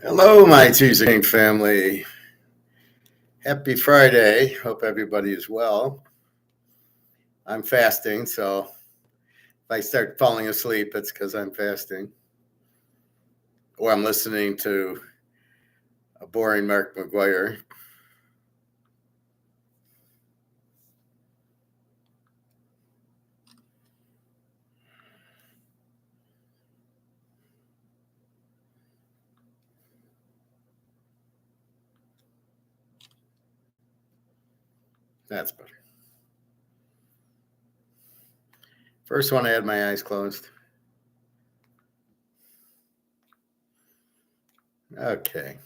Hello, my Teaserking family. Happy Friday. Hope everybody is well. I'm fasting, so if I start falling asleep, it's because I'm fasting. Or I'm listening to a boring Mark McGuire. That's better. First one, I had my eyes closed. Okay.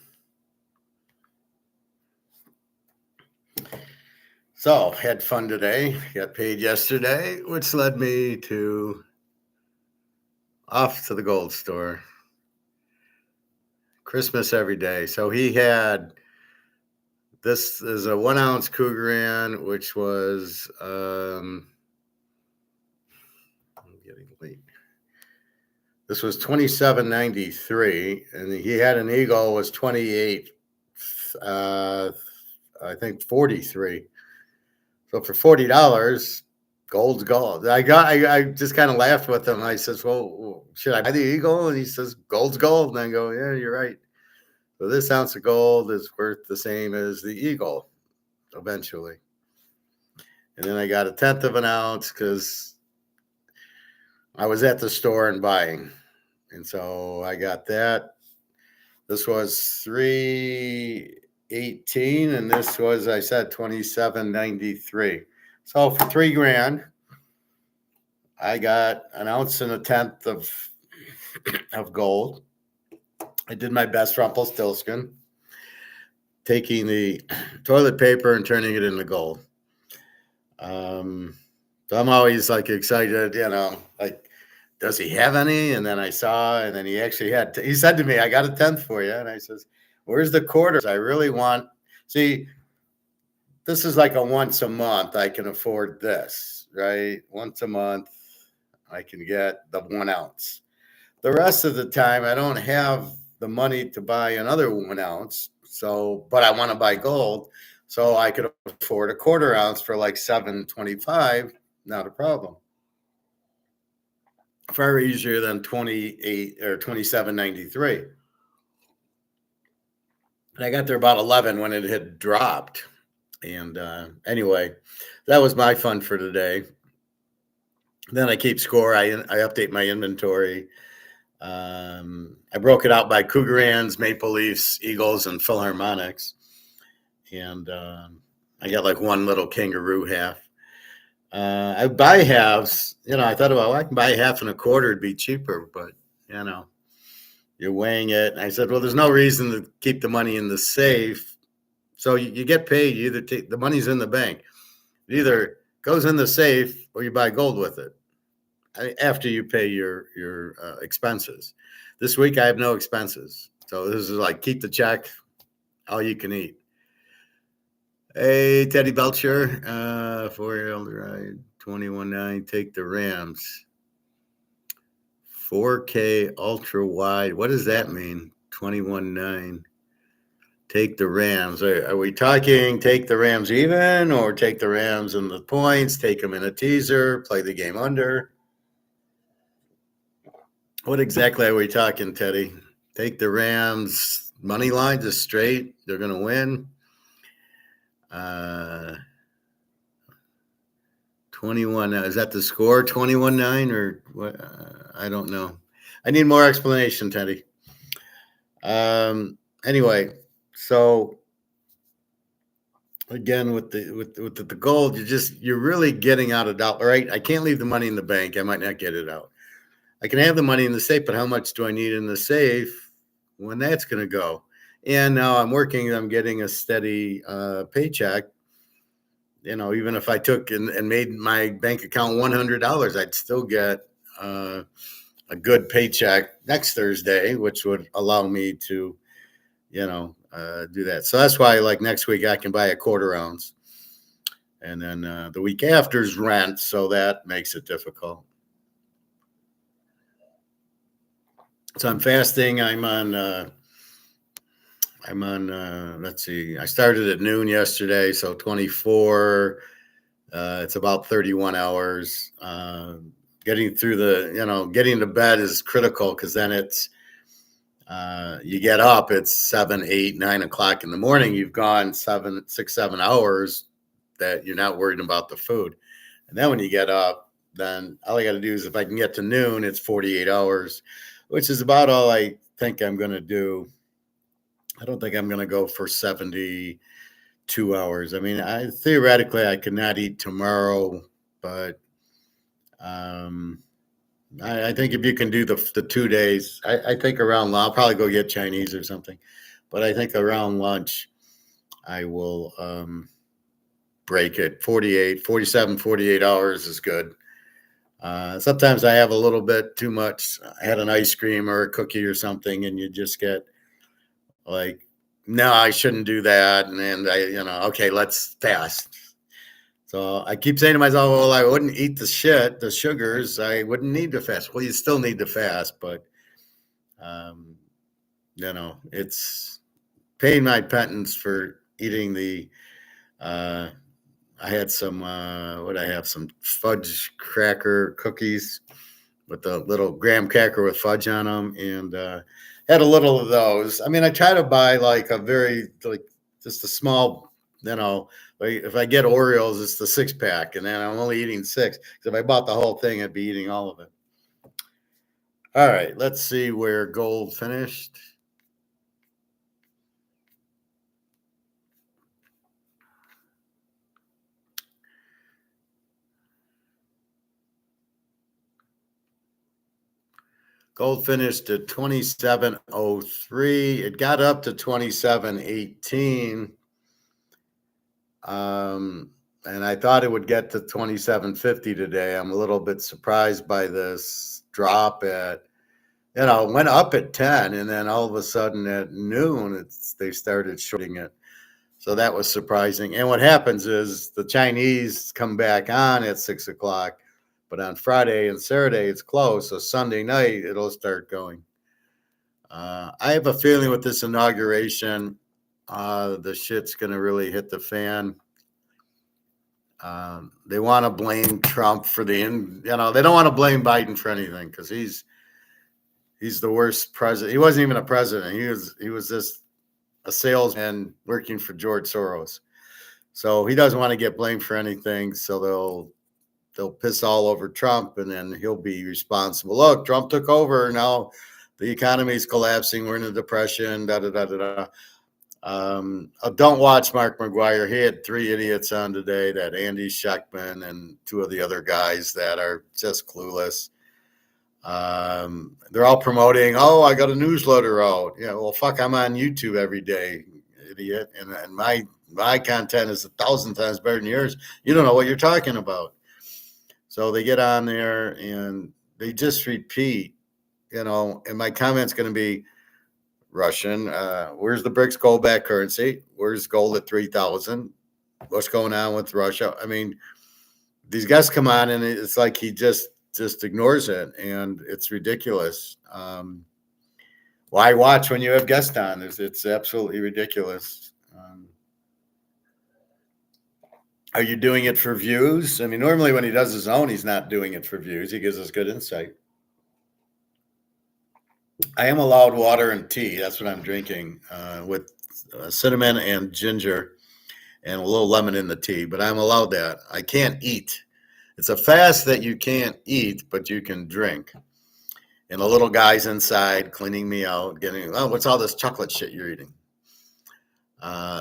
So, had fun today. Got paid yesterday, which led me to off to the gold store. Christmas every day. So he had this is a 1 ounce Cougaran, which was I'm getting late. This was $27.93, and he had an Eagle was 28, I think 43. So for $40, gold's gold. I just kind of laughed with him. I says, "Well, should I buy the Eagle?" And he says, "Gold's gold." And I go, "Yeah, you're right." So this ounce of gold is worth the same as the Eagle eventually. And then I got a tenth of an ounce because I was at the store and buying. And so I got that. This was 318, and this was, I said, 27.93. So for $3,000, I got an ounce and a tenth of gold. I did my best Rumpelstiltskin, taking the toilet paper and turning it into gold. So I'm always like excited, like, does he have any? And then I saw, and then he actually had, he said to me, "I got a tenth for you." And I says, "Where's the quarters? I really want," see, this is like a once a month. I can afford this, right? Once a month, I can get the 1 ounce. The rest of the time, I don't have the money to buy another 1 ounce. So, but I want to buy gold. So I could afford a quarter ounce for like $7.25. Not a problem. Far easier than 28 or 27.93. And I got there about 11 when it had dropped. And anyway, that was my fun for today. Then I keep score. I update my inventory. I broke it out by Cougarans, Maple Leafs, Eagles, and Philharmonics. And I got like one little kangaroo half. I buy halves. I thought about, well, I can buy half and a quarter. It'd be cheaper, but you're weighing it. And I said, well, there's no reason to keep the money in the safe. So you get paid. You either take the money's in the bank. It either goes in the safe or you buy gold with it after you pay your expenses. This week I have no expenses. So this is like keep the check, all you can eat. Hey, Teddy Belcher, 4-year-old ride, 21.9, take the Rams. 4K ultra wide. What does that mean? 21.9. Take the Rams. Are we talking take the Rams even or take the Rams in the points, take them in a teaser, play the game under? What exactly are we talking, Teddy? Take the Rams money line just straight. They're going to win. 21. Is that the score? 21-9 or what? I don't know. I need more explanation, Teddy. Anyway, so again with the gold, you're really getting out of dollar, right? I can't leave the money in the bank. I might not get it out. I can have the money in the safe, but how much do I need in the safe when that's going to go? And now I'm getting a steady paycheck. Even if I took and made my bank account $100, I'd still get a good paycheck next Thursday, which would allow me to, do that. So that's why, like next week, I can buy a quarter ounce, and then the week after's rent, so that makes it difficult. So I'm fasting. I'm on I'm on, let's see, I started at noon yesterday, so 24. It's about 31 hours. Getting through getting to bed is critical because then you get up, it's 7, 8, 9 o'clock in the morning. You've gone 7 hours that you're not worried about the food. And then when you get up, then all I got to do is if I can get to noon, it's 48 hours, which is about all I think I'm going to do. I don't think I'm going to go for 72 hours. I mean, theoretically, I could not eat tomorrow, but um, I think if you can do the 2 days, I think around, I'll probably go get Chinese or something, but I think around lunch, I will break it. 48, 47, 48 hours is good. Sometimes I have a little bit too much. I had an ice cream or a cookie or something, and you just get like, no, I shouldn't do that. And then okay, let's fast. So I keep saying to myself, well, I wouldn't eat the sugars. I wouldn't need to fast. Well, you still need to fast, but um, it's paying my penance for eating the. I had some. What I have some fudge cracker cookies with a little graham cracker with fudge on them, and had a little of those. I mean, I try to buy like just a small, like if I get Oreos, it's the 6 pack, and then I'm only eating 6. Because if I bought the whole thing, I'd be eating all of it. All right, let's see where gold finished. Gold finished at 27.03. It got up to 27.18. And I thought it would get to 27.50 today. I'm a little bit surprised by this drop it went up at 10, and then all of a sudden at noon, they started shorting it. So that was surprising. And what happens is the Chinese come back on at 6 o'clock, but on Friday and Saturday it's closed. So Sunday night it'll start going. I have a feeling with this inauguration, the shit's going to really hit the fan. They want to blame Trump for they don't want to blame Biden for anything because he's the worst president. He wasn't even a president. He was just a salesman working for George Soros. So he doesn't want to get blamed for anything. So they'll piss all over Trump, and then he'll be responsible. Look, Trump took over. Now the economy is collapsing. We're in a depression. Da da da da da. Don't watch Mark McGuire. He had 3 idiots on today, that Andy Schechtman and 2 of the other guys that are just clueless. They're all promoting, I got a newsletter out. Yeah, well, fuck, I'm on YouTube every day, idiot. And my content is 1,000 times better than yours. You don't know what you're talking about. So they get on there and they just repeat, and my comment's going to be, Russian. Where's the BRICS gold back currency? Where's gold at 3,000? What's going on with Russia? I mean, these guys come on and it's like he just ignores it, and it's ridiculous. Why watch when you have guests on? It's absolutely ridiculous. Are you doing it for views? I mean, normally when he does his own, he's not doing it for views. He gives us good insight. I am allowed water and tea. That's what I'm drinking with cinnamon and ginger and a little lemon in the tea. But I'm allowed that. I can't eat. It's a fast that you can't eat, but you can drink. And the little guy's inside cleaning me out, what's all this chocolate shit you're eating?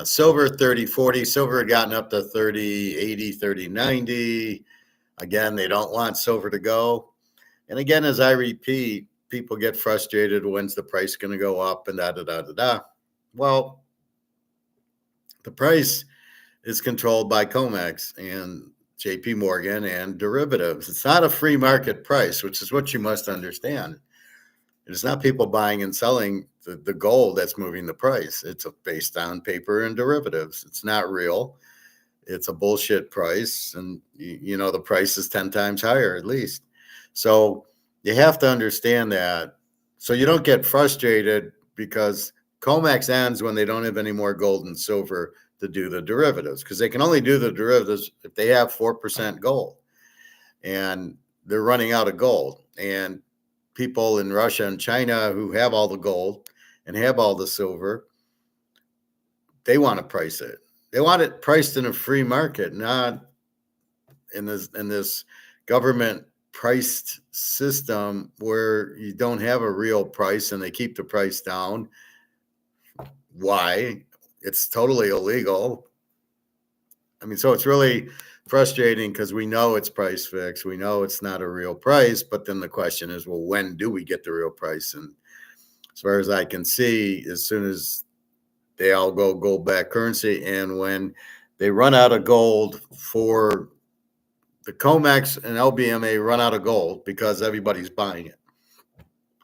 Silver 30.40. Silver had gotten up to 30.80, 30.90. Again, they don't want silver to go. And again, as I repeat, people get frustrated. When's the price going to go up and da da da da da? Well, the price is controlled by COMEX and JP Morgan and derivatives. It's not a free market price, which is what you must understand. It's not people buying and selling the gold that's moving the price. It's based on paper and derivatives. It's not real. It's a bullshit price. And, the price is 10 times higher at least. So you have to understand that. So you don't get frustrated because COMEX ends when they don't have any more gold and silver to do the derivatives, because they can only do the derivatives if they have 4% gold, and they're running out of gold. And people in Russia and China who have all the gold and have all the silver, they want to price it. They want it priced in a free market, not in this government priced system where you don't have a real price and they keep the price down. Why? It's totally illegal. I mean, so it's really frustrating because we know it's price fixed. We know it's not a real price, but then the question is, well, when do we get the real price? And as far as I can see, as soon as they all go gold-backed currency, and when they run out of gold for the COMEX and LBMA run out of gold because everybody's buying it.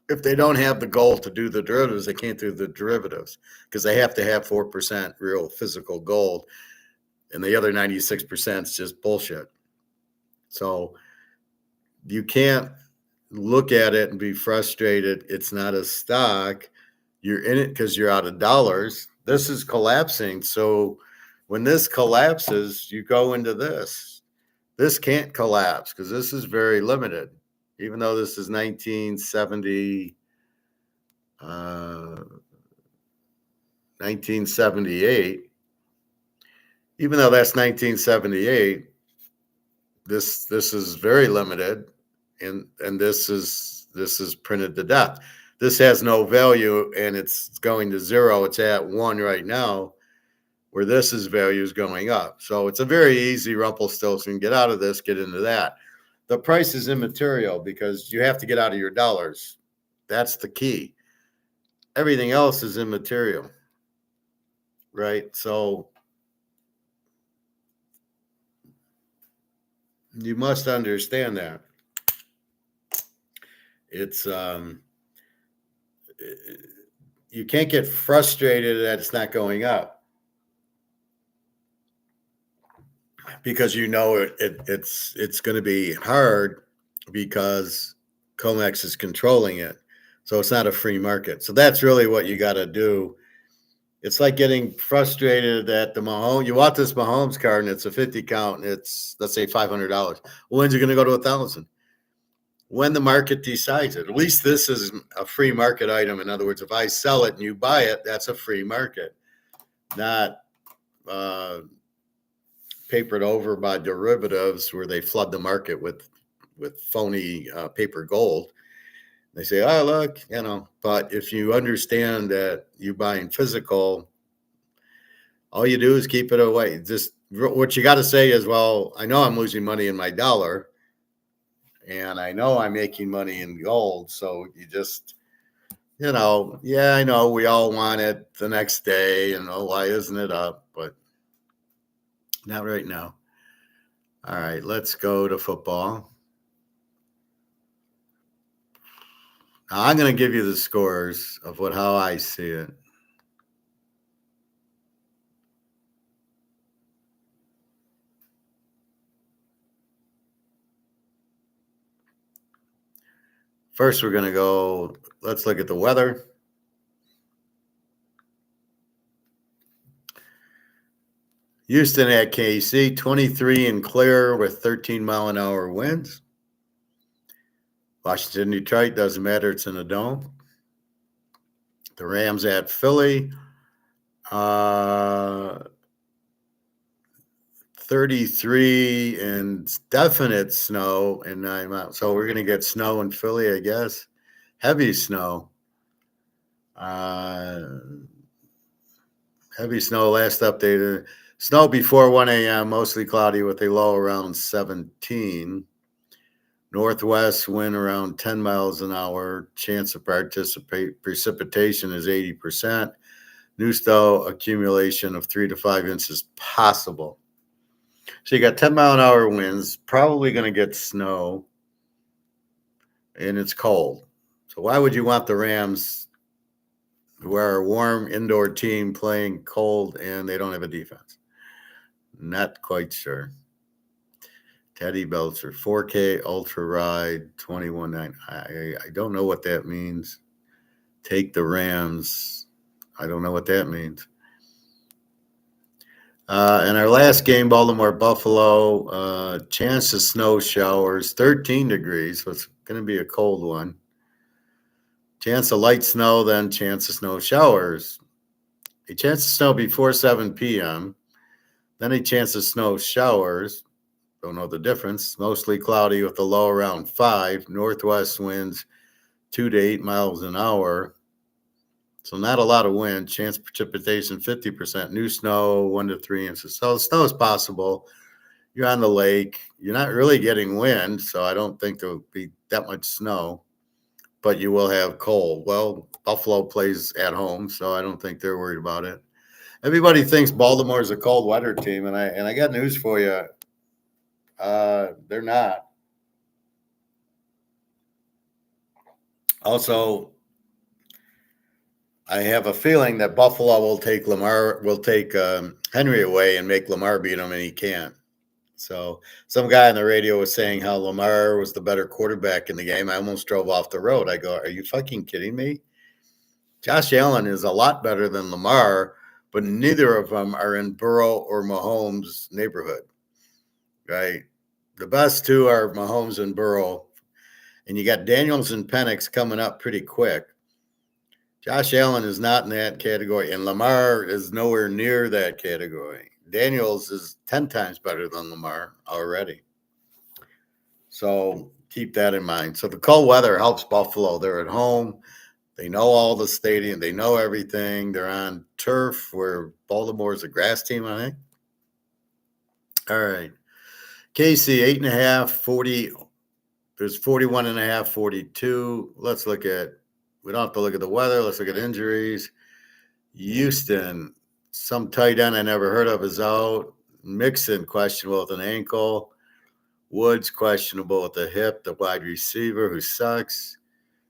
If they don't have the gold to do the derivatives, they can't do the derivatives because they have to have 4% real physical gold, and the other 96% is just bullshit. So you can't look at it and be frustrated. It's not a stock. You're in it because you're out of dollars. This is collapsing. So when this collapses, you go into this. This can't collapse because this is very limited. Even though this is 1978, even though that's 1978, this is very limited, and this is printed to death. This has no value, and it's going to zero. It's at 1 right now, where this is value is going up. So it's a very easy Rumpelstiltskin. Get out of this, get into that. The price is immaterial because you have to get out of your dollars. That's the key. Everything else is immaterial, right? So you must understand that. It's you can't get frustrated that it's not going up, because you know it's going to be hard because COMEX is controlling it. So it's not a free market. So that's really what you got to do. It's like getting frustrated that the Mahomes, you want this Mahomes card and it's a 50 count and it's, let's say, $500. Well, when's it going to go to 1,000? When the market decides it. At least this is a free market item. In other words, if I sell it and you buy it, that's a free market, not papered over by derivatives where they flood the market with phony paper gold. They say, oh, look, but if you understand that you buying physical, all you do is keep it away. Just what you got to say is, well, I know I'm losing money in my dollar, and I know I'm making money in gold. So you just, yeah, I know we all want it the next day, and why isn't it up? But not right now. All right, let's go to football. Now, I'm going to give you the scores of how I see it. First, we're going to go, let's look at the weather. Houston at KC, 23 and clear with 13-mile-an-hour winds. Washington, Detroit, doesn't matter. It's in a dome. The Rams at Philly, 33 and definite snow and 9 miles. So we're going to get snow in Philly, I guess. Heavy snow. Heavy snow, last updated. Snow before 1 a.m., mostly cloudy with a low around 17. Northwest wind around 10 miles an hour. Chance of precipitation is 80%. New snow accumulation of 3 to 5 inches possible. So you got 10-mile-an-hour winds, probably going to get snow, and it's cold. So why would you want the Rams, who are a warm indoor team, playing cold and they don't have a defense? Not quite sure. Teddy Belcher, 4K Ultra Ride, 21.9. I don't know what that means. Take the Rams. I don't know what that means. In our last game, Baltimore Buffalo, chance of snow showers, 13 degrees, so it's going to be a cold one. Chance of light snow, then chance of snow showers. A chance of snow before 7 p.m., then a chance of snow showers. Don't know the difference. Mostly cloudy with a low around 5. Northwest winds 2 to 8 miles an hour. So not a lot of wind. Chance of precipitation 50%. New snow 1 to 3 inches. So snow is possible. You're on the lake. You're not really getting wind, so I don't think there'll be that much snow. But you will have cold. Well, Buffalo plays at home, so I don't think they're worried about it. Everybody thinks Baltimore is a cold weather team, and I got news for you. They're not. Also, I have a feeling that Buffalo will take Henry away and make Lamar beat him, and he can't. So some guy on the radio was saying how Lamar was the better quarterback in the game. I almost drove off the road. I go, are you fucking kidding me? Josh Allen is a lot better than Lamar, but neither of them are in Burrow or Mahomes' neighborhood, right? The best two are Mahomes and Burrow, and you got Daniels and Penix coming up pretty quick. Josh Allen is not in that category, and Lamar is nowhere near that category. Daniels is 10 times better than Lamar already. So keep that in mind. So the cold weather helps Buffalo. They're at home. They know all the stadium. They know everything. They're on turf where Baltimore's a grass team, I think. All right. KC, 8.5, 40. There's 41.5, 42. Let's look at, we don't have to look at the weather. Let's look at injuries. Houston, some tight end I never heard of is out. Mixon, questionable with an ankle. Woods, questionable with the hip, the wide receiver who sucks.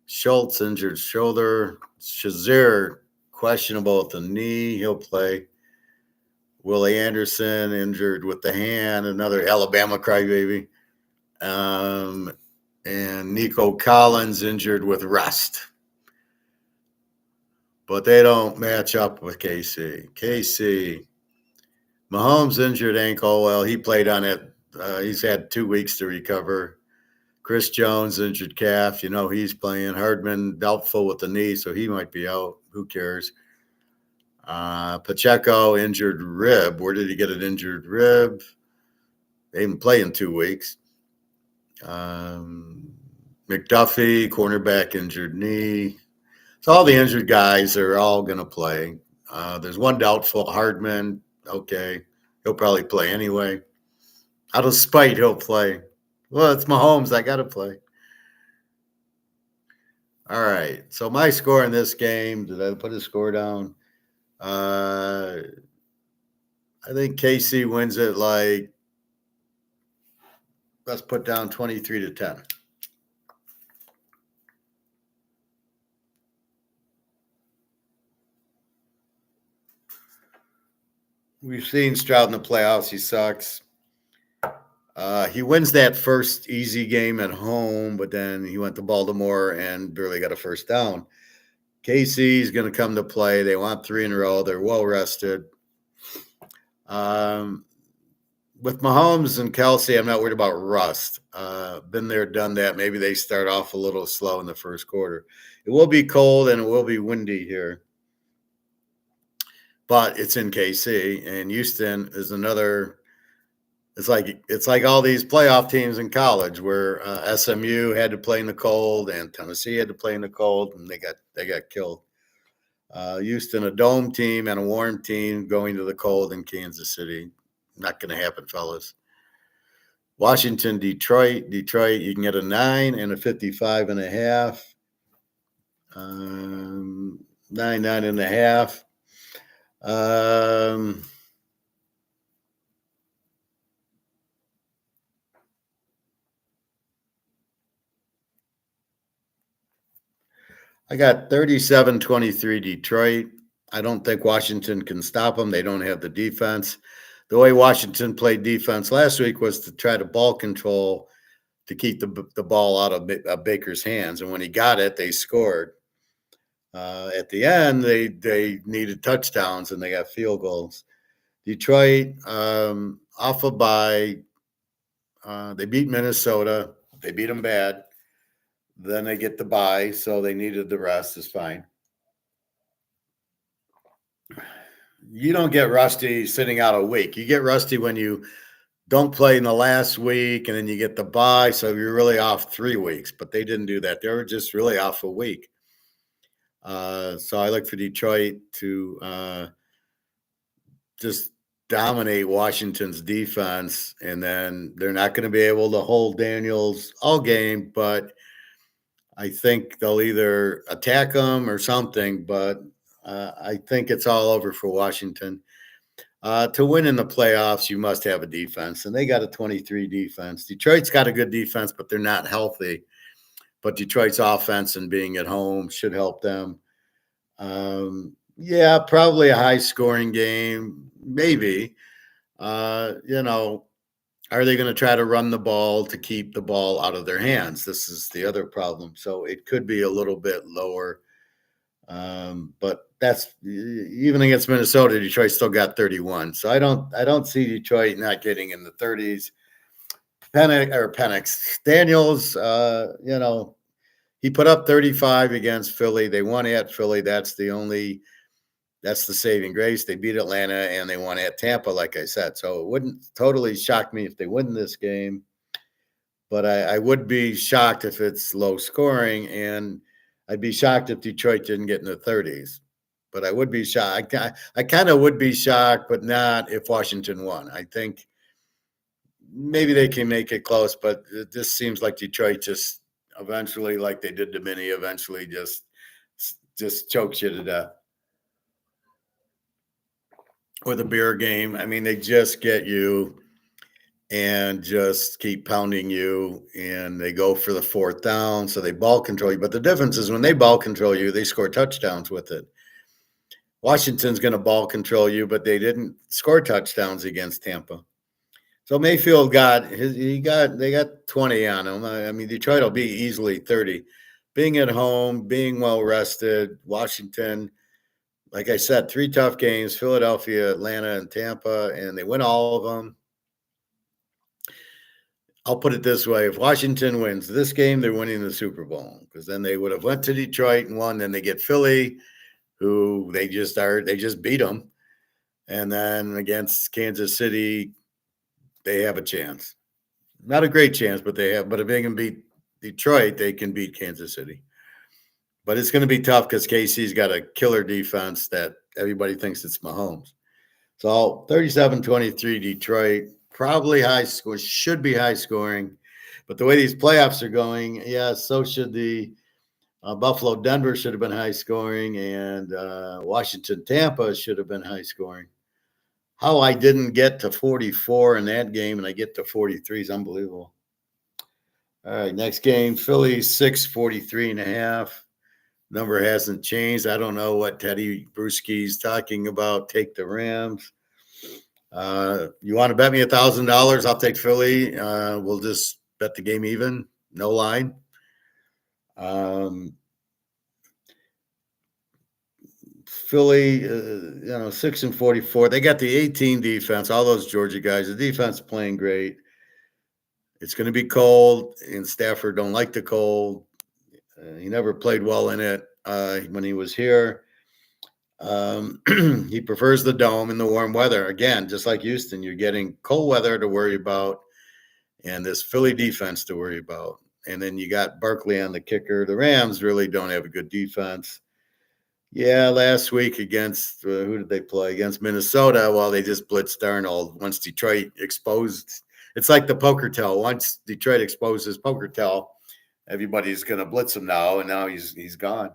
Schultz, injured shoulder. Shazier, questionable with the knee. He'll play. Willie Anderson, injured with the hand. Another Alabama crybaby. And Nico Collins, injured with rust. But they don't match up with KC. Mahomes injured ankle. Well, he played on it. He's had 2 weeks to recover. Chris Jones injured calf. He's playing. Hardman doubtful with the knee, so he might be out. Who cares? Pacheco injured rib. Where did he get an injured rib? They didn't play in 2 weeks. McDuffie, cornerback, injured knee. So all the injured guys are all going to play. There's one doubtful, Hardman. Okay, he'll probably play anyway. Out of spite, he'll play. Well, it's Mahomes. I got to play. All right. So my score in this game, did I put a score down? I think KC wins it let's put down 23-10. We've seen Stroud in the playoffs. He sucks. He wins that first easy game at home, but then he went to Baltimore and barely got a first down. KC's going to come to play. They want 3 in a row. They're well rested. With Mahomes and Kelsey, I'm not worried about rust. Been there, done that. Maybe they start off a little slow in the first quarter. It will be cold and it will be windy here. But it's in KC, and Houston is another. It's like all these playoff teams in college where SMU had to play in the cold and Tennessee had to play in the cold, and they got killed. Houston, a dome team and a warm team going to the cold in Kansas City. Not going to happen, fellas. Washington, Detroit. Detroit, you can get a 9 and a 55.5. 9.5. I got 37-23 Detroit. I don't think Washington can stop them. They don't have the defense. The way Washington played defense last week was to try to ball control to keep the ball out of Baker's hands. And when he got it, they scored. At the end, they needed touchdowns and they got field goals. Detroit, off a bye, they beat Minnesota. They beat them bad. Then they get the bye, so they needed the rest. Is fine. You don't get rusty sitting out a week. You get rusty when you don't play in the last week and then you get the bye. So you're really off 3 weeks, but they didn't do that. They were just really off a week. So I look for Detroit to just dominate Washington's defense. And then they're not going to be able to hold Daniels all game, but I think they'll either attack them or something. But I think it's all over for Washington. To win in the playoffs, you must have a defense, and they got a 23 defense. Detroit's got a good defense, but they're not healthy. But Detroit's offense and being at home should help them. Yeah, probably a high-scoring game, maybe. Are they going to try to run the ball to keep the ball out of their hands? This is the other problem. So it could be a little bit lower. But that's even against Minnesota, Detroit still got 31. So I don't see Detroit not getting in the 30s. Penix Daniels, he put up 35 against Philly. They won at Philly. That's the saving grace. They beat Atlanta and they won at Tampa, like I said. So it wouldn't totally shock me if they win this game. But I would be shocked if it's low scoring, and I'd be shocked if Detroit didn't get in the 30s. But I would be shocked. I kind of would be shocked, but not if Washington won. I think maybe they can make it close, but this seems like Detroit just eventually, like they did to Minnie, eventually just chokes you to death. Or the beer game. I mean, they just get you and just keep pounding you, and they go for the fourth down, so they ball control you. But the difference is when they ball control you, they score touchdowns with it. Washington's going to ball control you, but they didn't score touchdowns against Tampa. So Mayfield they got 20 on him. I mean, Detroit will be easily 30. Being at home, being well rested, Washington, like I said, 3 tough games: Philadelphia, Atlanta, and Tampa, and they win all of them. I'll put it this way: if Washington wins this game, they're winning the Super Bowl, because then they would have went to Detroit and won. Then they get Philly, who they just beat them, and then against Kansas City, they have a chance. Not a great chance, but they have. But if they can beat Detroit, they can beat Kansas City. But it's going to be tough because KC's got a killer defense that everybody thinks it's Mahomes. So 37-23 Detroit. Probably high score, should be high scoring, but the way these playoffs are going, yeah, so should the Buffalo Denver should have been high scoring, and Washington Tampa should have been high scoring. How I didn't get to 44 in that game and I get to 43 is unbelievable. All right, next game, Philly 6, 43.5. Number hasn't changed. I don't know what Teddy Bruschi's talking about. Take the Rams. You want to bet me $1,000? I'll take Philly. We'll just bet the game even, no line. Philly, 6-44. They got the 18 defense. All those Georgia guys. The defense playing great. It's going to be cold, and Stafford don't like the cold. He never played well in it when he was here. He prefers the dome in the warm weather. Again, just like Houston, you're getting cold weather to worry about and this Philly defense to worry about. And then you got Barkley on the kicker. The Rams really don't have a good defense. Yeah, last week against who did they play? Against Minnesota. Well, they just blitzed Darnold once Detroit exposed. It's like the poker tell. Once Detroit exposes poker tell, everybody's going to blitz him now, and now he's gone.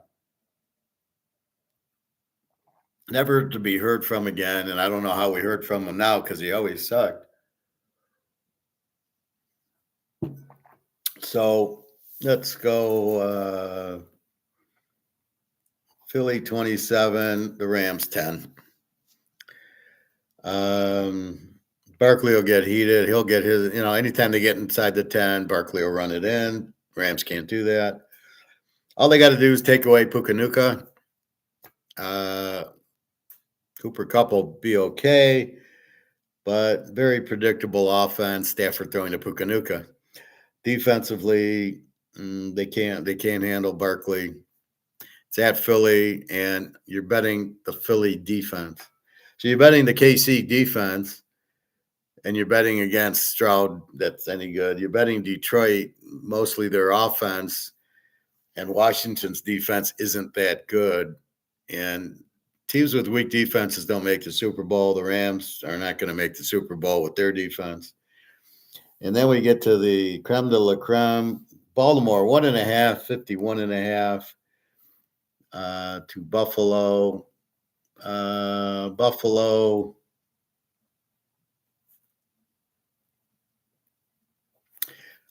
Never to be heard from again, and I don't know how we heard from him now because he always sucked. So let's go Philly 27, the Rams 10. Barkley will get heated. He'll get his, anytime they get inside the 10, Barkley will run it in. Rams can't do that. All they got to do is take away Pukanuka. Uh, Cooper Kupp will be okay, but very predictable offense. Stafford throwing to Pukanuka. Defensively, they can't handle Barkley. It's at Philly, and you're betting the Philly defense. So you're betting the KC defense, and you're betting against Stroud. That's any good. You're betting Detroit, mostly their offense, and Washington's defense isn't that good. And teams with weak defenses don't make the Super Bowl. The Rams are not going to make the Super Bowl with their defense. And then we get to the creme de la creme. Baltimore, 1.5, 51.5 to Buffalo. Buffalo.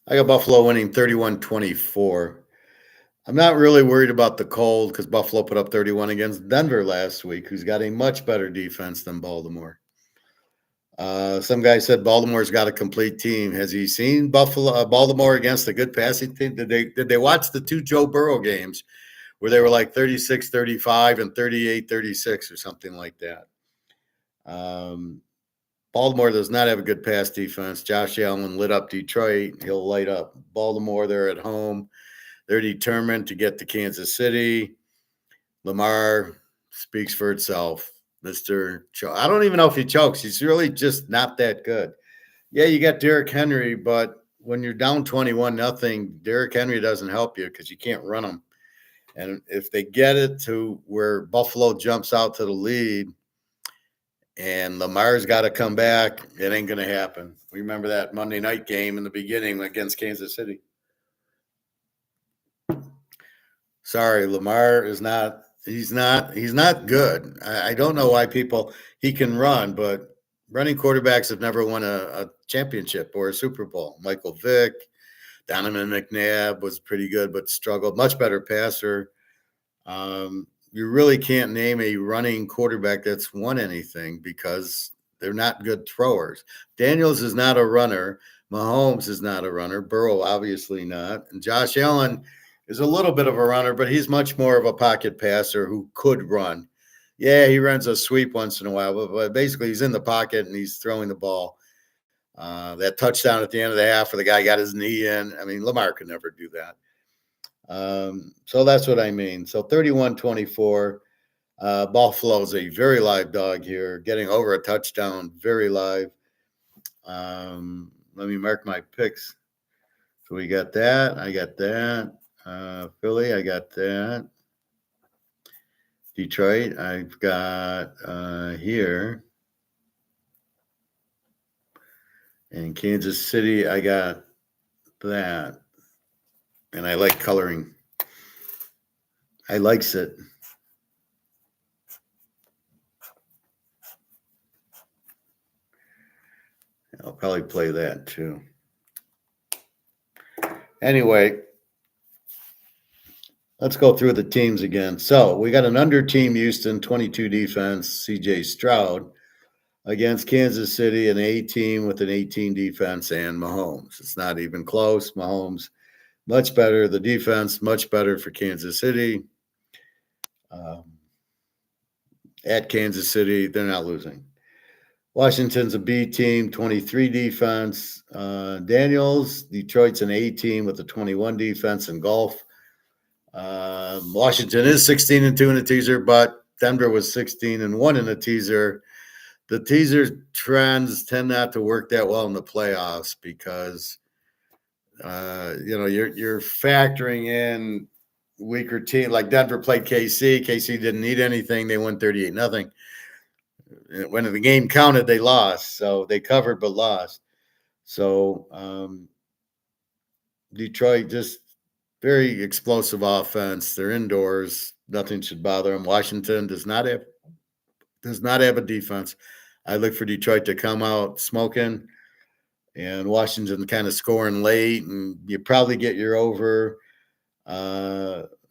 I got Buffalo winning 31-24. I'm not really worried about the cold because Buffalo put up 31 against Denver last week, who's got a much better defense than Baltimore. Some guy said Baltimore's got a complete team. Has he seen Baltimore against a good passing team? Did they watch the 2 Joe Burrow games where they were like 36-35 and 38-36 or something like that? Baltimore does not have a good pass defense. Josh Allen lit up Detroit. He'll light up Baltimore. They're at home. They're determined to get to Kansas City. Lamar speaks for itself. I don't even know if he chokes. He's really just not that good. Yeah, you got Derrick Henry, but when you're down 21-0, Derrick Henry doesn't help you because you can't run him. And if they get it to where Buffalo jumps out to the lead and Lamar's got to come back, it ain't going to happen. We remember that Monday night game in the beginning against Kansas City. Sorry, Lamar is not. He's not good. I don't know why he can run, but running quarterbacks have never won a championship or a Super Bowl. Michael Vick, Donovan McNabb was pretty good, but struggled. Much better passer. You really can't name a running quarterback that's won anything because they're not good throwers. Daniels is not a runner. Mahomes is not a runner. Burrow, obviously not. And Josh Allen is a little bit of a runner, but he's much more of a pocket passer who could run. Yeah, he runs a sweep once in a while, but basically he's in the pocket and he's throwing the ball. That touchdown at the end of the half where the guy got his knee in. I mean, Lamar could never do that. So that's what I mean. So 31-24. Buffalo's a very live dog here, getting over a touchdown, very live. Let me mark my picks. So we got that. I got that. Philly, I got that. Detroit, I've got here. And Kansas City, I got that. And I like coloring. I likes it. I'll probably play that too. Anyway, let's go through the teams again. So we got an under team Houston, 22 defense, CJ Stroud, against Kansas City, an A team with an 18 defense and Mahomes. It's not even close. Mahomes, much better. The defense, much better for Kansas City. At Kansas City, they're not losing. Washington's a B team, 23 defense. Daniels, Detroit's an A team with a 21 defense and golf. Washington is 16-2 in a teaser, but Denver was 16-1 in a teaser. The teaser trends tend not to work that well in the playoffs because you're factoring in weaker team. Like Denver played KC. KC didn't need anything. They won 38-0. When the game counted, they lost. So they covered but lost. So Detroit just very explosive offense. They're indoors. Nothing should bother them. Washington does not have a defense. I look for Detroit to come out smoking and Washington kind of scoring late, and you probably get your over.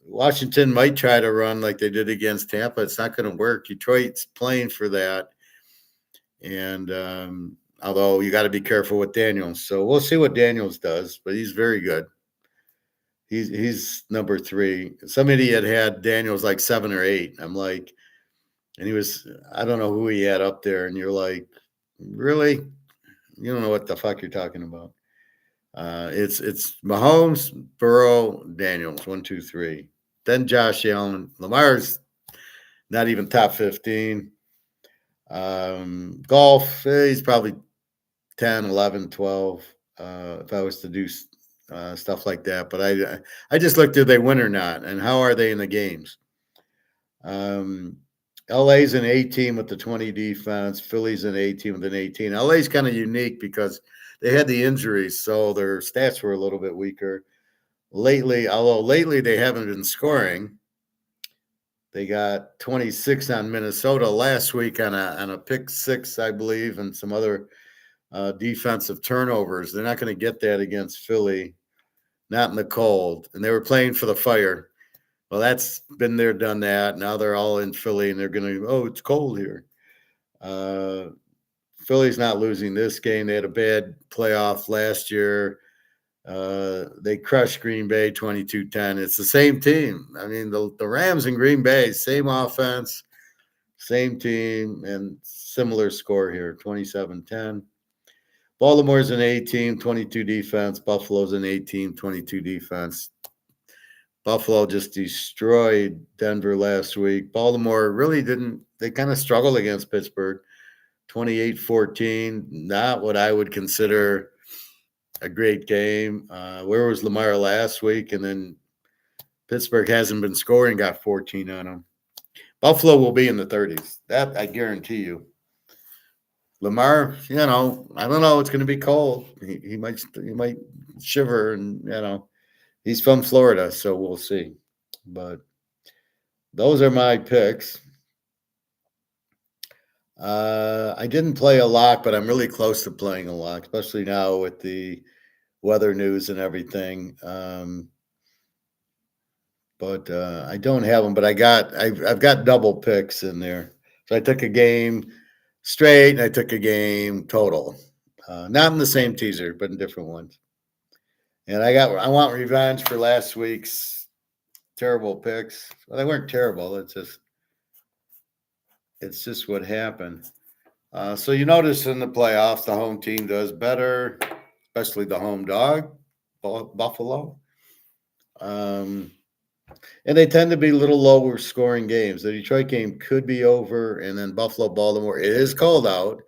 Washington might try to run like they did against Tampa. It's not going to work. Detroit's playing for that. And although you got to be careful with Daniels. So we'll see what Daniels does, but he's very good. He's number 3. Some idiot had Daniels like 7 or 8. I'm like, and he was, I don't know who he had up there, and you're like, really? You don't know what the fuck you're talking about. It's Mahomes, Burrow, Daniels, 1, 2, 3. Then Josh Allen. Lamar's not even top 15. Golf, he's probably 10, 11, 12. If I was to do stuff like that. But I just looked, did they win or not? And how are they in the games? Um, LA's an A team with the 20 defense. Philly's an A team with an 18. LA's kind of unique because they had the injuries, so their stats were a little bit weaker. Although lately they haven't been scoring. They got 26 on Minnesota last week on a pick six, I believe, and some other defensive turnovers. They're not going to get that against Philly, not in the cold. And they were playing for the fire. Well, that's been there, done that. Now they're all in Philly, and they're going to, oh, it's cold here. Uh, Philly's not losing this game. They had a bad playoff last year. They crushed Green Bay 22-10. It's the same team. I mean, the Rams and Green Bay, same offense, same team, and similar score here, 27-10. Baltimore's an A team, 22 defense. Buffalo's an A team, 22 defense. Buffalo just destroyed Denver last week. Baltimore really didn't, they kind of struggled against Pittsburgh, 28-14. Not what I would consider a great game. Where was Lamar last week? And then Pittsburgh hasn't been scoring, got 14 on them. Buffalo will be in the 30s. That I guarantee you. Lamar, I don't know. It's going to be cold. He might shiver, and he's from Florida, so we'll see. But those are my picks. I didn't play a lot, but I'm really close to playing a lot, especially now with the weather news and everything. But I don't have them. But I've got double picks in there. So I took a game straight, and I took a game total. Not in the same teaser, but in different ones. And I want revenge for last week's terrible picks. Well, they weren't terrible. It's just what happened. So you notice in the playoffs, the home team does better, especially the home dog, Buffalo. Um, and they tend to be a little lower scoring games. The Detroit game could be over, and then Buffalo, Baltimore. It is cold out,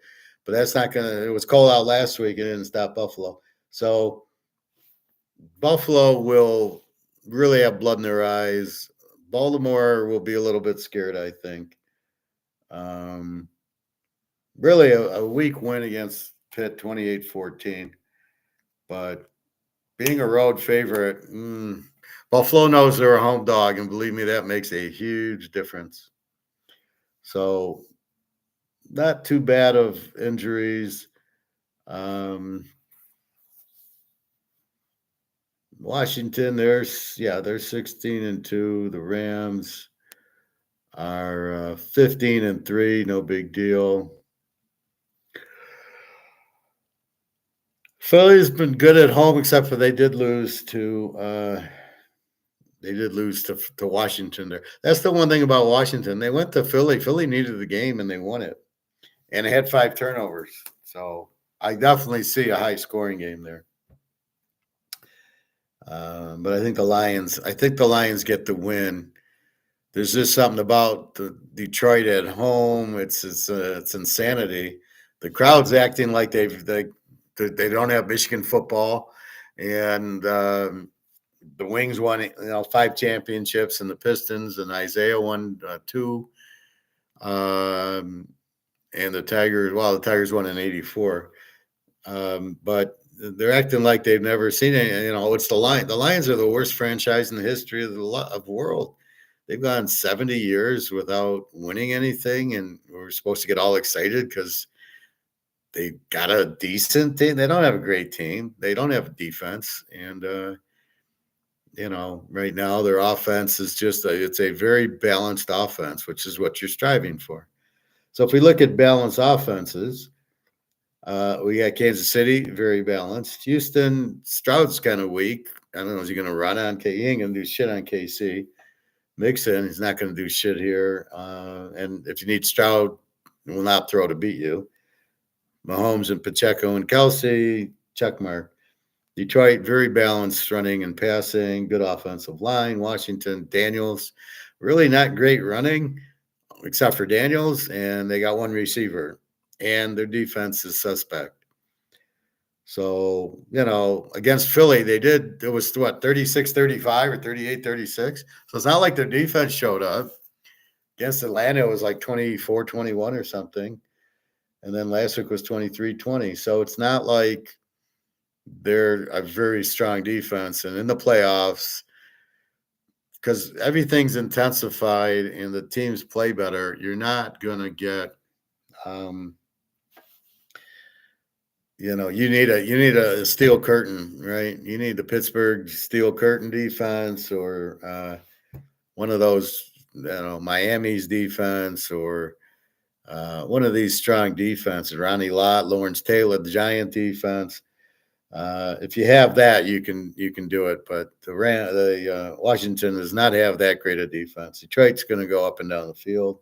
but that's not going to. It was cold out last week, and it didn't stop Buffalo. So Buffalo will really have blood in their eyes. Baltimore will be a little bit scared, I think. Really, a weak win against Pitt, 28-14. But being a road favorite, Buffalo knows they're a home dog, and believe me, that makes a huge difference. So, not too bad of injuries. Washington, they're 16-2. The Rams are 15-3. No big deal. Philly's been good at home, except for they did lose to Washington there. That's the one thing about Washington. They went to Philly. Philly needed the game, and they won it. And they had 5 turnovers. So I definitely see a high scoring game there. But I think the Lions get the win. There's just something about the Detroit at home. It's insanity. The crowd's acting like they don't have Michigan football, and the Wings won 5 championships, and the Pistons and Isaiah won 2. And the Tigers won in '84. But they're acting like they've never seen it. It's the Lions. The Lions are the worst franchise in the history of the world. They've gone 70 years without winning anything, and we're supposed to get all excited because they got a decent team. They don't have a great team. They don't have a defense, and right now their offense is it's a very balanced offense, which is what you're striving for. So if we look at balanced offenses, we got Kansas City, very balanced. Houston, Stroud's kind of weak. I don't know, is he going to run on KC? He ain't going to do shit on KC. Mixon, he's not going to do shit here. And if you need Stroud, he will not throw to beat you. Mahomes and Pacheco and Kelsey, check mark. Detroit, very balanced running and passing, good offensive line. Washington, Daniels, really not great running, except for Daniels, and they got one receiver, and their defense is suspect. So, against Philly, it was what, 36-35 or 38-36. So it's not like their defense showed up. Against Atlanta, it was like 24-21 or something. And then last week was 23-20. So it's not like they're a very strong defense. And in the playoffs, because everything's intensified and the teams play better, you're not going to get you need a steel curtain, right? You need the Pittsburgh steel curtain defense, or one of those, Miami's defense, or one of these strong defenses. Ronnie Lott, Lawrence Taylor, the Giant defense. If you have that, you can do it. But the Washington does not have that great a defense. Detroit's going to go up and down the field.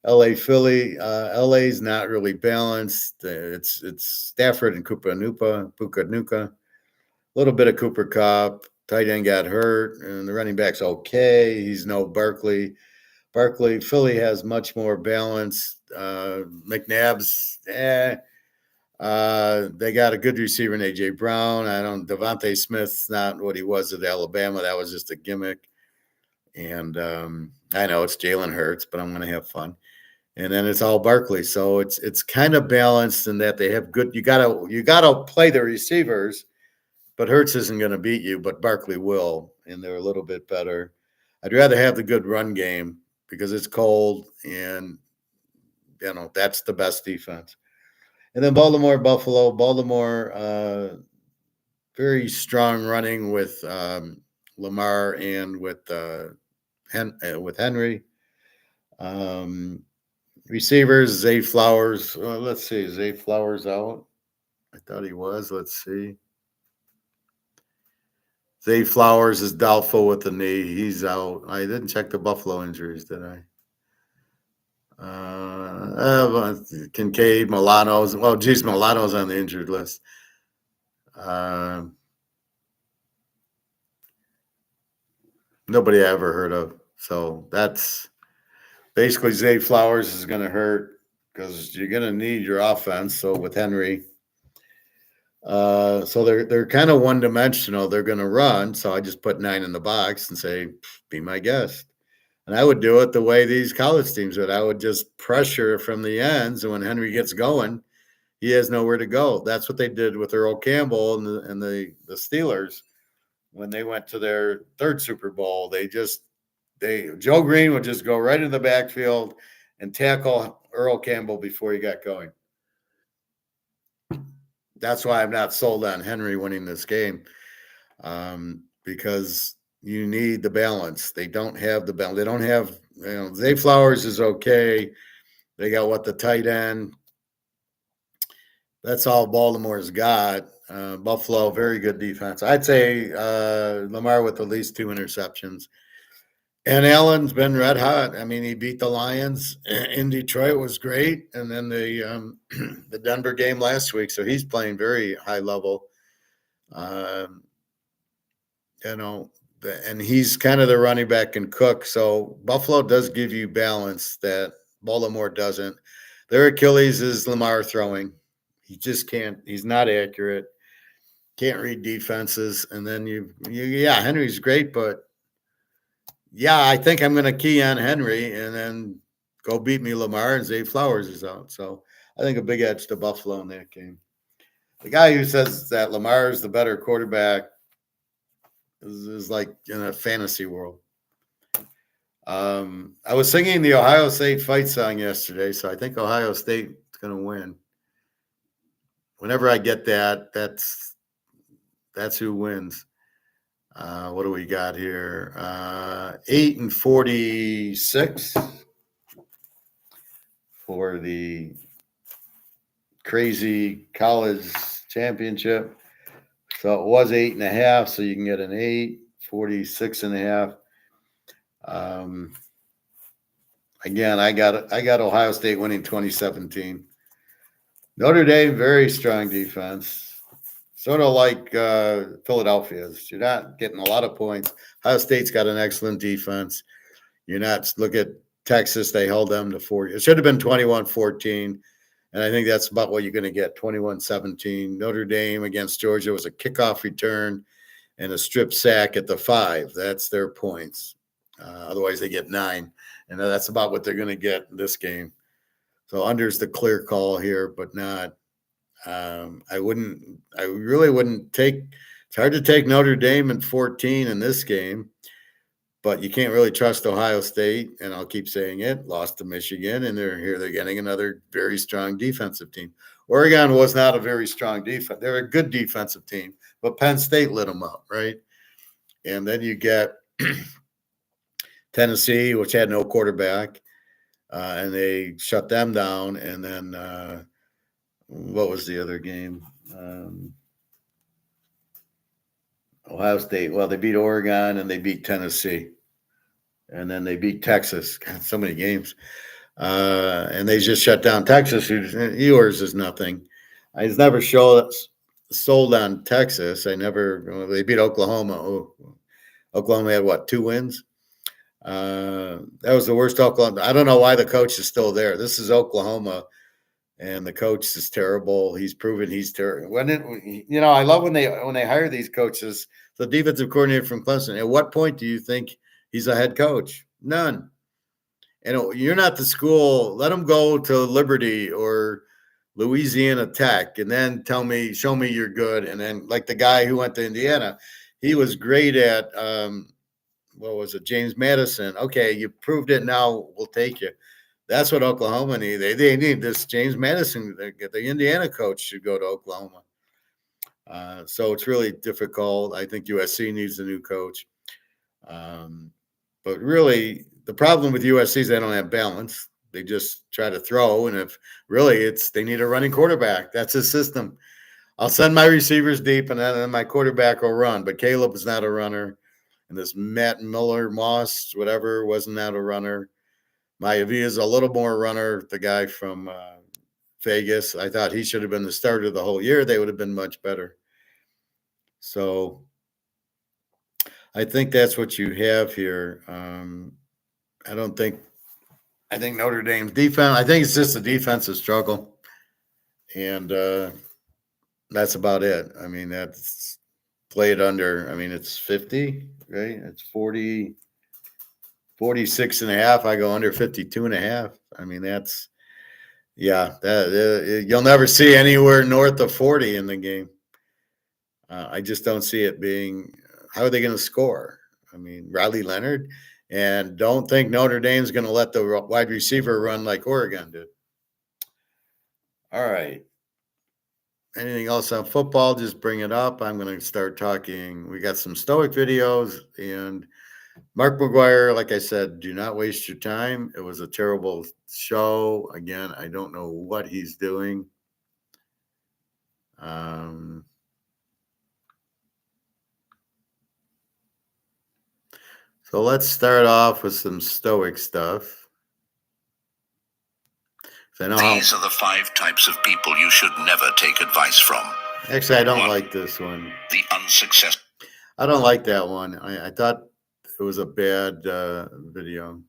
LA, Philly. LA's not really balanced. It's Stafford and Puka Nuka. A little bit of Cooper Kupp. Tight end got hurt, and the running back's okay. He's no Barkley. Philly has much more balance. McNabb's, they got a good receiver in A.J. Brown. Devontae Smith's not what he was at Alabama. That was just a gimmick. And I know it's Jalen Hurts, but I'm going to have fun. And then it's all Barkley. So it's kind of balanced in that they have good. You gotta play the receivers, but Hurts isn't going to beat you, but Barkley will, and they're a little bit better. I'd rather have the good run game because it's cold, and that's the best defense. And then Buffalo. Very strong running with Lamar and with Henry. Receivers, Zay Flowers. Let's see, Zay Flowers out. I thought he was. Let's see. Zay Flowers is doubtful with the knee. He's out. I didn't check the Buffalo injuries, did I? Kincaid, Milano's. Well, geez, Milano's on the injured list. Nobody I ever heard of. So that's basically Zay Flowers is going to hurt because you're going to need your offense. So with Henry, so they're kind of one dimensional. They're going to run. So I just put 9 in the box and say, be my guest. And I would do it the way these college teams would. I would just pressure from the ends, and when Henry gets going, he has nowhere to go. That's what they did with Earl Campbell and the Steelers when they went to their third Super Bowl. Joe Green would just go right in the backfield and tackle Earl Campbell before he got going. That's why I'm not sold on Henry winning this game, because you need the balance. They don't have the balance. They don't have, Zay Flowers is okay. They got the tight end. That's all Baltimore's got. Buffalo, very good defense. I'd say Lamar with at least 2 interceptions. And Allen's been red hot. I mean, he beat the Lions in Detroit, was great, and then the the Denver game last week. So he's playing very high level. And he's kind of the running back and Cook. So Buffalo does give you balance that Baltimore doesn't. Their Achilles is Lamar throwing. He just can't. He's not accurate. Can't read defenses. And then Henry's great, but I think I'm going to key on Henry and then go beat me Lamar, and Zay Flowers is out. So I think a big edge to Buffalo in that game. The guy who says that Lamar is the better quarterback is like in a fantasy world. I was singing the Ohio State fight song yesterday, so I think Ohio State is going to win. Whenever I get that, that's who wins. What do we got here? 8-46 for the crazy college championship. So it was 8.5, so you can get an 8, 46.5. Um, again, I got Ohio State winning 2017. Notre Dame, very strong defense. Sort of like Philadelphia's. You're not getting a lot of points. Ohio State's got an excellent defense. You're not, look at Texas, they held them to 40. It should have been 21-14. And I think that's about what you're going to get, 21-17. Notre Dame against Georgia was a kickoff return and a strip sack at the 5. That's their points. Otherwise, they get 9. And that's about what they're going to get in this game. So under's the clear call here, but not. I really wouldn't take. It's hard to take Notre Dame in 14 in this game, but you can't really trust Ohio State. And I'll keep saying it. Lost to Michigan, and they're getting another very strong defensive team. Oregon was not a very strong defense. They're a good defensive team, but Penn State lit them up, right? And then you get Tennessee, which had no quarterback. And they shut them down. And then what was the other game? Ohio State. Well, they beat Oregon and they beat Tennessee. And then they beat Texas. God, so many games. And they just shut down Texas. Yours is nothing. I was never sold on Texas. They beat Oklahoma. Oh, Oklahoma had what, 2 wins? That was the worst Oklahoma. I don't know why the coach is still there. This is Oklahoma, and the coach is terrible. He's proven he's terrible. I love when they hire these coaches. The defensive coordinator from Clemson. At what point do you think he's a head coach? None. And you're not the school. Let him go to Liberty or Louisiana Tech, and then show me you're good. And then, like the guy who went to Indiana, he was great at. What was it, James Madison? Okay, you proved it. Now we'll take you. That's what Oklahoma need. They need this James Madison. The Indiana coach should go to Oklahoma. So it's really difficult. I think USC needs a new coach. But really, the problem with USC is they don't have balance. They just try to throw, and if really they need a running quarterback. That's his system. I'll send my receivers deep, and then my quarterback will run. But Caleb is not a runner. And this Matt Miller, Moss, whatever, wasn't that a runner. Maivia is a little more runner, the guy from Vegas. I thought he should have been the starter the whole year. They would have been much better. So I think that's what you have here. I think Notre Dame's defense, I think it's just a defensive struggle. And that's about it. I mean, that's played under, it's 50, right? It's 40, 46 and a half. I go under 52 and a half. You'll never see anywhere north of 40 in the game. I just don't see it being, how are they going to score? Riley Leonard, and don't think Notre Dame's going to let the wide receiver run like Oregon did. All right. Anything else on football? Just bring it up. I'm going to start talking. We got some stoic videos, and Mark McGuire, like I said, do not waste your time. It was a terrible show. Again, I don't know what he's doing. So let's start off with some stoic stuff. These are the 5 types of people you should never take advice from. Actually, I don't like this one. The unsuccessful. I don't like that one. I thought it was a bad video.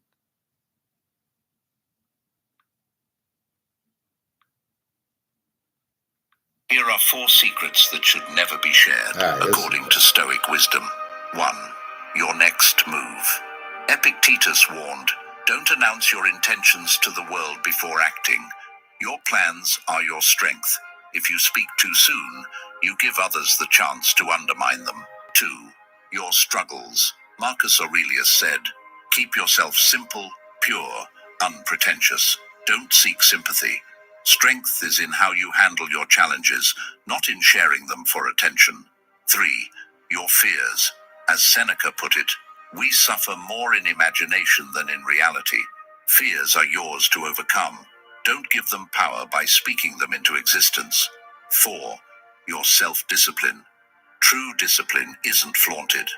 Here are 4 secrets that should never be shared, according to Stoic wisdom. 1. Your next move. Epictetus warned, don't announce your intentions to the world before acting. Your plans are your strength. If you speak too soon, you give others the chance to undermine them. 2. Your struggles. Marcus Aurelius said, keep yourself simple, pure, unpretentious. Don't seek sympathy. Strength is in how you handle your challenges, not in sharing them for attention. 3. Your fears. As Seneca put it, we suffer more in imagination than in reality. Fears are yours to overcome. Don't give them power by speaking them into existence. 4. Your self-discipline. True discipline isn't flaunted.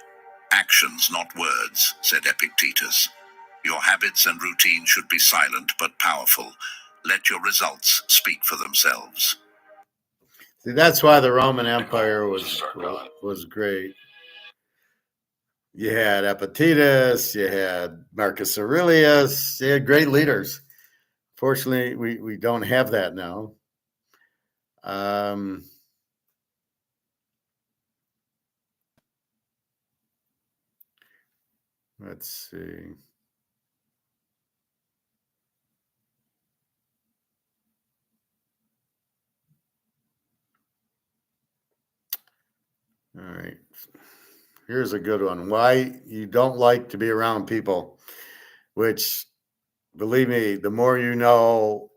Actions, not words, said Epictetus. Your habits and routine should be silent but powerful. Let your results speak for themselves. See, that's why the Roman Empire was great. You had Epictetus, you had Marcus Aurelius, you had great leaders. Fortunately, we don't have that now. Let's see. All right. Here's a good one. Why you don't like to be around people, which, believe me, the more you know,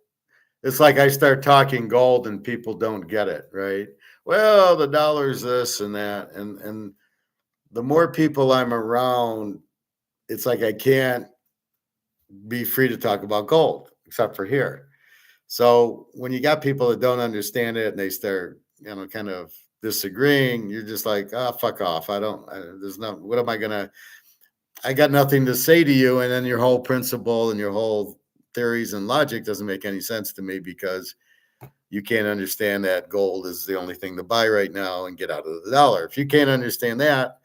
it's like I start talking gold and people don't get it, right? Well, the dollar's this and that. And the more people I'm around, it's like I can't be free to talk about gold, except for here. So when you got people that don't understand it and they start, kind of disagreeing, you're just like, oh, fuck off. There's no, what am I going to, I got nothing to say to you. And then your whole principle and your whole theories and logic doesn't make any sense to me because you can't understand that gold is the only thing to buy right now and get out of the dollar. If you can't understand that,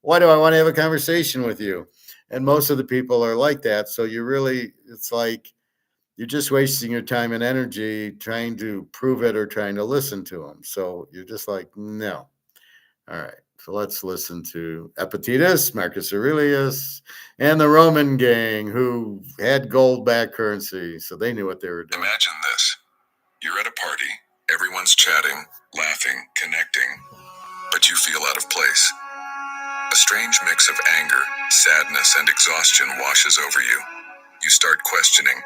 why do I want to have a conversation with you? And most of the people are like that. So it's like you're just wasting your time and energy trying to prove it or trying to listen to them. So you're just like, no. All right. So let's listen to Epictetus, Marcus Aurelius, and the Roman gang who had gold-backed currency. So they knew what they were doing. Imagine this. You're at a party. Everyone's chatting, laughing, connecting, but you feel out of place. A strange mix of anger, sadness, and exhaustion washes over you. You start questioning,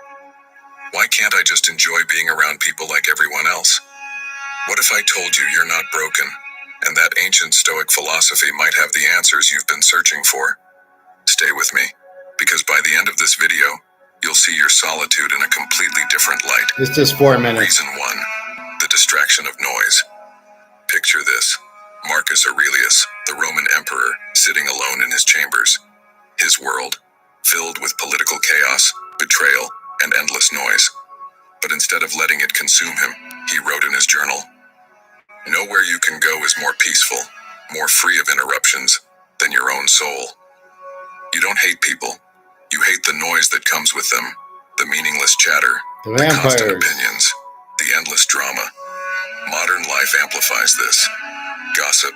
why can't I just enjoy being around people like everyone else? What if I told you you're not broken, and that ancient stoic philosophy might have the answers you've been searching for? Stay with me, because by the end of this video, you'll see your solitude in a completely different light. It's just 4 minutes. Reason 1, the distraction of noise. Picture this. Marcus Aurelius, the Roman emperor, sitting alone in his chambers. His world, filled with political chaos, betrayal, and endless noise. But instead of letting it consume him, he wrote in his journal, "Nowhere you can go is more peaceful, more free of interruptions, than your own soul." You don't hate people. You hate the noise that comes with them, the meaningless chatter, the constant opinions, the endless drama. Modern life amplifies this. Gossip,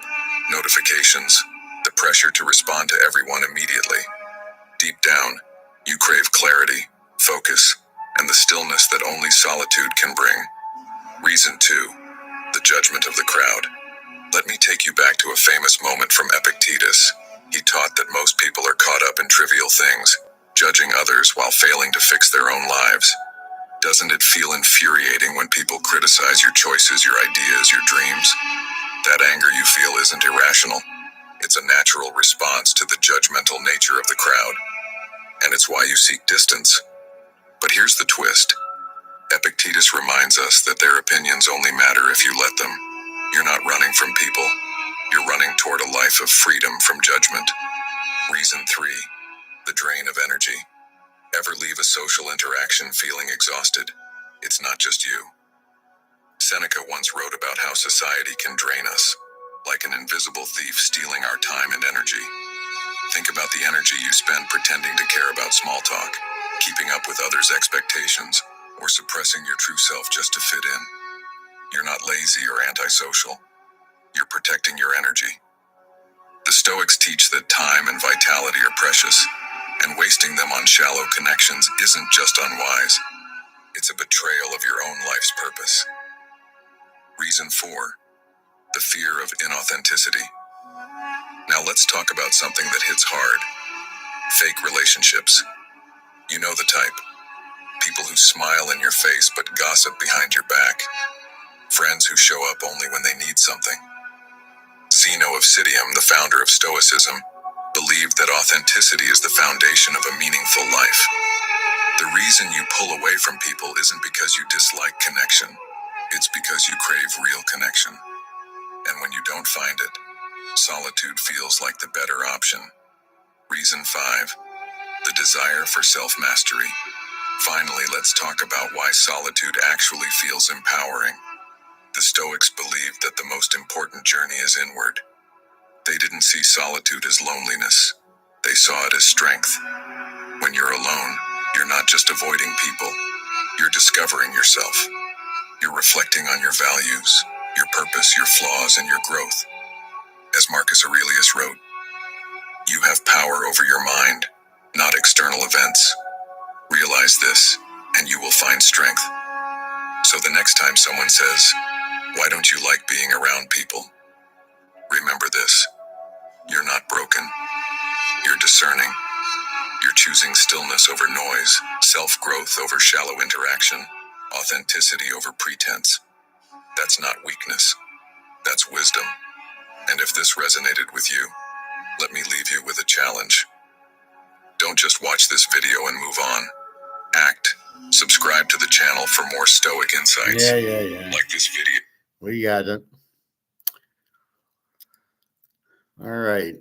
notifications, the pressure to respond to everyone immediately. Deep down, you crave clarity, focus, and the stillness that only solitude can bring. Reason 2, the judgment of the crowd. Let me take you back to a famous moment from Epictetus. He taught that most people are caught up in trivial things, judging others while failing to fix their own lives. Doesn't it feel infuriating when people criticize your choices, your ideas, your dreams? That anger you feel isn't irrational. It's a natural response to the judgmental nature of the crowd. And it's why you seek distance. But here's the twist. Epictetus reminds us that their opinions only matter if you let them. You're not running from people. You're running toward a life of freedom from judgment. Reason 3, the drain of energy. Ever leave a social interaction feeling exhausted? It's not just you. Seneca once wrote about how society can drain us, like an invisible thief stealing our time and energy. Think about the energy you spend pretending to care about small talk, keeping up with others' expectations, or suppressing your true self just to fit in. You're not lazy or antisocial. You're protecting your energy. The Stoics teach that time and vitality are precious, and wasting them on shallow connections isn't just unwise. It's a betrayal of your own life's purpose. Reason 4, the fear of inauthenticity. Now let's talk about something that hits hard. Fake relationships. You know the type. People who smile in your face but gossip behind your back. Friends who show up only when they need something. Zeno of Citium, the founder of Stoicism, believed that authenticity is the foundation of a meaningful life. The reason you pull away from people isn't because you dislike connection. It's because you crave real connection. And when you don't find it, solitude feels like the better option. Reason 5. The desire for self-mastery. Finally, let's talk about why solitude actually feels empowering. The Stoics believed that the most important journey is inward. They didn't see solitude as loneliness. They saw it as strength. When you're alone, you're not just avoiding people. You're discovering yourself. You're reflecting on your values, your purpose, your flaws, and your growth. As Marcus Aurelius wrote, you have power over your mind, not external events. Realize this, and you will find strength. So the next time someone says, why don't you like being around people? Remember this. You're not broken. You're discerning. You're choosing stillness over noise, self-growth over shallow interaction, authenticity over pretense. That's not weakness. That's wisdom. And if this resonated with you, let me leave you with a challenge. Don't just watch this video and move on. Act. Subscribe to the channel for more Stoic insights. Yeah. Like this video. We got it. All right.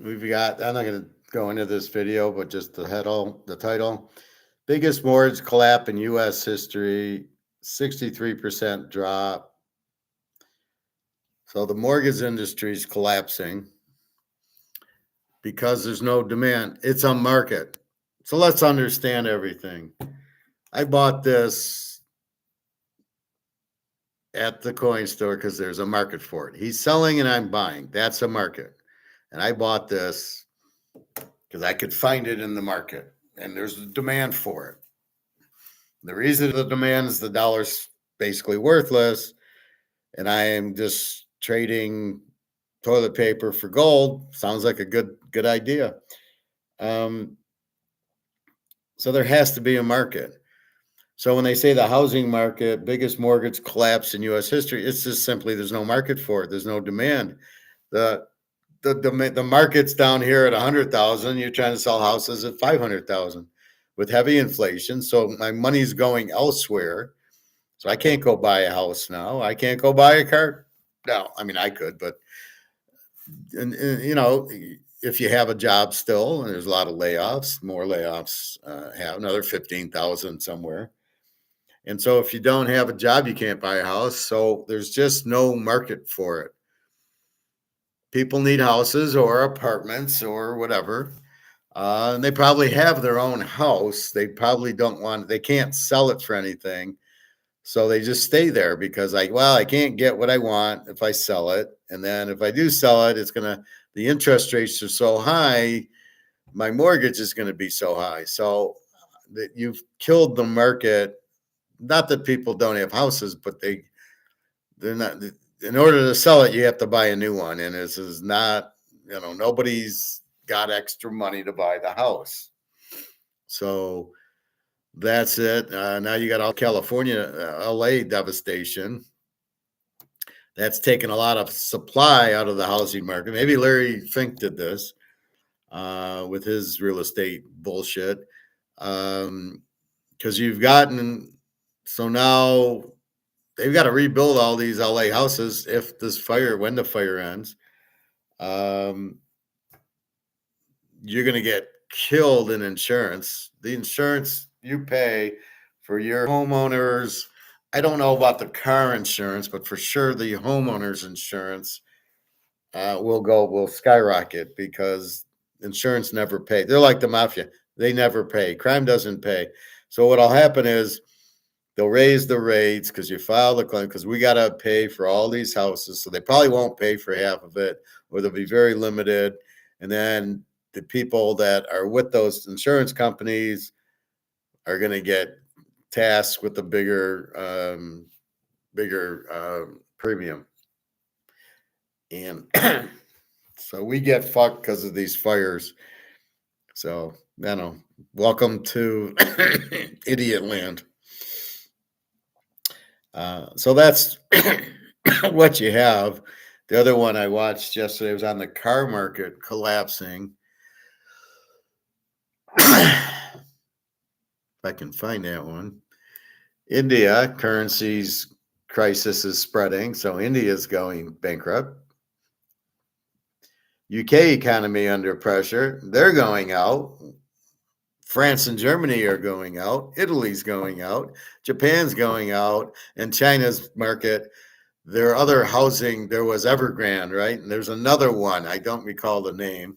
We've got, I'm not going to go into this video, but just the title. Biggest mortgage collapse in U.S. history, 63% drop. So the mortgage industry is collapsing because there's no demand. It's a market. So let's understand everything. I bought this at the coin store because there's a market for it. He's selling and I'm buying. That's a market. And I bought this because I could find it in the market and there's a demand for it. The reason the demand is the dollar's basically worthless and I am just trading toilet paper for gold. Sounds like a good idea. So there has to be a market. So when they say the housing market, biggest mortgage collapse in U.S. history, it's just simply there's no market for it. There's no demand. The market's down here at 100,000. You're trying to sell houses at 500,000 with heavy inflation. So my money's going elsewhere. So I can't go buy a house now. I can't go buy a car. No, I mean I could, but and you know, if you have a job still, and there's a lot of layoffs, more layoffs, have another 15,000 somewhere. And so if you don't have a job, you can't buy a house. So there's just no market for it. People need houses or apartments or whatever. And they probably have their own house. They probably they can't sell it for anything. So they just stay there because I can't get what I want if I sell it. And then if I do sell it, the interest rates are so high, my mortgage is going to be so high. So that you've killed the market. Not that people don't have houses, but they're not. In order to sell it, you have to buy a new one, and this is not. Nobody's got extra money to buy the house, so that's it. Now you got all California, LA devastation. That's taken a lot of supply out of the housing market. Maybe Larry Fink did this with his real estate bullshit, because you've gotten. So now they've got to rebuild all these LA houses when the fire ends. You're going to get killed in insurance. The insurance you pay for your homeowners, I don't know about the car insurance, but for sure the homeowners insurance will skyrocket because insurance never pay. They're like the mafia. They never pay. Crime doesn't pay. So what'll happen is they'll raise the rates because you file the claim because we got to pay for all these houses. So they probably won't pay for half of it, or they'll be very limited. And then the people that are with those insurance companies are going to get tasked with the bigger premium. And so we get fucked because of these fires. So, welcome to idiot land. So that's what you have. The other one I watched yesterday was on the car market collapsing. If I can find that one. India currencies crisis is spreading. So India is going bankrupt. UK economy under pressure. They're going out. France and Germany are going out. Italy's going out. Japan's going out. And China's market, their other housing, there was Evergrande, right? And there's another one. I don't recall the name.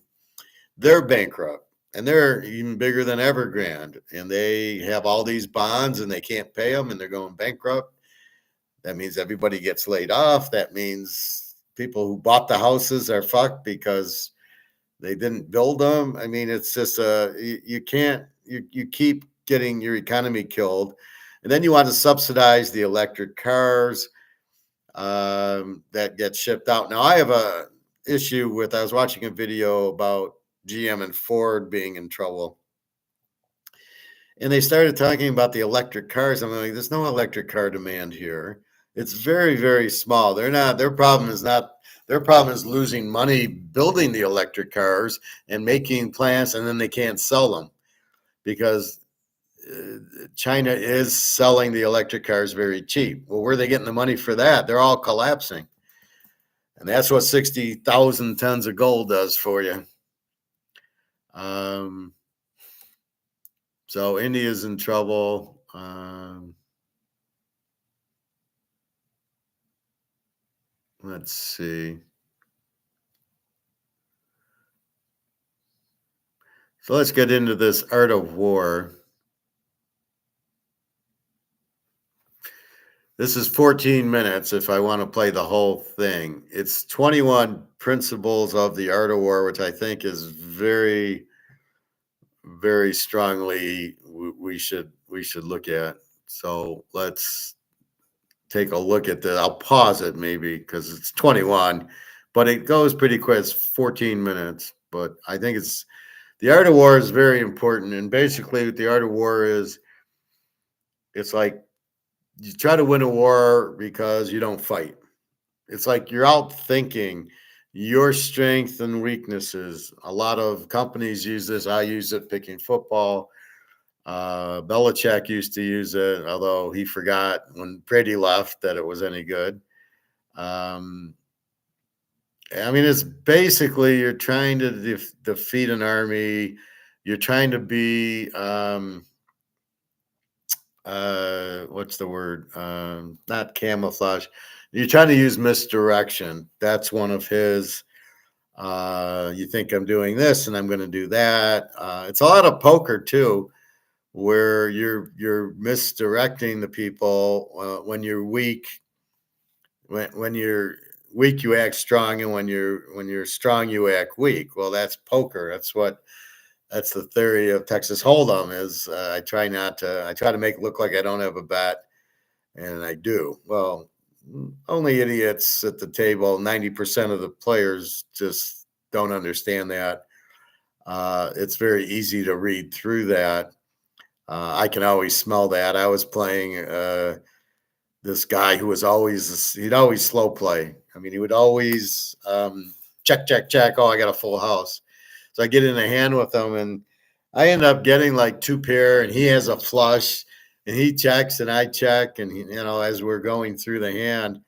They're bankrupt. And they're even bigger than Evergrande. And they have all these bonds and they can't pay them and they're going bankrupt. That means everybody gets laid off. That means people who bought the houses are fucked because they didn't build them. I mean, it's just you can't, you keep getting your economy killed. And then you want to subsidize the electric cars that get shipped out. Now, I have a issue with, I was watching a video about GM and Ford being in trouble. And they started talking about the electric cars. I'm like, there's no electric car demand here. It's very, very small. Their problem is losing money building the electric cars and making plants, and then they can't sell them because China is selling the electric cars very cheap. Well, where are they getting the money for that? They're all collapsing. And that's what 60,000 tons of gold does for you. So India's in trouble. Let's see. So let's get into this art of war. This is 14 minutes if I want to play the whole thing. It's 21 principles of the art of war, which I think is very, very strongly we should look at. So let's take a look at that. I'll pause it maybe because it's 21, but it goes pretty quick. It's 14 minutes, but I think the art of war is very important. And basically what the art of war is, it's like you try to win a war because you don't fight. It's like you're out thinking your strengths and weaknesses. A lot of companies use this. I use it picking football. Belichick used to use it, although he forgot when Brady left that it was any good. I mean, it's basically you're trying to defeat an army. You're trying to be, what's the word? Not camouflage. You're trying to use misdirection. That's one of his. You think I'm doing this and I'm going to do that. It's a lot of poker too, where you're misdirecting the people. When you're weak, when you're weak, you act strong, and when you're strong, you act weak. Well, that's poker. That's the theory of Texas Hold'em. Is I try to make it look like I don't have a bet, and I do. Well, only idiots at the table. 90% of the players just don't understand that. It's very easy to read through that. I can always smell that. I was playing this guy who was he'd always slow play. I mean, he would always check. Oh, I got a full house. So I get in a hand with him, and I end up getting like two pair, and he has a flush, and he checks, and I check, and as we're going through the hand,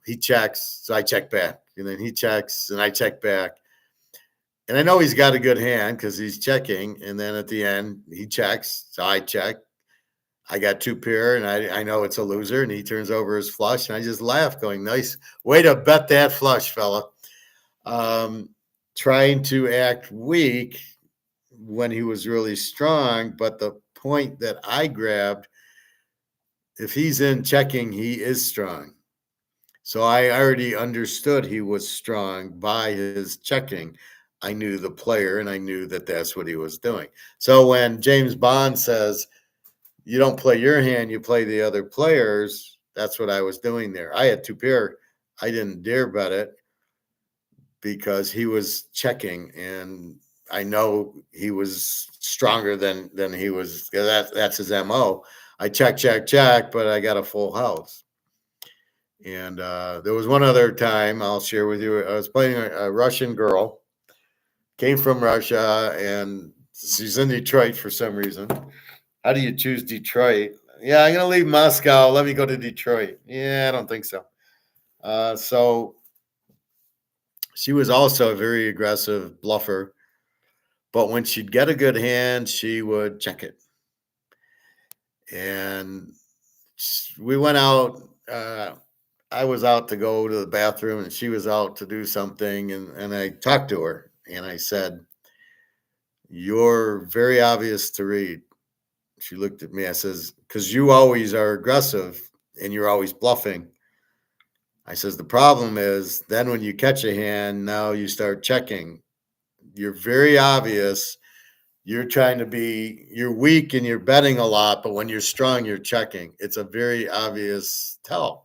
he checks, so I check back, and then he checks, and I check back. And I know he's got a good hand because he's checking. And then at the end, he checks. So I check. I got two pair, and I know it's a loser. And he turns over his flush. And I just laugh, going, nice way to bet that flush, fella. Trying to act weak when he was really strong. But the point that I grabbed, if he's in checking, he is strong. So I already understood he was strong by his checking. I knew the player, and I knew that that's what he was doing. So when James Bond says, you don't play your hand, you play the other players, that's what I was doing there. I had two pair. I didn't dare bet it because he was checking, and I know he was stronger than he was. That's his MO. I check, but I got a full house. And there was one other time I'll share with you. I was playing a Russian girl. Came from Russia, and she's in Detroit for some reason. How do you choose Detroit? Yeah, I'm going to leave Moscow. Let me go to Detroit. Yeah, I don't think so. So she was also a very aggressive bluffer. But when she'd get a good hand, she would check it. And we went out. I was out to go to the bathroom and she was out to do something. And I talked to her and I said, "You're very obvious to read." She looked at me. I says, "Because you always are aggressive and you're always bluffing." I says, "The problem is then when you catch a hand, now you start checking. You're very obvious. You're weak and you're betting a lot, but when you're strong, you're checking. It's a very obvious tell."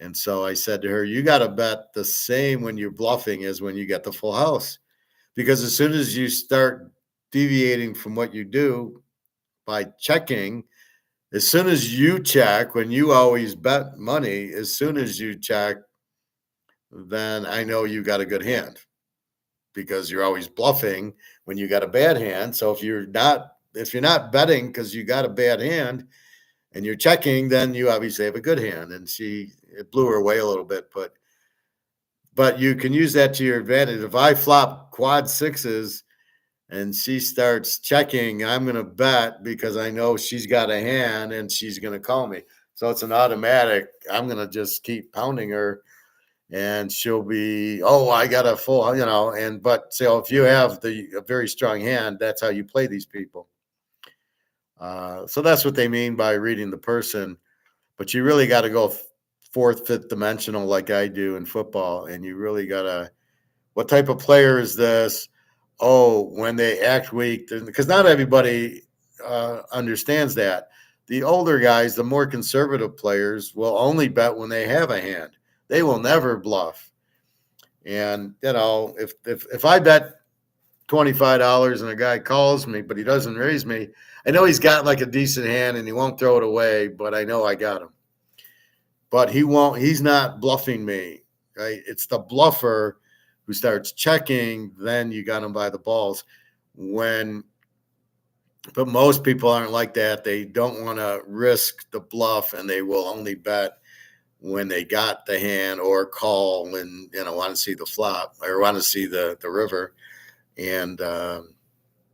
And so I said to her, "You got to bet the same when you're bluffing as when you get the full house. Because as soon as you start deviating from what you do by checking, as soon as you check, when you always bet money, as soon as you check, then I know you got a good hand because you're always bluffing when you got a bad hand. So if you're not betting because you got a bad hand and you're checking, then you obviously have a good hand." And it blew her away a little bit, but you can use that to your advantage. If I flop quad sixes and she starts checking, I'm going to bet because I know she's got a hand and she's going to call me. So it's an automatic. I'm going to just keep pounding her and she'll be, "Oh, I got a full," but so if you have a very strong hand, that's how you play these people. So that's what they mean by reading the person. But you really got to go fourth, fifth dimensional like I do in football. And you really got to, what type of player is this? Oh, when they act weak, because not everybody understands that. The older guys, the more conservative players, will only bet when they have a hand. They will never bluff. And if I bet $25 and a guy calls me, but he doesn't raise me, I know he's got like a decent hand and he won't throw it away, but I know I got him. But he's not bluffing me, right? It's the bluffer who starts checking, then you got him by the balls. But most people aren't like that. They don't want to risk the bluff and they will only bet when they got the hand or call and want to see the flop or want to see the river. And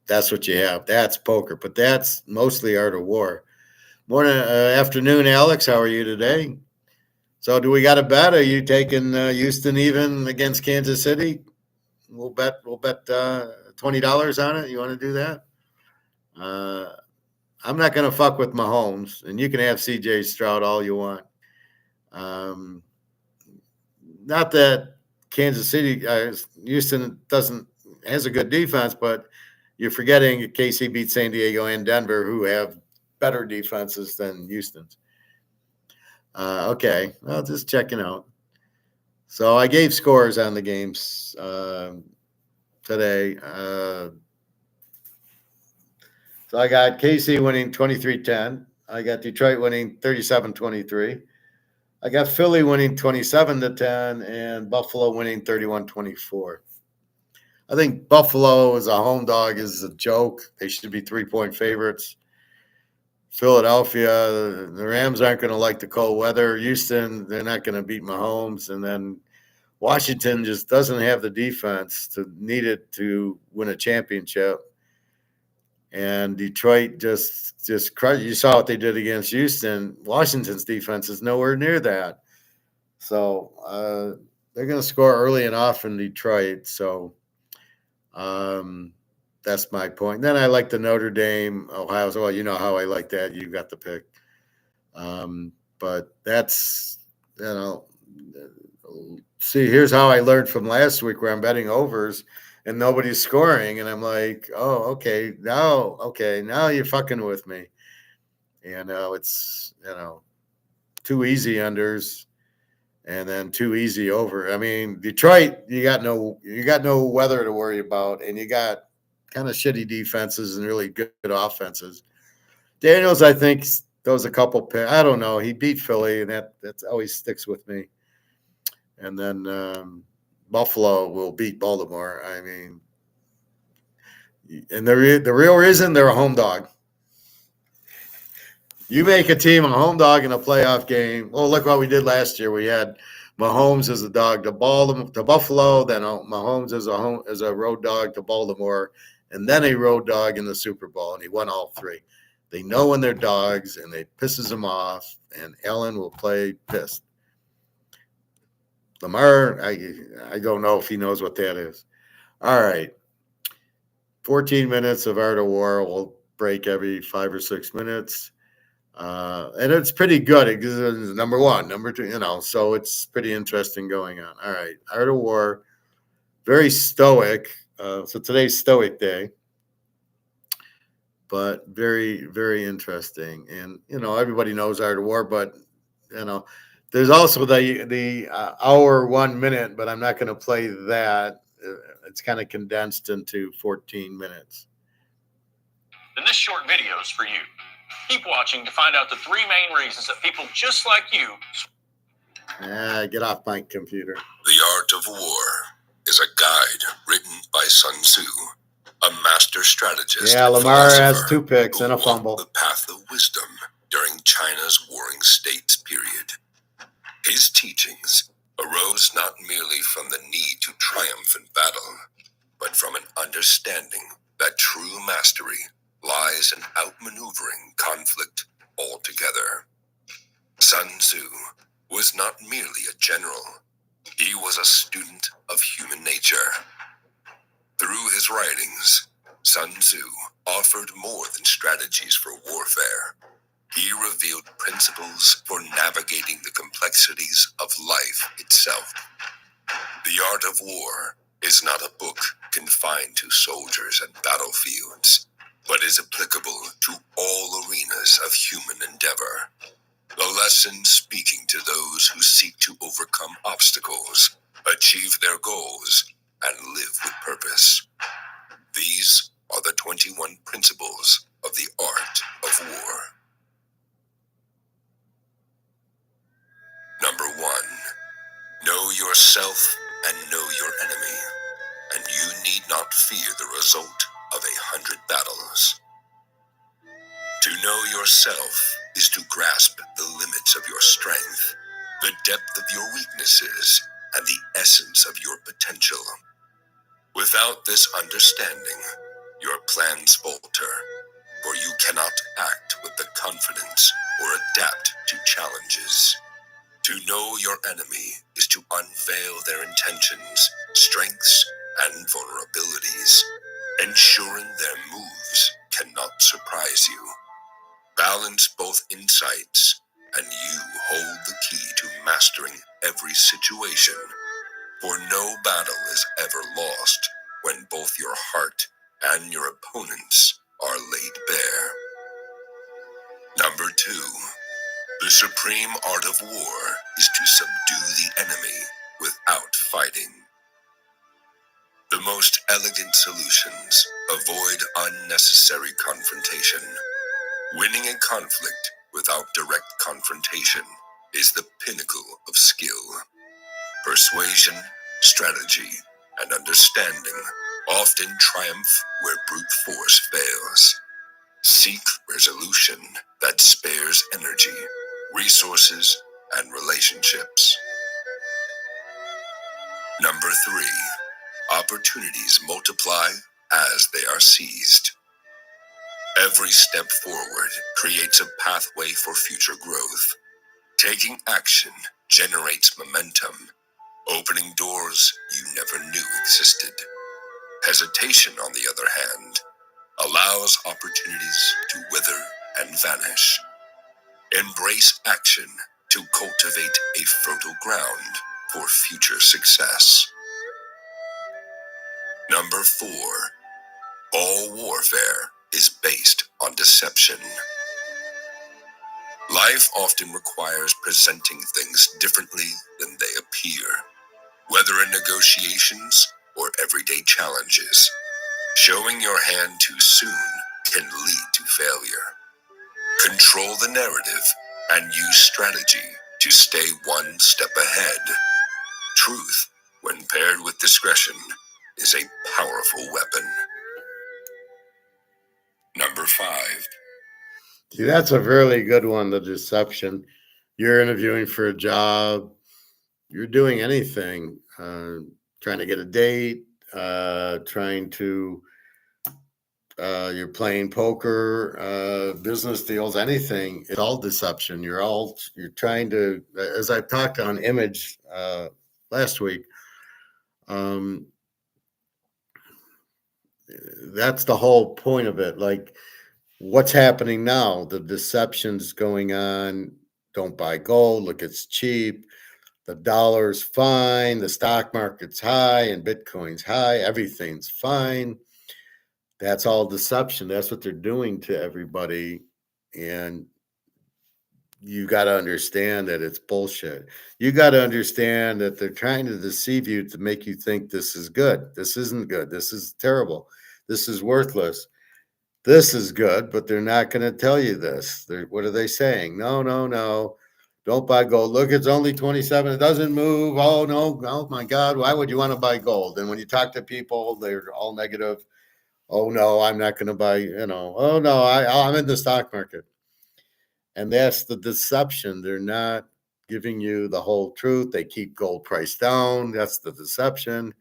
that's what you have. That's poker, but that's mostly art of war. Morning, afternoon, Alex. How are you today? So, do we got a bet? Are you taking Houston even against Kansas City? We'll bet $20 on it. You want to do that? I'm not going to fuck with Mahomes, and you can have C.J. Stroud all you want. Not that Kansas City, Houston has a good defense, but you're forgetting KC beat San Diego and Denver, who have better defenses than Houston's. Okay, well, just checking out. So I gave scores on the games today. So I got KC winning 23-10. I got Detroit winning 37-23. I got Philly winning 27-10 and Buffalo winning 31-24. I think Buffalo as a home dog is a joke. They should be 3-point favorites. Philadelphia, the Rams aren't going to like the cold weather. Houston, they're not going to beat Mahomes. And then Washington just doesn't have the defense needed to win a championship. And Detroit just crushed. You saw what they did against Houston. Washington's defense is nowhere near that. So they're going to score early and often in Detroit. So that's my point. And then I like the Notre Dame, Ohio. So, well, you know how I like that. You got the pick. But that's, see, here's how I learned from last week where I'm betting overs and nobody's scoring. And I'm like, oh, okay, now you're fucking with me. It's, too easy unders and then too easy over. I mean, Detroit, you got no weather to worry about, and you got kind of shitty defenses and really good offenses. Daniels, I think, throws a couple picks. I don't know. He beat Philly, and that always sticks with me. And then Buffalo will beat Baltimore. I mean, and the real reason they're a home dog. You make a team a home dog in a playoff game. Well, look what we did last year. We had Mahomes as a dog to Buffalo, then Mahomes as a road dog to Baltimore, and then a road dog in the Super Bowl, and he won all three. They know when they're dogs, and it pisses them off, and Allen will play pissed. Lamar, I don't know if he knows what that is. All right. 14 minutes of Art of War. We'll break every 5 or 6 minutes. And it's pretty good. It's number one, number two, so it's pretty interesting going on. All right. Art of War, very stoic. So today's Stoic Day, but very, very interesting. And, everybody knows Art of War, but, there's also the hour, 1 minute, but I'm not going to play that. It's kind of condensed into 14 minutes. And this short video is for you. Keep watching to find out the 3 main reasons that people just like you. Get off my computer. The Art of War is a guide written by Sun Tzu, a master strategist. Yeah, Lamar has 2 picks and a fumble. The path of wisdom during China's warring states period. His teachings arose not merely from the need to triumph in battle, but from an understanding that true mastery lies in outmaneuvering conflict altogether. Sun Tzu was not merely a general. He was a student of human nature. Through his writings, Sun Tzu offered more than strategies for warfare. He revealed principles for navigating the complexities of life itself. The Art of War is not a book confined to soldiers and battlefields, but is applicable to all arenas of human endeavor. The lesson speaking to those who seek to overcome obstacles, achieve their goals, and live with purpose. These are the 21 principles of the Art of War. Number 1, know yourself and know your enemy, and you need not fear the result of 100 battles. To know yourself is to grasp the limits of your strength, the depth of your weaknesses, and the essence of your potential. Without this understanding, your plans falter, for you cannot act with the confidence or adapt to challenges. To know your enemy is to unveil their intentions, strengths, and vulnerabilities, ensuring their moves cannot surprise you. Balance both insights, and you hold the key to mastering every situation, for no battle is ever lost when both your heart and your opponents are laid bare. Number 2, the supreme art of war is to subdue the enemy without fighting. The most elegant solutions avoid unnecessary confrontation. Winning a conflict without direct confrontation is the pinnacle of skill. Persuasion, strategy, and understanding often triumph where brute force fails. Seek resolution that spares energy, resources, and relationships. Number 3, opportunities multiply as they are seized. Every step forward creates a pathway for future growth. Taking action generates momentum, opening doors you never knew existed. Hesitation, on the other hand, allows opportunities to wither and vanish. Embrace action to cultivate a fertile ground for future success. Number 4, all warfare is based on deception. Life often requires presenting things differently than they appear, whether in negotiations or everyday challenges. Showing your hand too soon can lead to failure. Control the narrative and use strategy to stay one step ahead. Truth, when paired with discretion, is a powerful weapon. Number 5. See, that's a really good one, the deception. You're interviewing for a job, you're doing anything, trying to get a date, trying to, you're playing poker, business deals, anything. It's all deception. You're trying to, as I talked on Image last week, um, that's the whole point of it. Like, what's happening now? The deception's going on. Don't buy gold. Look, it's cheap. The dollar's fine. The stock market's high and Bitcoin's high. Everything's fine. That's all deception. That's what they're doing to everybody. And you got to understand that it's bullshit. You got to understand that they're trying to deceive you to make you think this is good. This isn't good. This is terrible. This is worthless. This is good, but they're not going to tell you this. What are they saying? No, no, no. Don't buy gold. Look, it's only 27. It doesn't move. Oh, no. Oh, my God. Why would you want to buy gold? And when you talk to people, they're all negative. Oh, no, I'm not going to buy, oh, no, I'm in the stock market. And that's the deception. They're not giving you the whole truth. They keep gold price down. That's the deception.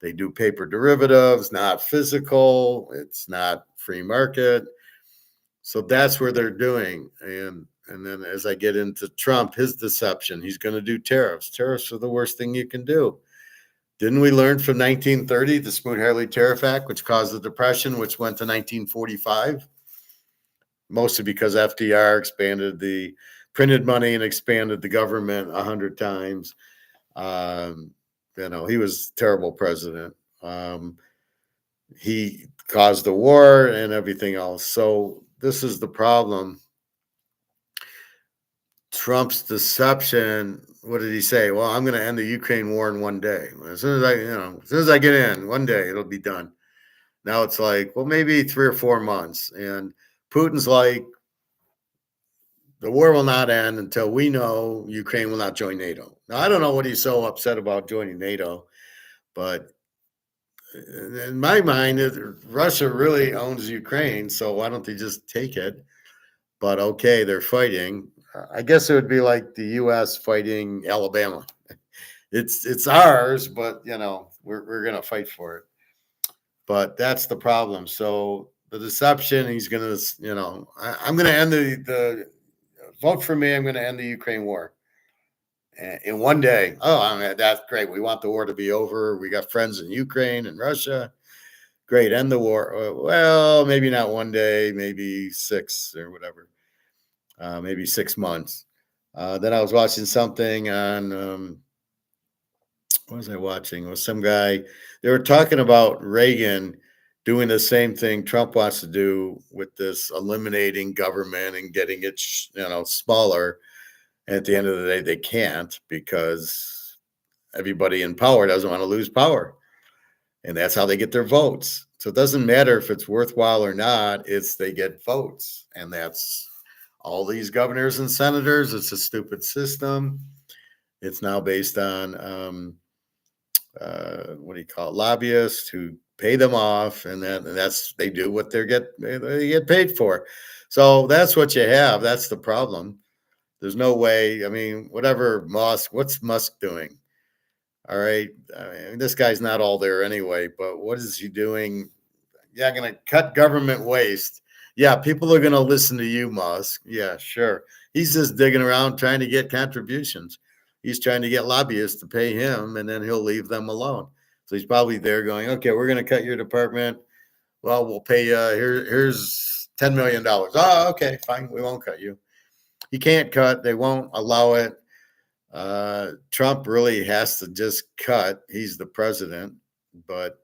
They do paper derivatives, not physical. It's not free market. So that's where they're doing. And then as I get into Trump, his deception, he's going to do tariffs. Tariffs are the worst thing you can do. Didn't we learn from 1930, the Smoot-Hawley Tariff Act, which caused the Depression, which went to 1945? Mostly because FDR expanded the printed money and expanded the government 100 times. He was a terrible president. He caused the war and everything else. So this is the problem. Trump's deception. What did he say? Well, I'm going to end the Ukraine war in one day. As soon as I get in, one day it'll be done. Now it's like, well, maybe 3 or 4 months. And Putin's like, the war will not end until we know Ukraine will not join NATO. Now, I don't know what he's so upset about joining NATO, but in my mind, Russia really owns Ukraine, so why don't they just take it? But okay, they're fighting. I guess it would be like the U.S. fighting Alabama. It's ours, but we're gonna fight for it. But that's the problem. So the deception, he's gonna, I'm gonna end the vote for me. I'm gonna end the Ukraine war in one day. Oh, I mean, that's great. We want the war to be over. We got friends in Ukraine and Russia. Great, end the war. Well, maybe not one day, maybe 6 or whatever, maybe 6 months. Then I was watching something on, what was I watching? It was some guy, they were talking about Reagan doing the same thing Trump wants to do with this eliminating government and getting it, smaller. And at the end of the day, they can't because everybody in power doesn't want to lose power. And that's how they get their votes. So it doesn't matter if it's worthwhile or not, it's they get votes. And that's all these governors and senators. It's a stupid system. It's now based on what do you call it? Lobbyists who pay them off, and that's they do what they get paid for. So that's what you have. That's the problem. There's no way. I mean, what's Musk doing? All right. I mean, this guy's not all there anyway, but what is he doing? Yeah, going to cut government waste. Yeah, people are going to listen to you, Musk. Yeah, sure. He's just digging around trying to get contributions. He's trying to get lobbyists to pay him, and then he'll leave them alone. So he's probably there going, okay, we're going to cut your department. Well, we'll pay you. Here's $10 million. Oh, okay, fine. We won't cut you. He can't cut. They won't allow it. Trump really has to just cut. He's the president, but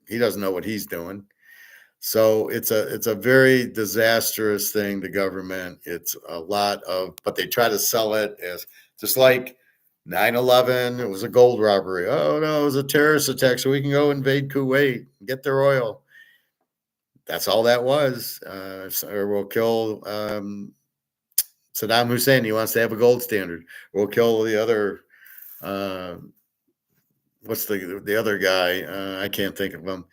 he doesn't know what he's doing. So it's a very disastrous thing, the government. It's a lot of, but they try to sell it as just like 9/11. It was a gold robbery. Oh no, it was a terrorist attack, so we can go invade Kuwait and get their oil. That's all that was. Or we'll kill Saddam Hussein. He wants to have a gold standard. We'll kill the other. What's the other guy? I can't think of him.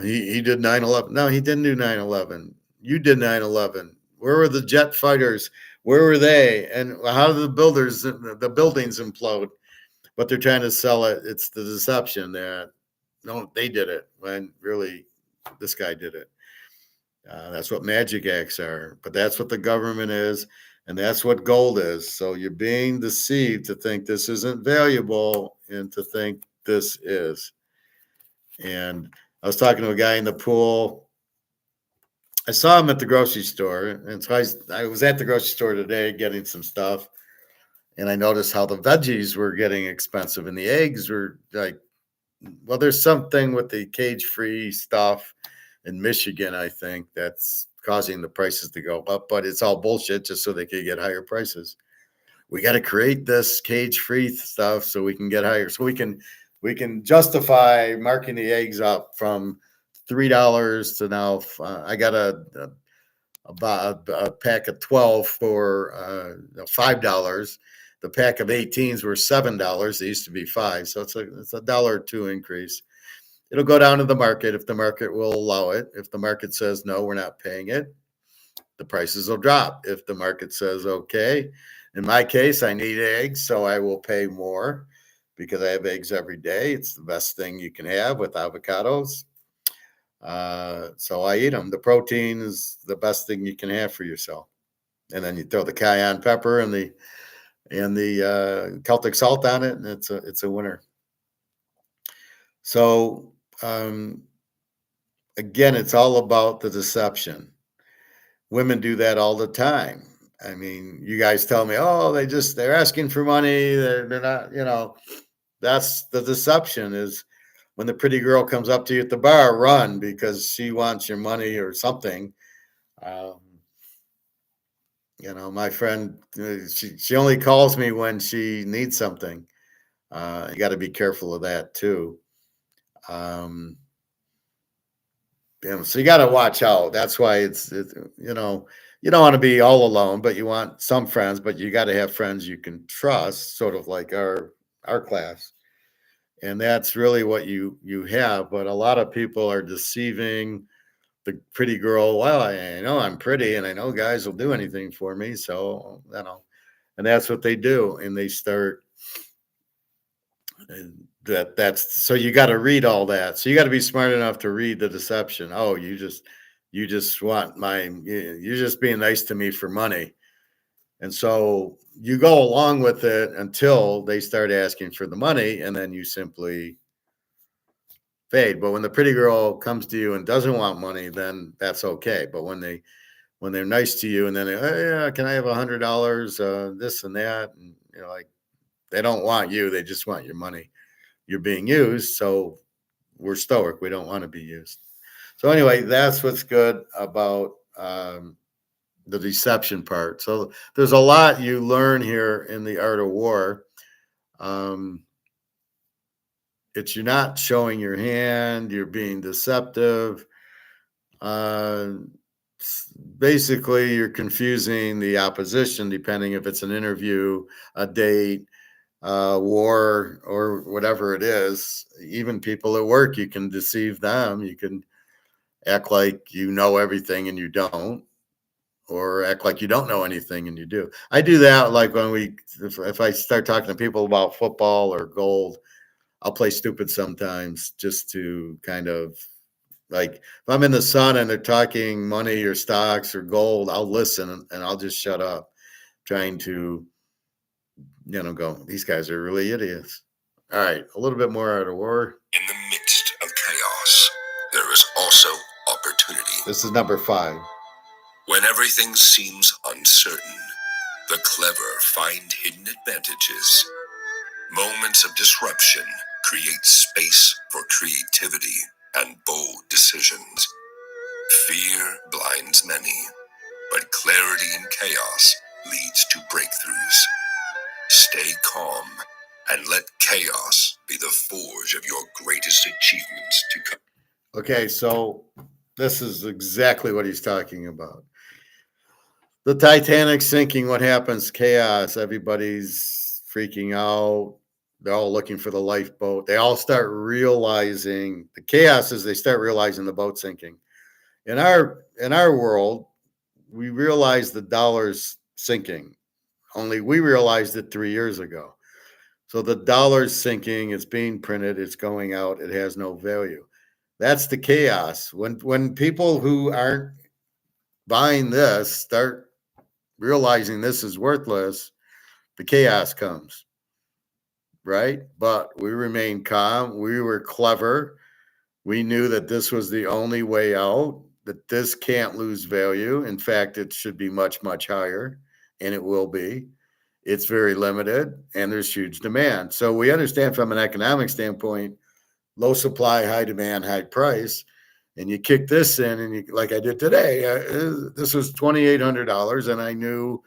He did 9/11. No, he didn't do 9/11. You did 9/11. Where were the jet fighters? Where were they? And how did the buildings implode? But they're trying to sell it. It's the deception that no, they did it when really this guy did it. That's what magic acts are, but that's what the government is, and that's what gold is. So you're being deceived to think this isn't valuable and to think this is. And I was talking to a guy in the pool. I saw him at the grocery store, and so I was at the grocery store today getting some stuff, and I noticed how the veggies were getting expensive, and the eggs were like, well, there's something with the cage-free stuff in Michigan, I think, that's causing the prices to go up, but it's all bullshit just so they can get higher prices. We got to create this cage-free stuff so we can get higher, so we can justify marking the eggs up from $3 to now. I got a pack of 12 for $5. The pack of 18s were $7. They used to be $5, so it's a dollar or two increase. It'll go down to the market if the market will allow it. If the market says no, we're not paying it, the prices will drop. If the market says okay, in my case, I need eggs, so I will pay more because I have eggs every day. It's the best thing you can have with avocados. So I eat them. The protein is the best thing you can have for yourself. And then you throw the cayenne pepper and the Celtic salt on it, and it's a winner. So again, it's all about the deception. Women do that all the time. I mean, you guys tell me, oh, they're asking for money. They're not, that's the deception is when the pretty girl comes up to you at the bar, run because she wants your money or something. My friend, she only calls me when she needs something. You got to be careful of that too. So you got to watch out. That's why it's you don't want to be all alone, but you want some friends, but you got to have friends you can trust, sort of like our class. And that's really what you have. But a lot of people are deceiving the pretty girl. Well, I know I'm pretty and I know guys will do anything for me. So, and that's what they do. And they start that's so you got to read all that. So you got to be smart enough to read the deception. Oh, you just want you're just being nice to me for money. And so you go along with it until they start asking for the money, and then you simply fade. But when the pretty girl comes to you and doesn't want money, then that's okay. But when they're nice to you and then yeah, can I have $100, this and that, and like they don't want you, they just want your money. You're being used, so we're stoic. We don't want to be used. So anyway, that's what's good about the deception part. So there's a lot you learn here in the art of war. It's you're not showing your hand. You're being deceptive. Basically, you're confusing the opposition, depending if it's an interview, a date, war, or whatever it is. Even people at work, you can deceive them. You can act like you know everything and you don't, or act like you don't know anything and you do. I do that like when if I start talking to people about football or gold, I'll play stupid sometimes just to kind of like if I'm in the sun and they're talking money or stocks or gold, I'll listen and I'll just shut up, trying to go, these guys are really idiots. All right, a little bit more out of war. In the midst of chaos, there is also opportunity. This is number 5. When everything seems uncertain, the clever find hidden advantages. Moments of disruption create space for creativity and bold decisions. Fear blinds many, but clarity in chaos leads to breakthroughs. Stay calm and let chaos be the forge of your greatest achievements to come. Okay, so this is exactly what he's talking about. The Titanic sinking, what happens? Chaos. Everybody's freaking out. They're all looking for the lifeboat. They all start realizing the chaos as they start realizing the boat sinking. In our world, we realize the dollar's sinking. Only we realized it 3 years ago. So the dollar's sinking, it's being printed, it's going out, it has no value. That's the chaos. When people who aren't buying this start realizing this is worthless, the chaos comes, right? But we remained calm. We were clever. We knew that this was the only way out, that this can't lose value. In fact, it should be much, much higher, and it will be. It's very limited, and there's huge demand. So we understand from an economic standpoint, low supply, high demand, high price. And you kick this in, and you, like I did today, this was $2,800, and I knew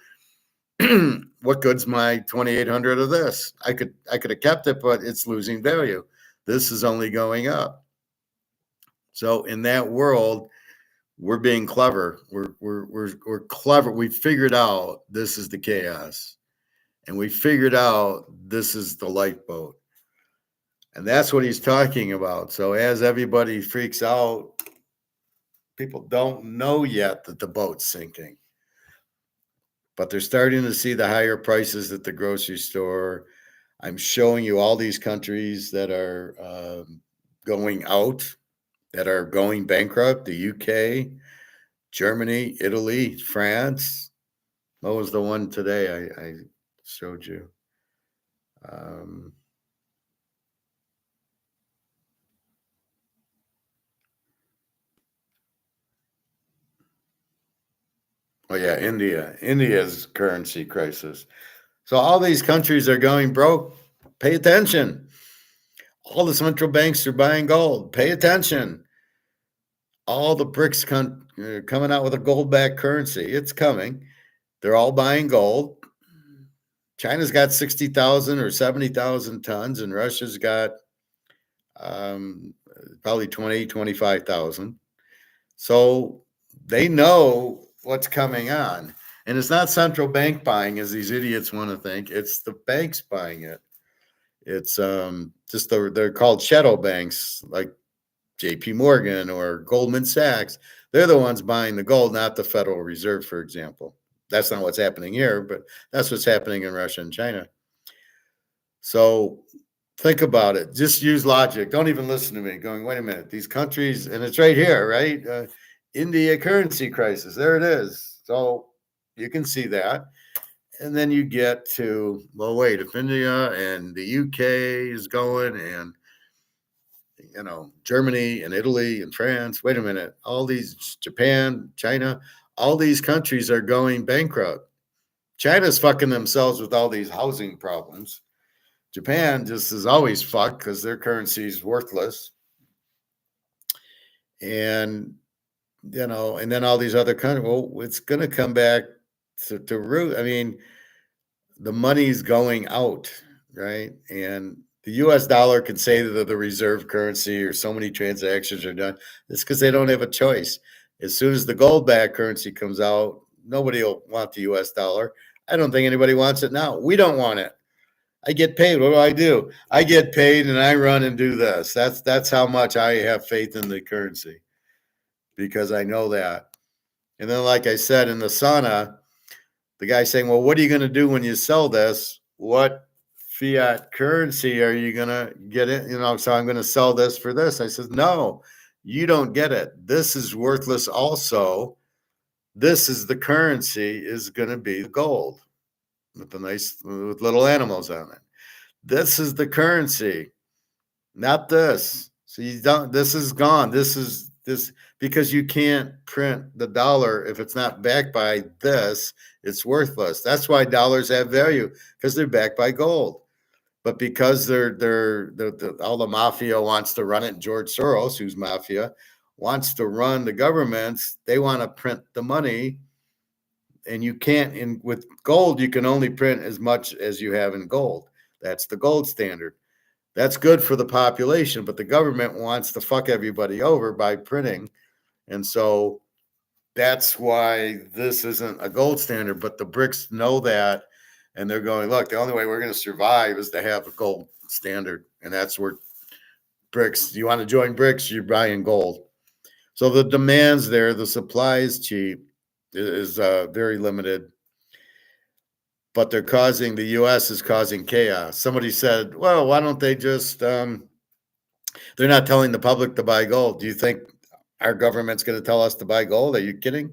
what good's my 2,800 of this? I could have kept it, but it's losing value. This is only going up. So in that world, we're being clever. We're clever. We figured out this is the chaos, and we figured out this is the lifeboat. And that's what he's talking about. So as everybody freaks out, people don't know yet that the boat's sinking. But they're starting to see the higher prices at the grocery store. I'm showing you all these countries that are going out, that are going bankrupt, the UK, Germany, Italy, France. What was the one today I showed you? Oh, yeah, India. India's currency crisis. So all these countries are going broke. Pay attention. All the central banks are buying gold. Pay attention. All the BRICS coming out with a gold-backed currency. It's coming. They're all buying gold. China's got 60,000 or 70,000 tons, and Russia's got probably 20, 25,000. So they know what's coming on. And it's not central bank buying, as these idiots want to think. It's the banks buying it. It's just they're called shadow banks, like JP Morgan or Goldman Sachs. They're the ones buying the gold, not the Federal Reserve, for example. That's not what's happening here, but that's what's happening in Russia and China. So think about it. Just use logic. Don't even listen to me going, wait a minute, these countries, and it's right here, right? India currency crisis. There it is. So you can see that. And then you get to, well, wait, if India and the UK is going, and Germany and Italy and France, wait a minute, all these, Japan, China, all these countries are going bankrupt. China's fucking themselves with all these housing problems. Japan just is always fucked because their currency is worthless. And, and then all these other countries, well, it's going to come back to root. I mean, the money's going out, right? And the US dollar can say that the reserve currency or so many transactions are done. It's because they don't have a choice. As soon as the gold-backed currency comes out, nobody will want the US dollar. I don't think anybody wants it now. We don't want it. I get paid. What do? I get paid and I run and do this. That's how much I have faith in the currency, because I know that. And then, like I said, in the sauna, the guy saying, well, what are you going to do when you sell this? What fiat currency are you going to get it? So I'm going to sell this for this. I said, no, you don't get it. This is worthless also. This is the currency, is going to be gold with with little animals on it. This is the currency, not this. So this is gone. This because you can't print the dollar if it's not backed by this, it's worthless. That's why dollars have value, because they're backed by gold. But because they're all the mafia wants to run it, George Soros, who's mafia, wants to run the governments, they want to print the money. And you can't, with gold, you can only print as much as you have in gold. That's the gold standard. That's good for the population, but the government wants to fuck everybody over by printing. And so that's why this isn't a gold standard, but the BRICS know that. And they're going, look, the only way we're going to survive is to have a gold standard. And that's where BRICS, you want to join BRICS, you're buying gold. So the demand's there, the supply is cheap. is very limited. But the U.S. is causing chaos. Somebody said, well, why don't they just, they're not telling the public to buy gold. Do you think our government's going to tell us to buy gold? Are you kidding?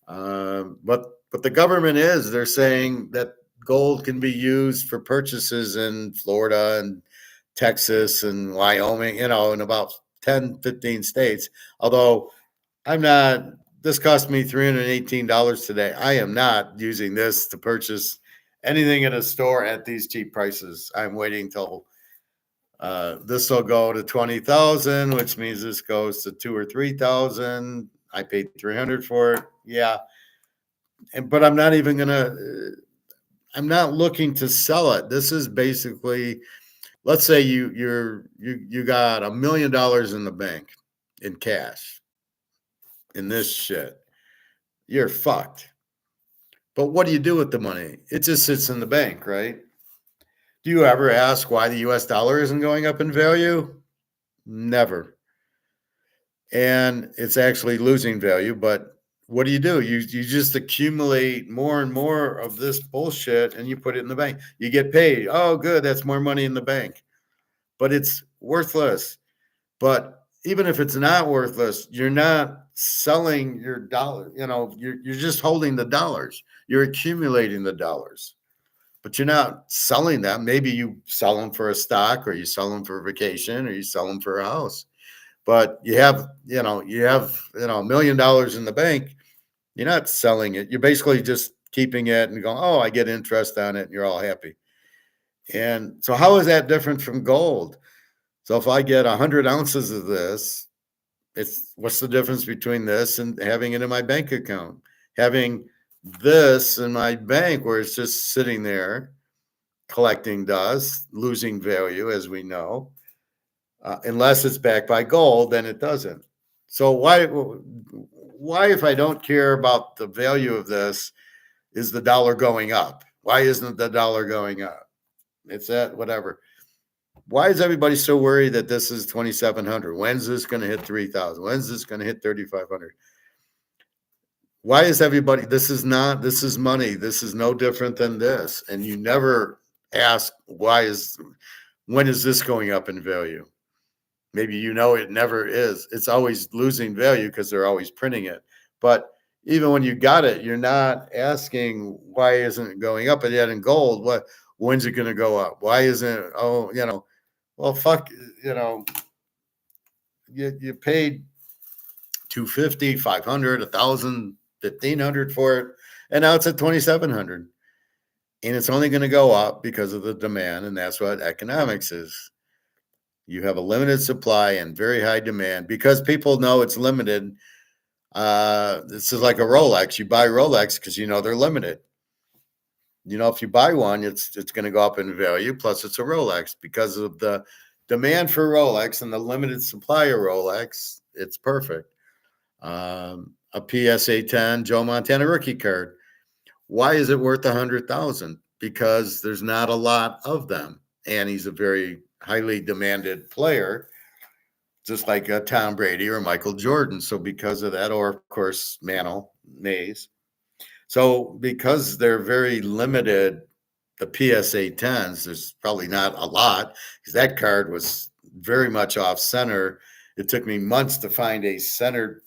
But the government they're saying that gold can be used for purchases in Florida and Texas and Wyoming, in about 10, 15 states. Although this cost me $318 today. I am not using this to purchase anything at a store at these cheap prices. I'm waiting till this will go to 20,000, which means this goes to 2 or 3,000. I paid 300 for it. Yeah. But I'm not even gonna. I'm not looking to sell it. This is basically, let's say you got $1 million in the bank in cash in this shit. You're fucked. But what do you do with the money? It just sits in the bank, right? Do you ever ask why the US dollar isn't going up in value? Never. And it's actually losing value, but what do? You just accumulate more and more of this bullshit and you put it in the bank. You get paid. Oh, good. That's more money in the bank. But it's worthless. But even if it's not worthless, you're not selling your dollar. You're just holding the dollars. You're accumulating the dollars. But you're not selling them. Maybe you sell them for a stock, or you sell them for a vacation, or you sell them for a house. But you have $1 million in the bank. You're not selling it. You're basically just keeping it and going, oh, I get interest on it, and you're all happy. And so how is that different from gold? So if I get 100 ounces of this, what's the difference between this and having it in my bank account? Having this in my bank where it's just sitting there collecting dust, losing value, as we know. Unless it's backed by gold, then it doesn't. So why, if I don't care about the value of this, is the dollar going up? Why isn't the dollar going up? It's at whatever. Why is everybody so worried that this is 2,700? When's this going to hit 3,000? When's this going to hit 3,500? Why is everybody? This is money. This is no different than this. And you never ask when is this going up in value? Maybe it never is. It's always losing value because they're always printing it. But even when you got it, you're not asking why isn't it going up? And yet in gold, when's it going to go up? Why isn't it? Well, fuck, you paid $250, $500, $1,000, $1,500 for it, and now it's at 2,700, and it's only going to go up because of the demand, and that's what economics is. You have a limited supply and very high demand because people know it's limited. This is like a Rolex. You buy Rolex because they're limited. If you buy one, it's going to go up in value. Plus, it's a Rolex because of the demand for Rolex and the limited supply of Rolex. It's perfect. A PSA 10 Joe Montana rookie card. Why is it worth $100,000? Because there's not a lot of them, and he's a very highly demanded player, just like Tom Brady or Michael Jordan. So because of that, or of course Mays. So because they're very limited, the PSA 10s, there's probably not a lot because that card was very much off center. It took me months to find a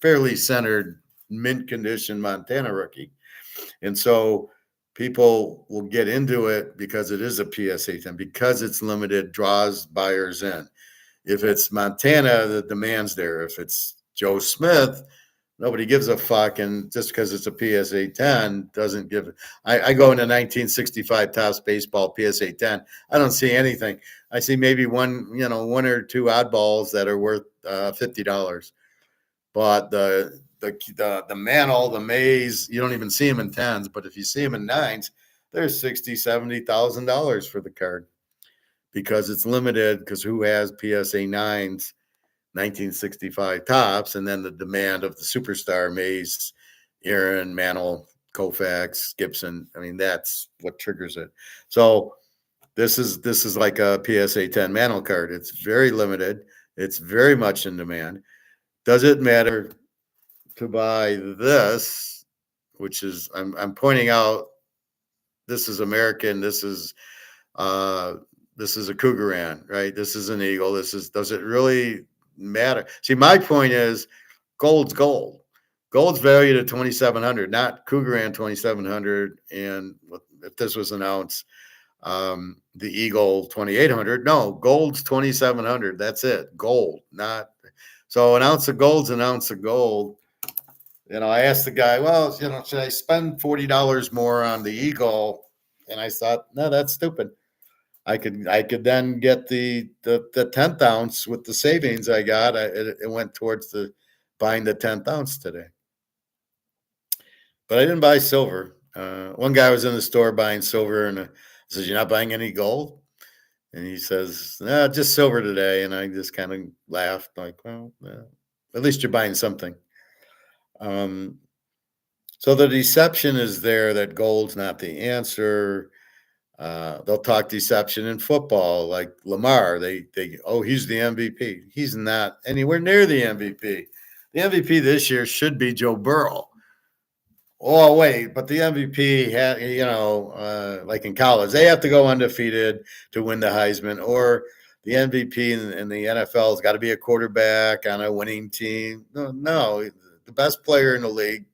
fairly centered, mint condition Montana rookie. And so people will get into it because it is a PSA 10, because it's limited, draws buyers in. If it's Montana, the demand's there. If it's Joe Smith, nobody gives a fuck. And just because it's a PSA 10 doesn't give it. I go into 1965 Topps Baseball PSA 10. I don't see anything. I see maybe one or two oddballs that are worth $50. But the Mantle, the Mays, you don't even see them in 10s. But if you see them in 9s, there's $60,000, $70,000 for the card because it's limited. Because who has PSA 9s, 1965 Topps, and then the demand of the superstar Mays, Aaron, Mantle, Koufax, Gibson. I mean, that's what triggers it. So this is like a PSA 10 Mantle card. It's very limited. It's very much in demand. Does it matter to buy this which is I'm pointing out this is American. This is a Cougaran, right? This is an eagle. Does it really matter? See, my point is gold's gold. Gold's valued at 2,700, not Cougaran 2,700. And if this was an ounce, the eagle 2,800. No, gold's 2,700. That's it. Gold, not so an ounce of gold's an ounce of gold. I asked the guy, well, should I spend $40 more on the eagle? And I thought, no, that's stupid. I could then get the 10th ounce with the savings I got. It went towards buying the 10th ounce today. But I didn't buy silver. One guy was in the store buying silver, and I says, "You're not buying any gold?" And he says, "No, just silver today." And I just kind of laughed, like, "Well, at least you're buying something." So the deception is there that gold's not the answer. They'll talk deception in football, like Lamar. He's the MVP. He's not anywhere near the MVP. The MVP this year should be Joe Burrow. Oh, wait, but the MVP had, like in college, they have to go undefeated to win the Heisman, or the MVP in the NFL has got to be a quarterback on a winning team. No, the best player in the league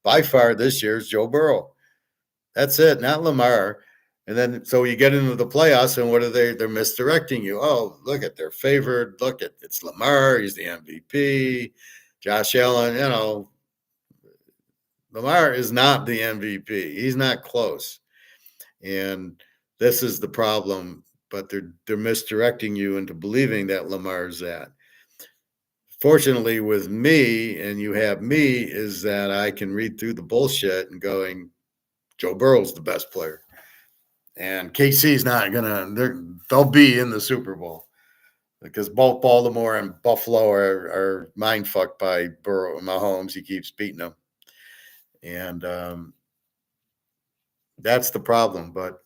by far this year is Joe Burrow. That's it, not Lamar. And then, so you get into the playoffs, and what are they? They're misdirecting you. Oh, look at their favored. Look at it's Lamar. He's the MVP. Josh Allen. Lamar is not the MVP. He's not close, and this is the problem. But they're misdirecting you into believing that Lamar's that. Fortunately, with me, and you have me, is that I can read through the bullshit and going, Joe Burrow's the best player. And KC's not they'll be in the Super Bowl because both Baltimore and Buffalo are mind fucked by Burrow and Mahomes. He keeps beating them. And that's the problem. But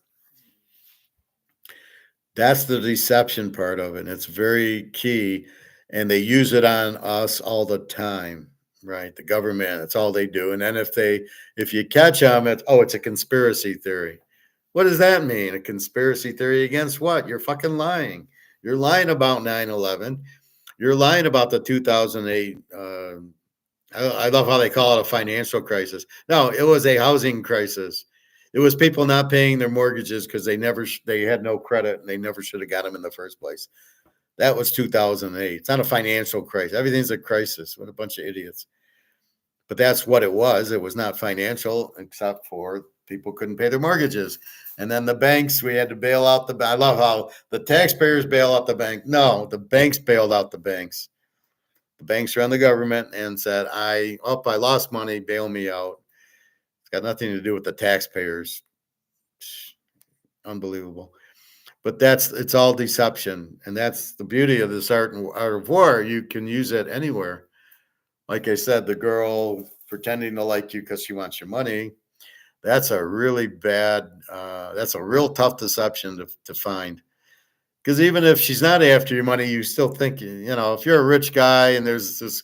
that's the deception part of it. And it's very key. And they use it on us all the time, right? The government, that's all they do. And then if you catch them, it's a conspiracy theory. What does that mean? A conspiracy theory against what? You're fucking lying. You're lying about 9/11. You're lying about the 2008. I love how they call it a financial crisis. No, it was a housing crisis. It was people not paying their mortgages because they had no credit and they never should have got them in the first place. That was 2008. It's not a financial crisis. Everything's a crisis. What a bunch of idiots. But that's what it was. It was not financial, except for people couldn't pay their mortgages. And then the banks, we had to bail out I love how the taxpayers bail out the bank. No, the banks bailed out the banks. The banks ran the government and said, I lost money, bail me out. It's got nothing to do with the taxpayers. Unbelievable. But it's all deception. And that's the beauty of this art of war. You can use it anywhere. Like I said, the girl pretending to like you because she wants your money. That's a really bad, that's a real tough deception to find. Because even if she's not after your money, you still think, if you're a rich guy and there's this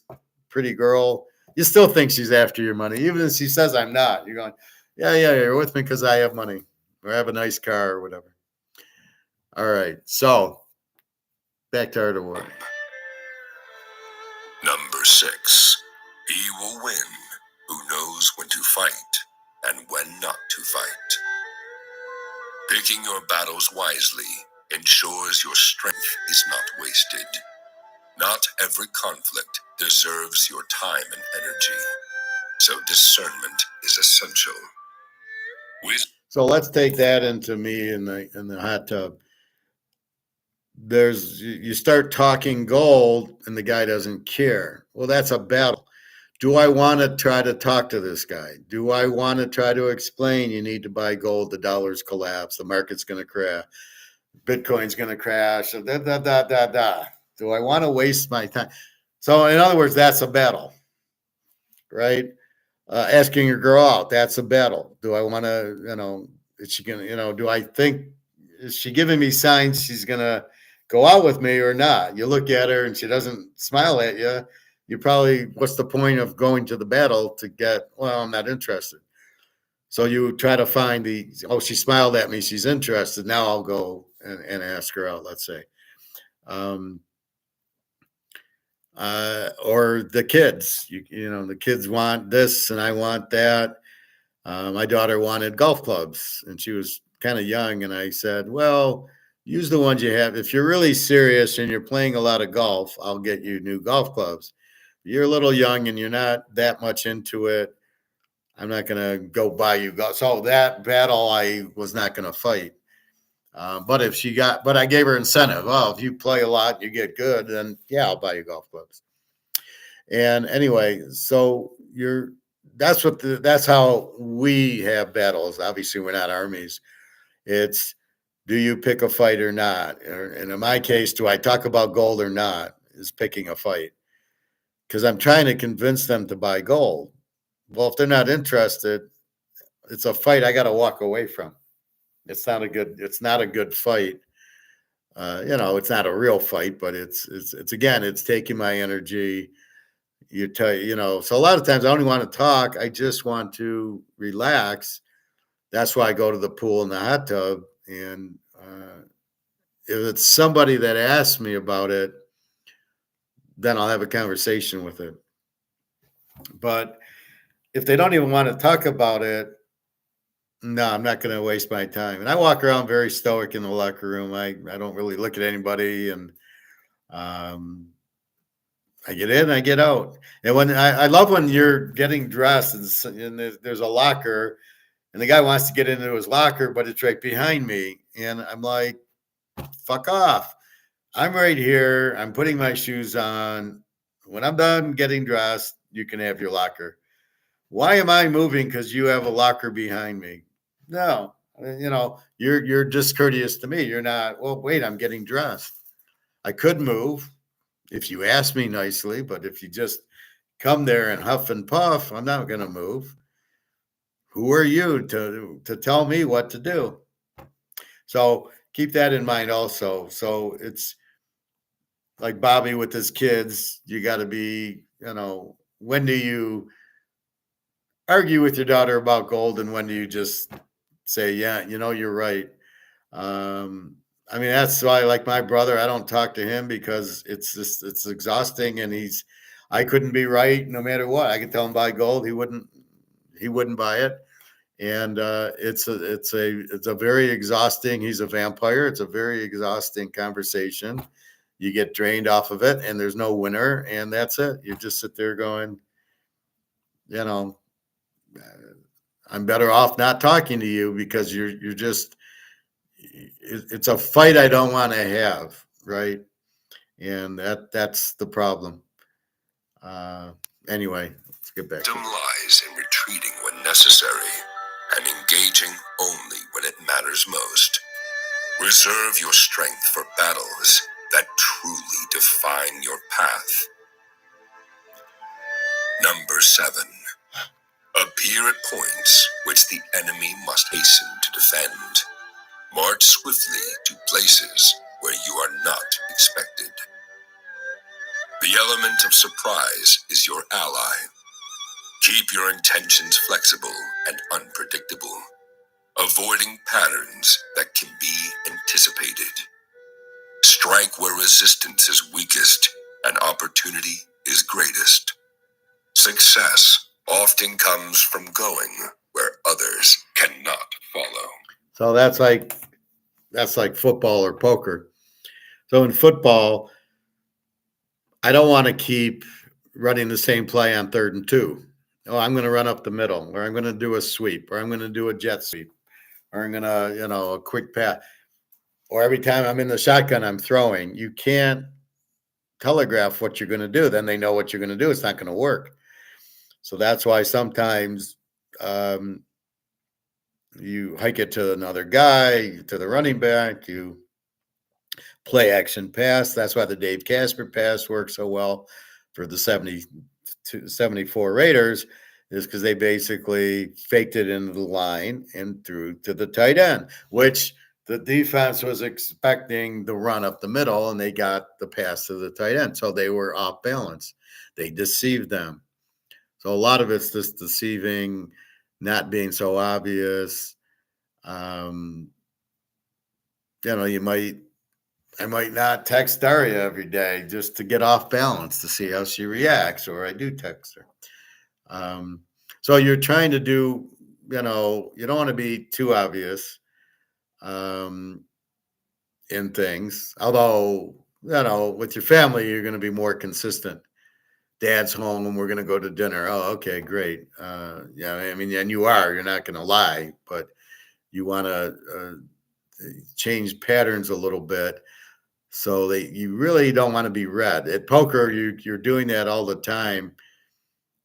pretty girl, you still think she's after your money. Even if she says, I'm not, you're going, yeah, you're with me because I have money or I have a nice car or whatever. All right. So back to Art of War. Number 6. He will win who knows when to fight and when not to fight. Picking your battles wisely ensures your strength is not wasted. Not every conflict deserves your time and energy, so discernment is essential. So let's take that into me in the hot tub. You start talking gold and the guy doesn't care. Well, that's a battle. Do I want to try to talk to this guy? Do I want to try to explain you need to buy gold, the dollar's collapse, the market's going to crash, Bitcoin's going to crash, da. Do I want to waste my time? So in other words, that's a battle, right? Asking your girl out, that's a battle. Do I want to, is she going to, is she giving me signs she's going to go out with me or not? You look at her and she doesn't smile at you. You probably, what's the point of going to the battle to get, I'm not interested. So you try to find she smiled at me, she's interested. Now I'll go and ask her out, let's say. Or the kids, the kids want this and I want that. My daughter wanted golf clubs and she was kind of young. And I said, well, use the ones you have. If you're really serious and you're playing a lot of golf, I'll get you new golf clubs. You're a little young and you're not that much into it. I'm not going to go buy you golf. So that battle I was not going to fight. But I gave her incentive. Well, if you play a lot, you get good, then yeah, I'll buy you golf clubs. And anyway, so that's how we have battles. Obviously, we're not armies. It's, do you pick a fight or not? And in my case, do I talk about gold or not? Is picking a fight. Because I'm trying to convince them to buy gold. Well, if they're not interested, it's a fight I got to walk away from. It's not a good fight. It's not a real fight, but it's taking my energy. So a lot of times I don't even want to talk. I just want to relax. That's why I go to the pool and the hot tub. And if it's somebody that asks me about it, then I'll have a conversation with it. But if they don't even want to talk about it, no, I'm not going to waste my time. And I walk around very stoic in the locker room. I don't really look at anybody, and I get in, I get out. And when I love when you're getting dressed and there's a locker, and the guy wants to get into his locker, but it's right behind me, and I'm like, fuck off. I'm right here. I'm putting my shoes on. When I'm done getting dressed, you can have your locker. Why am I moving? Because you have a locker behind me. No, you're discourteous to me. You're not. Well, wait, I'm getting dressed. I could move if you ask me nicely, but if you just come there and huff and puff, I'm not going to move. Who are you to tell me what to do? So keep that in mind also. So it's like Bobby with his kids. You got to be, when do you argue with your daughter about gold and when do you just say, yeah, you're right. That's why, like my brother, I don't talk to him because it's exhausting, and I couldn't be right no matter what. I could tell him buy gold, he wouldn't buy it, and it's a very exhausting. He's a vampire. It's a very exhausting conversation. You get drained off of it, and there's no winner, and that's it. You just sit there going, I'm better off not talking to you because you're just. It's a fight I don't want to have, right? And that's the problem. Anyway, let's get back. Wisdom lies in retreating when necessary and engaging only when it matters most. Reserve your strength for battles that truly define your path. Number 7. Appear at points which the enemy must hasten to defend. March swiftly to places where you are not expected. The element of surprise is your ally. Keep your intentions flexible and unpredictable, avoiding patterns that can be anticipated. Strike where resistance is weakest and opportunity is greatest. Success often comes from going where others cannot follow. So that's like football or poker. So in football, I don't want to keep running the same play on 3rd and 2. Oh, I'm going to run up the middle, or I'm going to do a sweep, or I'm going to do a jet sweep, or I'm going to, a quick pass. Or every time I'm in the shotgun, I'm throwing. You can't telegraph what you're going to do. Then they know what you're going to do. It's not going to work. So that's why sometimes you hike it to another guy, to the running back, you play action pass. That's why the Dave Casper pass works so well for the 74 Raiders, is because they basically faked it into the line and threw to the tight end, which the defense was expecting the run up the middle, and they got the pass to the tight end. So they were off balance. They deceived them. So a lot of it's this deceiving not being so obvious. I might not text Daria every day just to get off balance to see how she reacts, or I do text her. So you're trying to do, you don't want to be too obvious in things. Although, with your family, you're going to be more consistent. Dad's home and we're going to go to dinner. Oh, okay, great. Yeah, I mean, and you're not going to lie, but you want to change patterns a little bit so that you really don't want to be read. At poker, you're doing that all the time.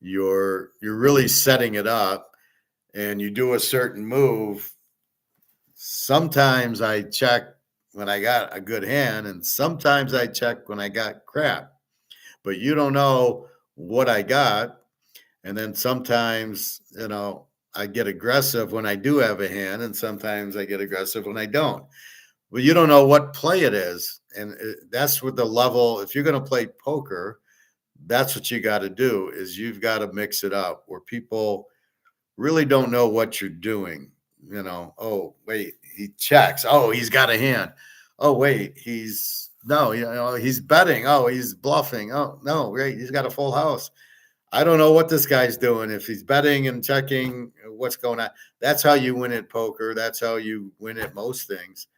You're really setting it up, and you do a certain move. Sometimes I check when I got a good hand, and sometimes I check when I got crap. But you don't know what I got. And then sometimes, I get aggressive when I do have a hand, and sometimes I get aggressive when I don't. Well, you don't know what play it is. And that's with the level. If you're going to play poker, that's what you got to do, is you've got to mix it up where people really don't know what you're doing. Oh, wait, he checks. Oh, he's got a hand. Oh, wait, he's betting. Oh, he's bluffing. Oh, no, wait, he's got a full house. I don't know what this guy's doing. If he's betting and checking, what's going on. That's how you win at poker. That's how you win at most things.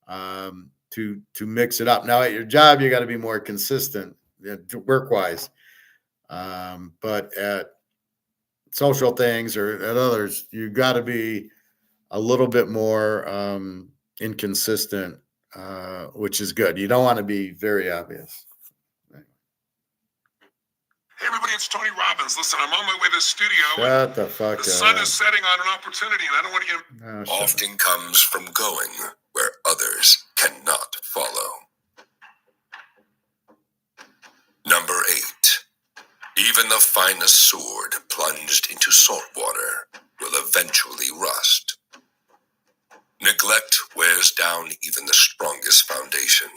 To mix it up. Now at your job, you got to be more consistent, work wise. But at social things or at others, you got to be a little bit more inconsistent, which is good. You don't want to be very obvious. Hey everybody, it's Tony Robbins. Listen, I'm on my way to the studio. Shut the fuck up. The sun is setting on an opportunity, and I don't want to get... Often comes from going where others cannot follow. Number 8. Even the finest sword plunged into salt water will eventually rust. Neglect wears down even the strongest foundation.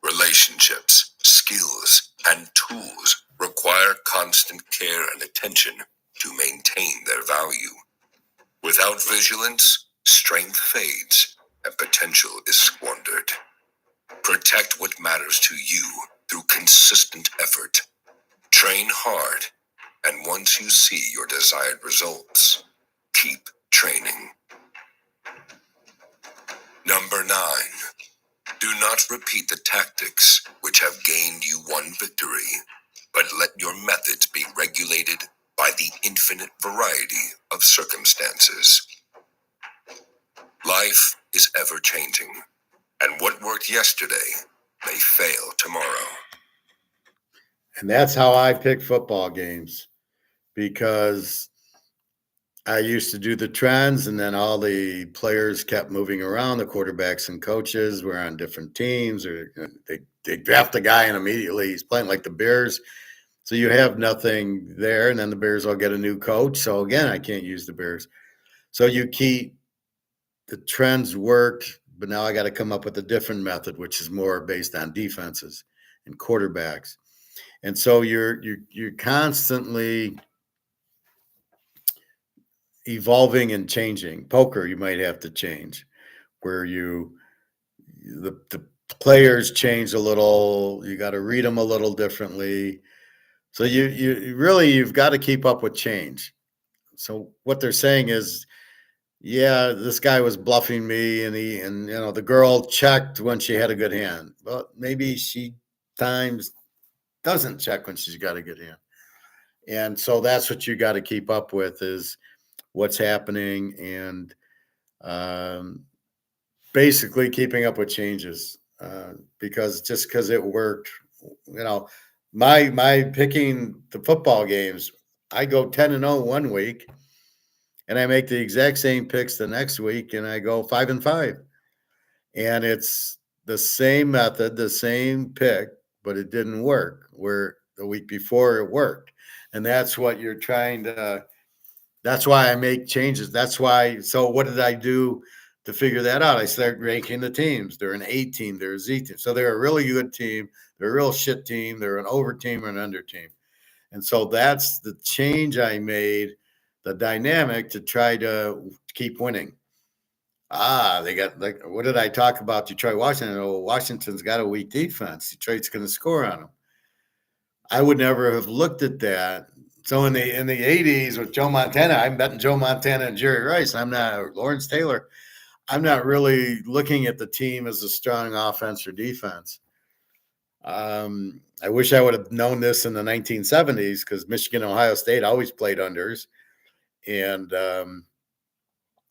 Relationships, skills, and tools require constant care and attention to maintain their value. Without vigilance, strength fades and potential is squandered. Protect what matters to you through consistent effort. Train hard, and once you see your desired results, keep training. Number 9. Do not repeat the tactics which have gained you one victory, but let your methods be regulated by the infinite variety of circumstances. Life is ever-changing, and what worked yesterday may fail tomorrow. And that's how I pick football games, because I used to do the trends, and then all the players kept moving around. The quarterbacks and coaches were on different teams, or they draft a guy and immediately he's playing like the Bears. So you have nothing there, and then the Bears all get a new coach. So again, I can't use the Bears. So you keep the trends worked, but now I got to come up with a different method, which is more based on defenses and quarterbacks. And so you're constantly evolving and changing. Poker, you might have to change, where the players change a little. You got to read them a little differently. So you've got to keep up with change. So what they're saying is, yeah, this guy was bluffing me, and the girl checked when she had a good hand. Well, maybe she times doesn't check when she's got a good hand. And so that's what you got to keep up with, is what's happening, and basically keeping up with changes, because it worked, my picking the football games, I go 10-0 one week, and I make the exact same picks the next week, and I go 5-5, and it's the same method, the same pick, but it didn't work where the week before it worked. And that's what you're trying to, that's why I make changes. That's why. So what did I do to figure that out? I started ranking the teams. They're an A team, they're a Z team. So they're a really good team, they're a real shit team, they're an over team or an under team. And so that's the change I made the dynamic to try to keep winning. They got, like, what did I talk about? Detroit, Washington. Oh, Washington's got a weak defense. Detroit's going to score on them. I would never have looked at that. So in the 80s with Joe Montana, I'm betting Joe Montana and Jerry Rice. I'm not Lawrence Taylor. I'm not really looking at the team as a strong offense or defense. I wish I would have known this in the 1970s because Michigan, Ohio State always played unders, and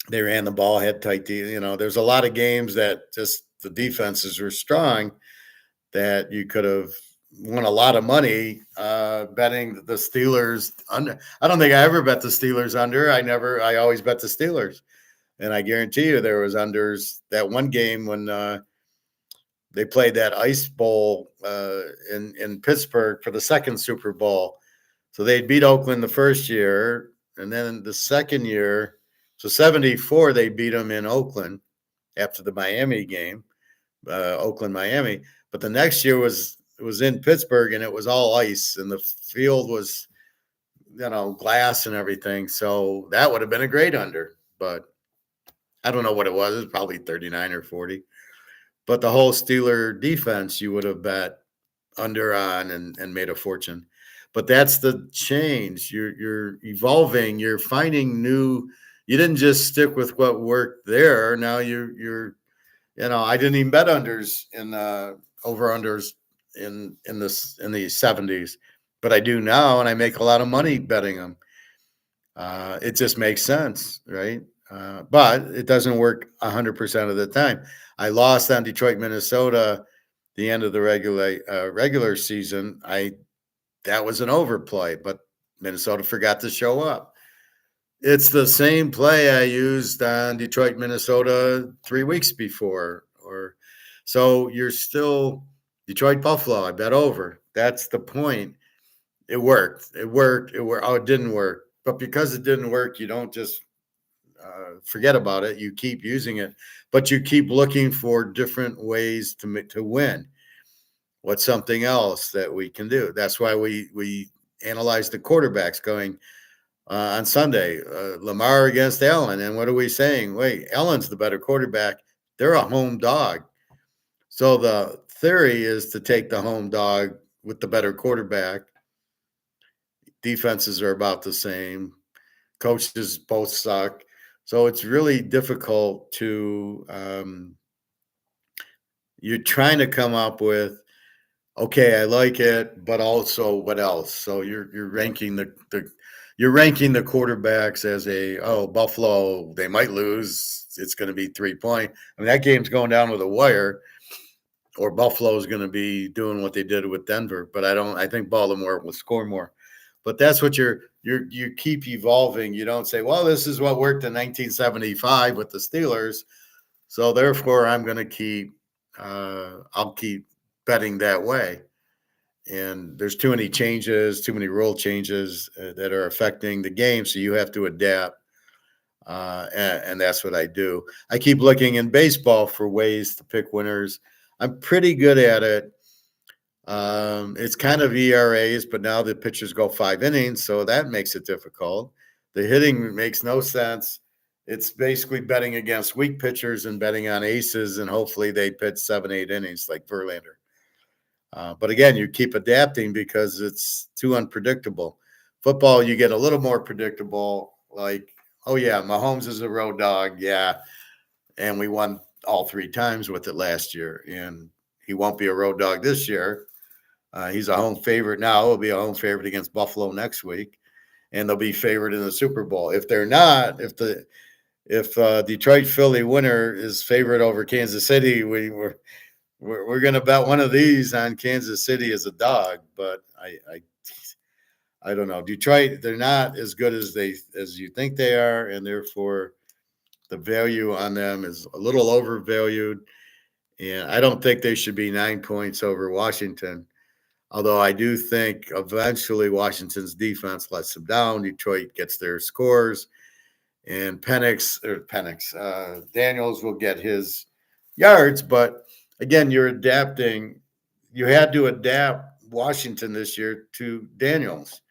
they ran the ball, had tight. There's a lot of games that just the defenses were strong that you could have won a lot of money betting the Steelers under. I don't think I ever bet the Steelers under. I always bet the Steelers. And I guarantee you there was unders that one game when they played that Ice Bowl in Pittsburgh for the second Super Bowl. So they beat Oakland the first year, and then the second year, so 74, they beat them in Oakland after the Miami game, Oakland, Miami. But the next year was in Pittsburgh, and it was all ice, and the field was, glass and everything. So that would have been a great under, but I don't know what it was. It was probably 39 or 40. But the whole Steeler defense, you would have bet under on and made a fortune. But that's the change. You're evolving. You're finding new. You didn't just stick with what worked there. Now you're. I didn't even bet unders in over unders in the 70s, but I do now, and I make a lot of money betting them. It just makes sense, right? But it doesn't work 100% of the time. I lost on Detroit, Minnesota, the end of the regular season. That was an overplay, but Minnesota forgot to show up. It's the same play I used on Detroit, Minnesota 3 weeks before. So you're still Detroit, Buffalo. I bet over. That's the point. It worked. Oh, it didn't work. But because it didn't work, you don't just forget about it. You keep using it, but you keep looking for different ways to win. What's something else that we can do? That's why we analyze the quarterbacks going on Sunday, Lamar against Allen. And what are we saying? Wait, Allen's the better quarterback. They're a home dog. So the theory is to take the home dog with the better quarterback. Defenses are about the same. Coaches both suck. So it's really difficult to you're trying to come up with, okay, I like it, but also what else? So you're ranking the quarterbacks as Buffalo, they might lose. It's going to be 3 point. I mean, that game's going down with a wire, or Buffalo's going to be doing what they did with Denver. But I think Baltimore will score more. But that's what you keep evolving. You don't say, well, this is what worked in 1975 with the Steelers, so therefore I'm going to keep I'll keep betting that way. And there's too many changes, too many rule changes that are affecting the game, so you have to adapt. And that's what I do. I keep looking in baseball for ways to pick winners. I'm pretty good at it. It's kind of ERAs, but now the pitchers go 5 innings, so that makes it difficult. The hitting makes no sense. It's basically betting against weak pitchers and betting on aces, and hopefully they pitch 7-8 innings like Verlander. But again, you keep adapting because it's too unpredictable. Football, you get a little more predictable, like, oh yeah, Mahomes is a road dog, yeah, and we won all 3 times with it last year, and he won't be a road dog this year. He's a home favorite now. He'll be a home favorite against Buffalo next week, and they'll be favored in the Super Bowl. If they're not, if Detroit Philly winner is favorite over Kansas City, we're going to bet one of these on Kansas City as a dog. But I don't know. Detroit, they're not as good as you think they are, and therefore the value on them is a little overvalued. And I don't think they should be 9 points over Washington. Although I do think eventually Washington's defense lets them down. Detroit gets their scores, and Daniels will get his yards. But again, you're adapting. You had to adapt Washington this year to Daniels.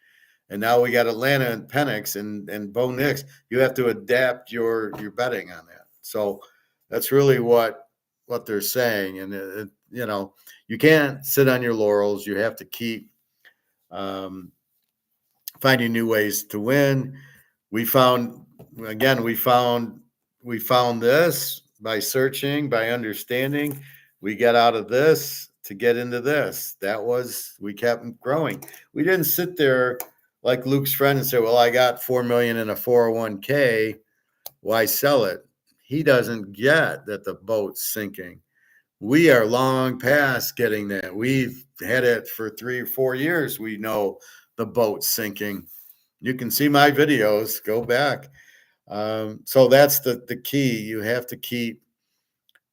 And now we got Atlanta and Penix and Bo Nix. You have to adapt your betting on that. So that's really what they're saying. And you can't sit on your laurels. You have to keep finding new ways to win. We found this by searching, by understanding. We got out of this to get into this. We kept growing. We didn't sit there like Luke's friend and say, well, I got 4 million in a 401k. Why sell it? He doesn't get that the boat's sinking. We are long past getting that. We've had it for 3 or 4 years. We know the boat's sinking. You can see my videos. Go back. So that's the key. You have to keep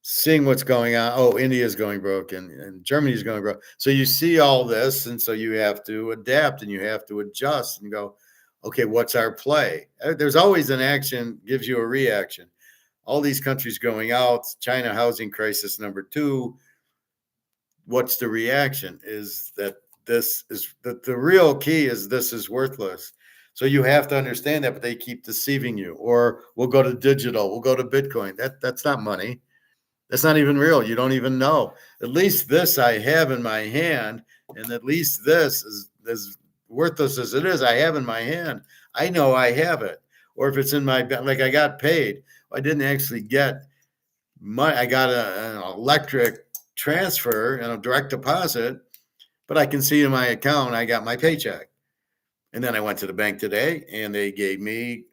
seeing what's going on. Oh, India's going broke and Germany's going broke. So you see all this, and so you have to adapt and you have to adjust and go, okay, what's our play? There's always an action gives you a reaction. All these countries going out, China housing crisis number 2. What's the reaction? Is that the real key is this is worthless. So you have to understand that, but they keep deceiving you. Or we'll go to digital, we'll go to Bitcoin. That's not money. That's not even real. You don't even know. At least this I have in my hand, and at least this is as worthless as it is. I have in my hand. I know I have it. Or if it's in my like I got paid. I didn't actually get money. I got an electric transfer and a direct deposit, but I can see in my account I got my paycheck. And then I went to the bank today and they gave me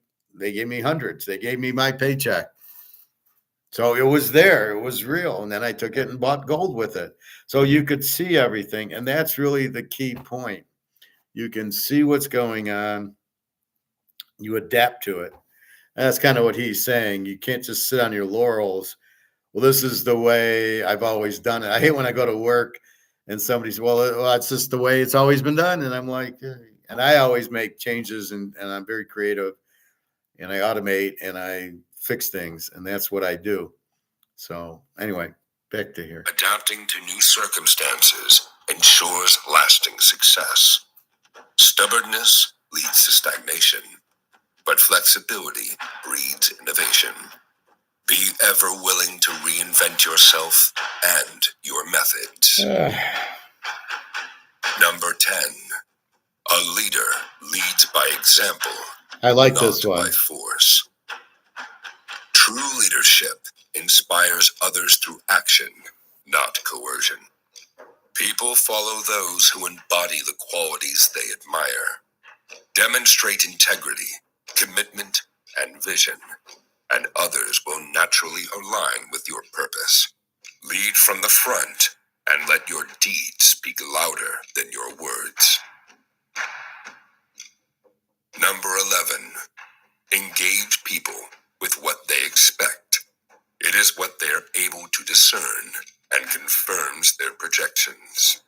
hundreds. They gave me my paycheck. So it was there, it was real. And then I took it and bought gold with it. So you could see everything. And that's really the key point. You can see what's going on. You adapt to it. And that's kind of what he's saying. You can't just sit on your laurels. Well, this is the way I've always done it. I hate when I go to work and somebody says, well, it's just the way it's always been done. And I'm like, and I always make changes and I'm very creative and I automate and I fix things. And that's what I do. So anyway, back to here. Adapting to new circumstances ensures lasting success. Stubbornness leads to stagnation, but flexibility breeds innovation. Be ever willing to reinvent yourself and your methods. Number 10. A leader leads by example. I like this one. Not by force. True leadership inspires others through action, not coercion. People follow those who embody the qualities they admire. Demonstrate integrity, commitment, and vision, and others will naturally align with your purpose. Lead from the front and let your deeds speak louder than your words. Number 11. Engage people with what they expect. It is what they are able to discern and confirms their projections.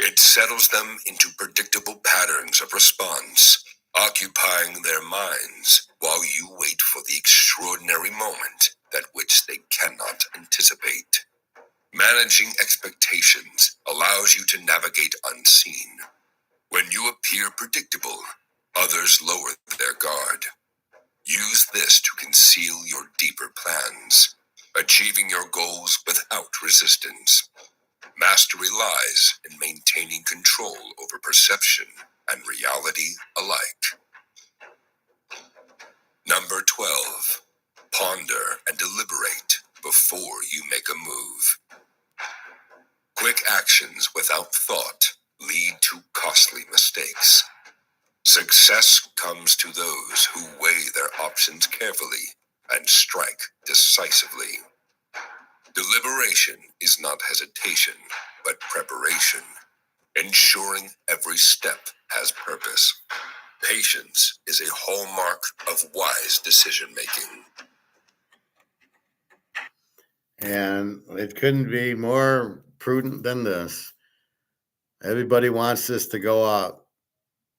It settles them into predictable patterns of response, occupying their minds while you wait for the extraordinary moment that which they cannot anticipate. Managing expectations allows you to navigate unseen. When you appear predictable, others lower their guard. Use this to conceal your deeper plans, achieving your goals without resistance. Mastery lies in maintaining control over perception and reality alike. Number 12. Ponder and deliberate before you make a move. Quick actions without thought lead to costly mistakes. Success comes to those who weigh their options carefully and strike decisively. Deliberation is not hesitation, but preparation, ensuring every step has purpose. Patience is a hallmark of wise decision-making. And it couldn't be more prudent than this. Everybody wants this to go up.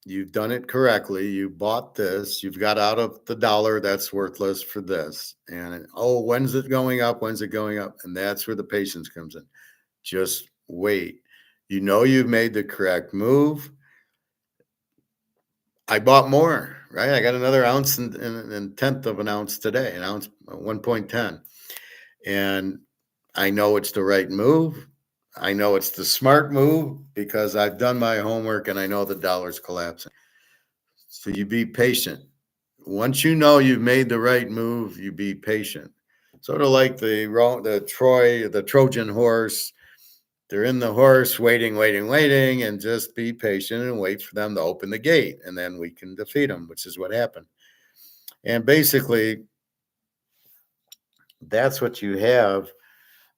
You've done it correctly. You bought this. You've got out of the dollar that's worthless for this. And when's it going up? When's it going up? And that's where the patience comes in. Just wait. You know you've made the correct move. I bought more, right? I got another ounce and tenth of an ounce today, an ounce, 1.10. And I know it's the right move. I know it's the smart move because I've done my homework and I know the dollar's collapsing. So you be patient. Once you know you've made the right move, you be patient. Sort of like the Trojan horse. They're in the horse, waiting, and just be patient and wait for them to open the gate, and then we can defeat them, which is what happened. And basically, that's what you have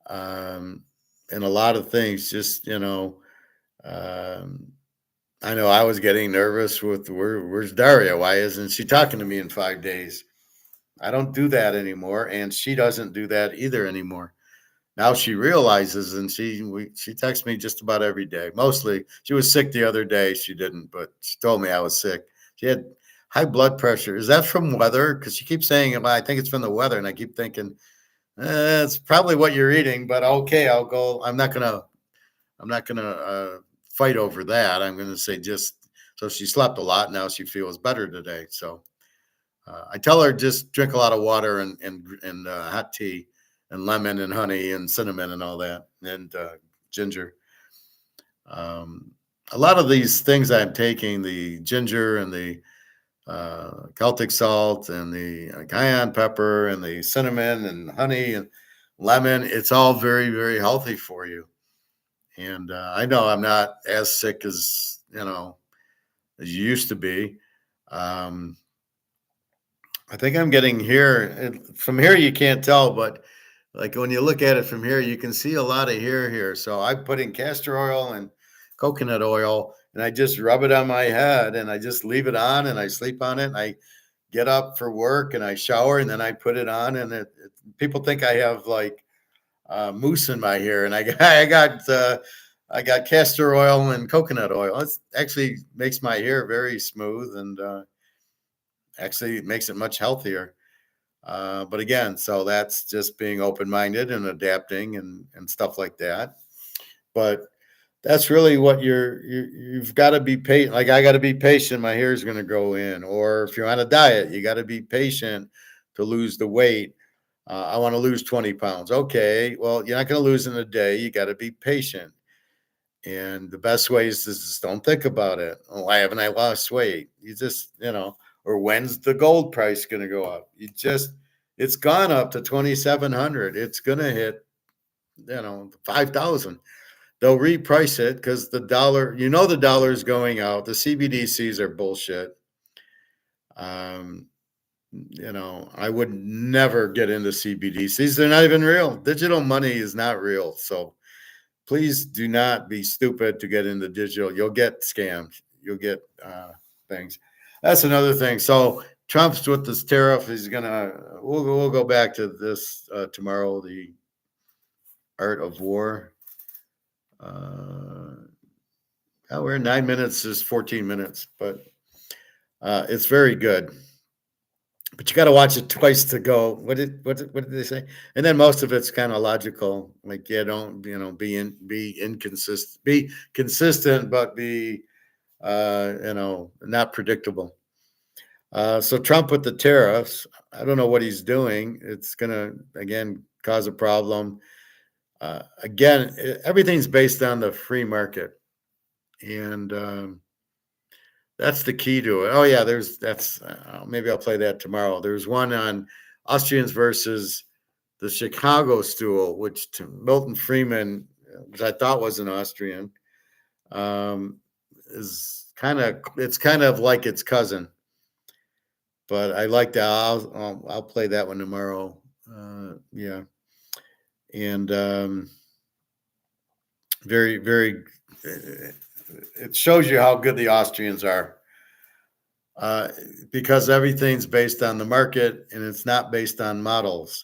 in a lot of things. Just I know I was getting nervous with where's Daria? Why isn't she talking to me in 5 days? I don't do that anymore, and she doesn't do that either anymore. Now she realizes, and she texts me just about every day. Mostly, she was sick the other day. She didn't, but she told me I was sick. She had high blood pressure. Is that from weather? Because she keeps saying, well, I think it's from the weather, and I keep thinking it's probably what you're eating. But okay, I'll go. I'm not gonna fight over that. I'm gonna say just so she slept a lot. Now she feels better today. So I tell her just drink a lot of water and hot tea and lemon and honey and cinnamon and all that and ginger. Um, a lot of these things I'm taking, the ginger and the Celtic salt and the cayenne pepper and the cinnamon and honey and lemon, it's all very, very healthy for you. And I know I'm not as sick as, as you used to be. Um, I think I'm getting here. From here, you can't tell, but like when you look at it from here, you can see a lot of hair here. So I put in castor oil and coconut oil, and I just rub it on my head, and I just leave it on, and I sleep on it. And I get up for work, and I shower, and then I put it on, and people think I have like mousse in my hair, and I got castor oil and coconut oil. It actually makes my hair very smooth, and actually makes it much healthier. But again, so that's just being open-minded and adapting and stuff like that. But that's really what you've got to be patient. Like I got to be patient. My hair is going to grow in. Or if you're on a diet, you got to be patient to lose the weight. I want to lose 20 pounds. Okay, well, you're not going to lose in a day. You got to be patient. And the best way is to just don't think about it. Oh, why haven't I lost weight? You just, or when's the gold price going to go up? It's gone up to 2,700. It's going to hit, 5,000. They'll reprice it because the dollar, the dollar is going out. The CBDCs are bullshit. I would never get into CBDCs. They're not even real. Digital money is not real. So please do not be stupid to get into digital. You'll get scammed. You'll get things. That's another thing. So Trump's with this tariff. He's gonna. We'll go back to this tomorrow. The art of war. We're in 9 minutes. Is 14 minutes, but it's very good. But you got to watch it twice to go. What did they say? And then most of it's kind of logical. Like, yeah, don't be inconsistent, be consistent, but be not predictable. So Trump with the tariffs, I don't know what he's doing. It's gonna again cause a problem. Again, everything's based on the free market, and that's the key to it. Oh yeah, maybe I'll play that tomorrow. There's one on Austrians versus the Chicago stool, which Milton Friedman, which I thought was an Austrian, it's kind of like its cousin. But I like that. I'll play that one tomorrow. Yeah, and very very. It shows you how good the Austrians are. Because everything's based on the market and it's not based on models.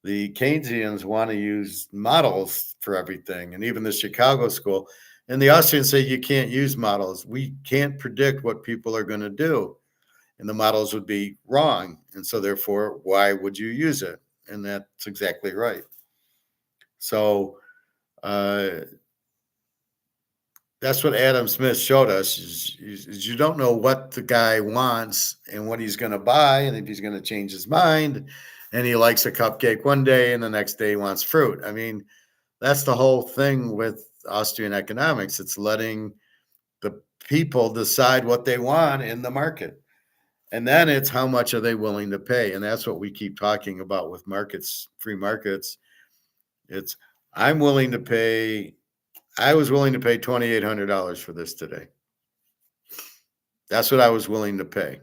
The Keynesians want to use models for everything, and even the Chicago school. And the Austrians say you can't use models. We can't predict what people are going to do, and the models would be wrong. And so, therefore, why would you use it? And that's exactly right. So, that's what Adam Smith showed us is you don't know what the guy wants and what he's going to buy and if he's going to change his mind and he likes a cupcake one day and the next day he wants fruit. I mean, that's the whole thing with Austrian economics. It's letting the people decide what they want in the market. And then it's how much are they willing to pay? And that's what we keep talking about with markets, free markets. It's I was willing to pay $2,800 for this today. That's what I was willing to pay.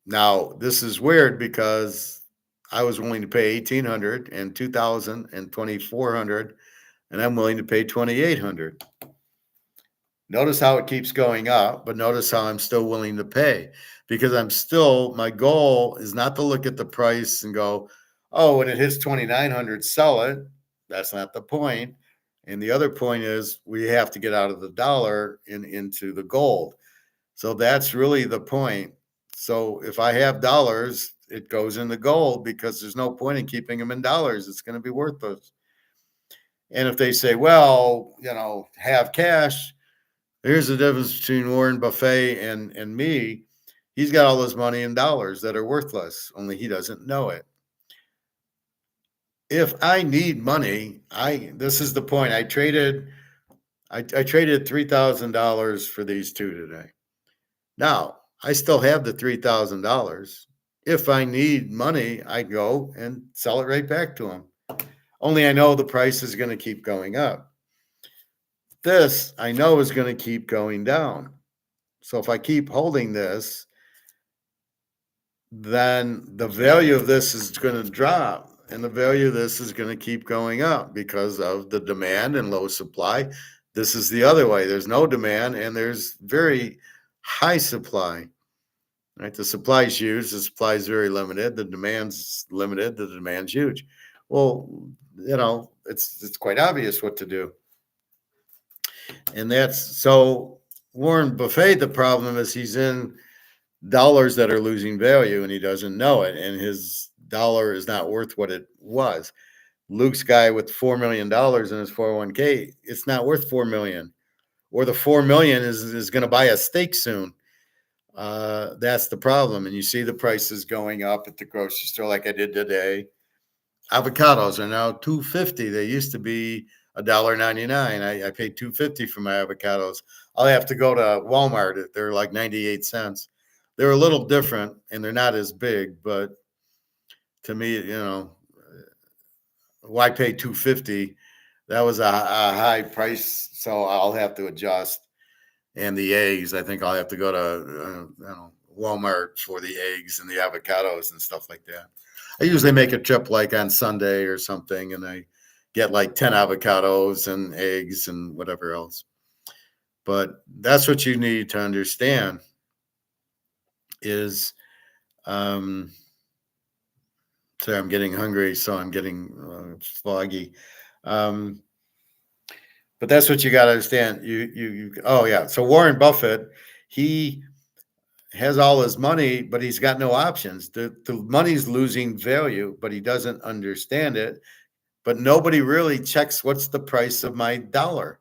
Now, this is weird because I was willing to pay $1,800 and $2,000 and $2,400, and I'm willing to pay $2,800. Notice how it keeps going up, but notice how I'm still willing to pay because my goal is not to look at the price and go, oh, when it hits 2,900, sell it. That's not the point. And the other point is we have to get out of the dollar and into the gold. So that's really the point. So if I have dollars, it goes into gold because there's no point in keeping them in dollars. It's going to be worthless. And if they say, well, have cash, here's the difference between Warren Buffett and me. He's got all his money in dollars that are worthless, only he doesn't know it. If I need money, this is the point. I traded $3,000 for these two today. Now, I still have the $3,000. If I need money, I go and sell it right back to him. Only I know the price is going to keep going up. This I know is going to keep going down. So if I keep holding this, then the value of this is going to drop and the value of this is going to keep going up because of the demand and low supply. This is the other way. There's no demand and there's very high supply. Right? The supply is huge. The supply is very limited. The demand's limited. The demand's huge. Well, it's quite obvious what to do. And that's so Warren Buffett, the problem is he's in dollars that are losing value and he doesn't know it. And his dollar is not worth what it was. Luke's guy with $4 million in his 401k, it's not worth $4 million. Or the $4 million is going to buy a steak soon. That's the problem. And you see the prices going up at the grocery store like I did today. Avocados are now $2.50. They used to be $1.99. I paid $2.50 for my avocados. I'll have to go to Walmart. They're like 98 cents. They're a little different and they're not as big, but to me, why pay $2.50? That was a high price, so I'll have to adjust. And the eggs, I think I'll have to go to Walmart for the eggs and the avocados and stuff like that. I usually make a trip like on Sunday or something, and I get like 10 avocados and eggs and whatever else. But that's what you need to understand is, sorry, I'm getting hungry, so I'm getting foggy. But that's what you got to understand. Oh yeah. So Warren Buffett, he has all his money, but he's got no options. The money's losing value, but he doesn't understand it. But nobody really checks what's the price of my dollar,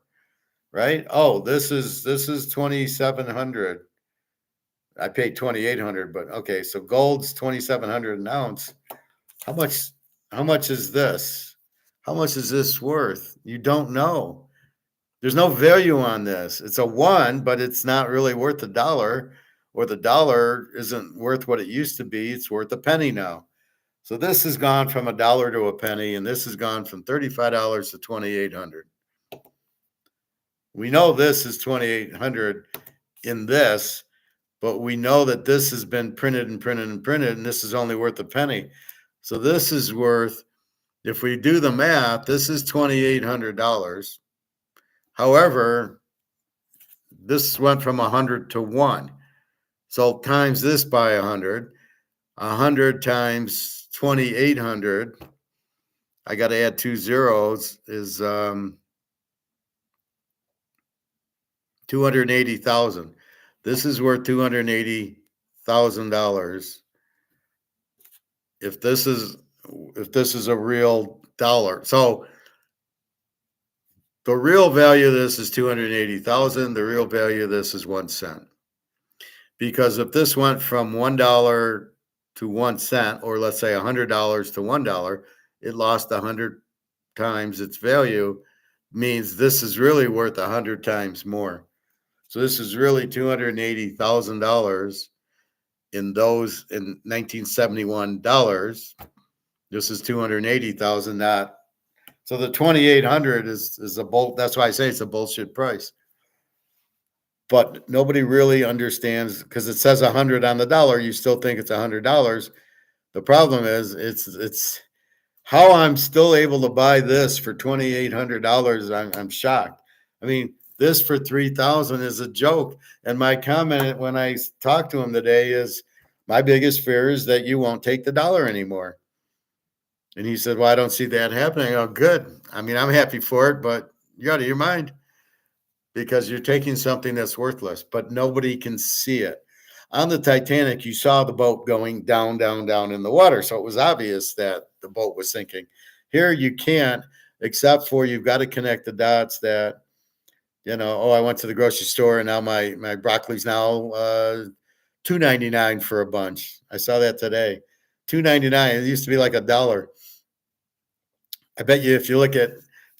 right? Oh, this is 2,700. I paid 2,800, but okay. So gold's 2,700 an ounce. How much is this? How much is this worth? You don't know. There's no value on this. It's a 1, but it's not really worth $1, or the dollar isn't worth what it used to be. It's worth a penny now. So this has gone from $1 to a penny, and this has gone from $35 to $2,800. We know this is $2,800 in this, but we know that this has been printed and printed and printed, and this is only worth a penny. So this is worth, if we do the math, this is $2,800. However, this went from 100 to 1. So times this by 100. 100 times 2,800. I got to add 2 zeros is 280,000. This is worth $280,000. If this is a real dollar. So The real value of this is 280,000. The real value of this is 1 cent. Because if this went from $1 to 1 cent, or let's say $100 to $1, it lost 100 times its value, means this is really worth 100 times more. So this is really $280,000 in 1971 dollars. This is 280,000, not. So the 2,800 is a bull. That's why I say it's a bullshit price. But nobody really understands, because it says 100 on the dollar. You still think it's $100. The problem is it's how I'm still able to buy this for $2,800. I'm shocked. I mean, this for 3,000 is a joke. And my comment when I talked to him today is, my biggest fear is that you won't take the dollar anymore. And he said, well, I don't see that happening. Oh, good. I mean, I'm happy for it, but you're out of your mind, because you're taking something that's worthless, but nobody can see it. On the Titanic, you saw the boat going down, down, down in the water. So it was obvious that the boat was sinking. Here you can't, except for you've got to connect the dots that, oh, I went to the grocery store and now my broccoli's now $2.99 for a bunch. I saw that today. $2.99. It used to be like $1. I bet you if you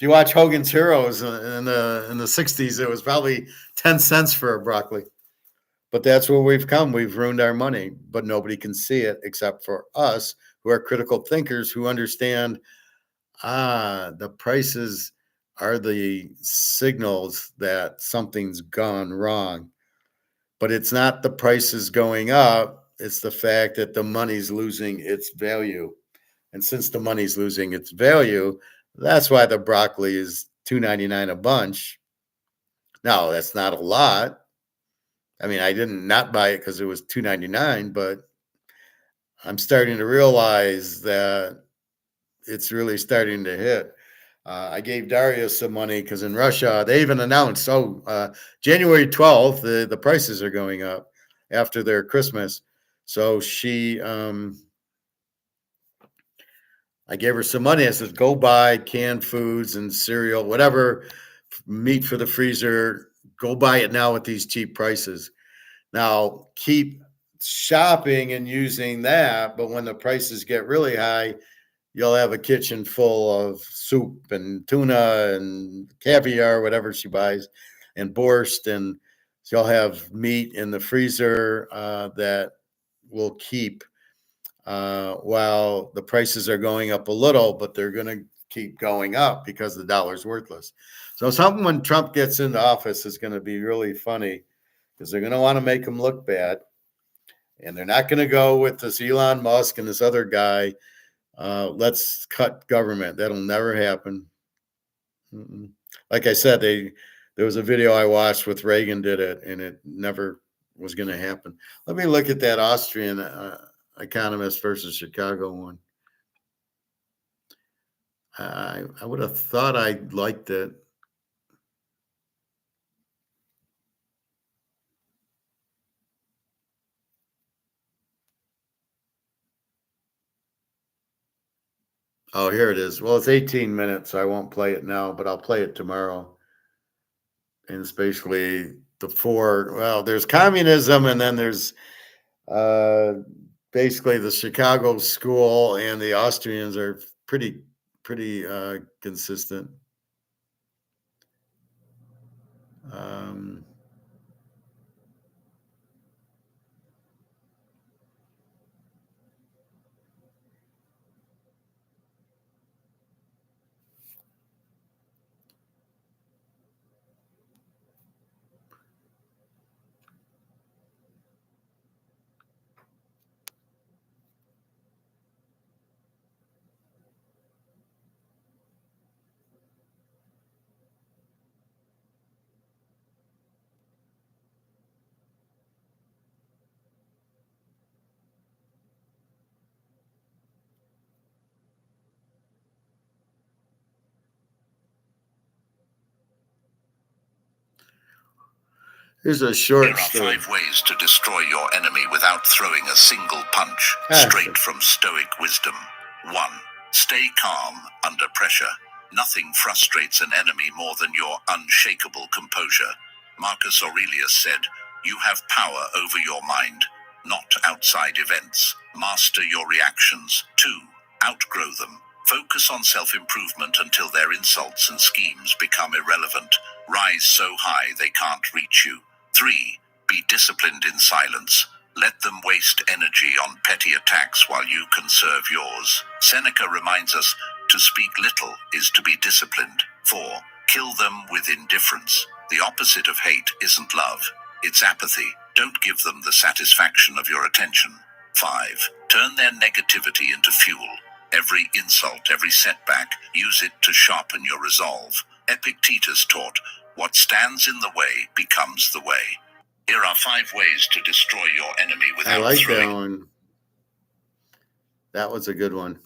watch Hogan's Heroes in the 60s, it was probably 10 cents for a broccoli. But that's where we've come. We've ruined our money, but nobody can see it except for us, who are critical thinkers, who understand, the prices are the signals that something's gone wrong. But it's not the prices going up. It's the fact that the money's losing its value. And since the money's losing its value, that's why the broccoli is $2.99 a bunch. Now, that's not a lot. I mean, I didn't not buy it because it was $2.99, but I'm starting to realize that it's really starting to hit. I gave Darius some money because in Russia, they even announced, January 12th, the prices are going up after their Christmas. So I gave her some money. I said, go buy canned foods and cereal, whatever, meat for the freezer. Go buy it now at these cheap prices. Now, keep shopping and using that, but when the prices get really high, you'll have a kitchen full of soup and tuna and caviar, whatever she buys, and borscht, and you'll have meat in the freezer that will keep while the prices are going up a little, but they're going to keep going up because the dollar's worthless. So something when Trump gets into office is going to be really funny, because they're going to want to make him look bad. And they're not going to go with this Elon Musk and this other guy. Let's cut government. That'll never happen. Like I said, there was a video I watched with Reagan did it, and it never was going to happen. Let me look at that Austrian economist versus Chicago one. I would have thought I liked it. Oh, here it is. Well, it's 18 minutes, so I won't play it now, but I'll play it tomorrow. And it's basically there's communism, and then there's basically the Chicago school, and the Austrians are pretty consistent. Here's a short story. There are 5 ways to destroy your enemy without throwing a single punch, straight from stoic wisdom. 1. Stay calm under pressure. Nothing frustrates an enemy more than your unshakable composure. Marcus Aurelius said, "You have power over your mind, not outside events. Master your reactions. 2. Outgrow them. Focus on self-improvement until their insults and schemes become irrelevant. Rise so high they can't reach you. 3. Be disciplined in silence. Let them waste energy on petty attacks while you conserve yours." Seneca reminds us, to speak little is to be disciplined. 4. Kill them with indifference. The opposite of hate isn't love, it's apathy. Don't give them the satisfaction of your attention. 5. Turn their negativity into fuel. Every insult, every setback, use it to sharpen your resolve. Epictetus taught, what stands in the way becomes the way. Here are 5 ways to destroy your enemy without I like throwing. that one. That was a good one.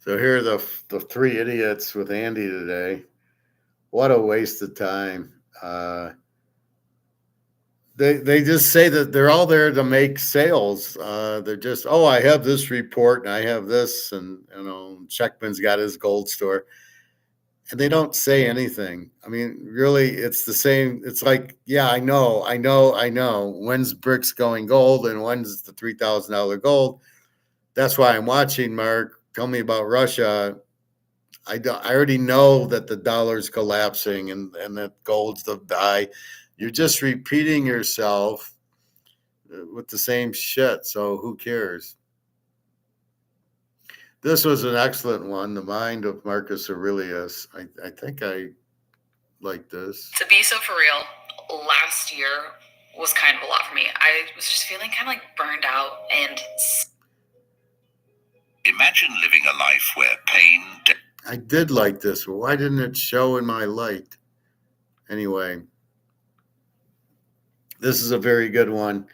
So here are the 3 idiots with Andy today. What a waste of time. They just say that they're all there to make sales. They're just, oh, I have this report and I have this, and Checkman's got his gold store, and they don't say anything. I mean, really, it's the same. It's like, yeah, I know. When's bricks going gold and when's the $3,000 gold? That's why I'm watching, Mark. Tell me about Russia. I already know that the dollar's collapsing and that gold's the die. You're just repeating yourself with the same shit. So who cares? This was an excellent one. The Mind of Marcus Aurelius. I think I like this. To be so for real, last year was kind of a lot for me. I was just feeling kind of like burned out and... Imagine living a life where pain... I did like this. Well, why didn't it show in my light? Anyway, this is a very good one.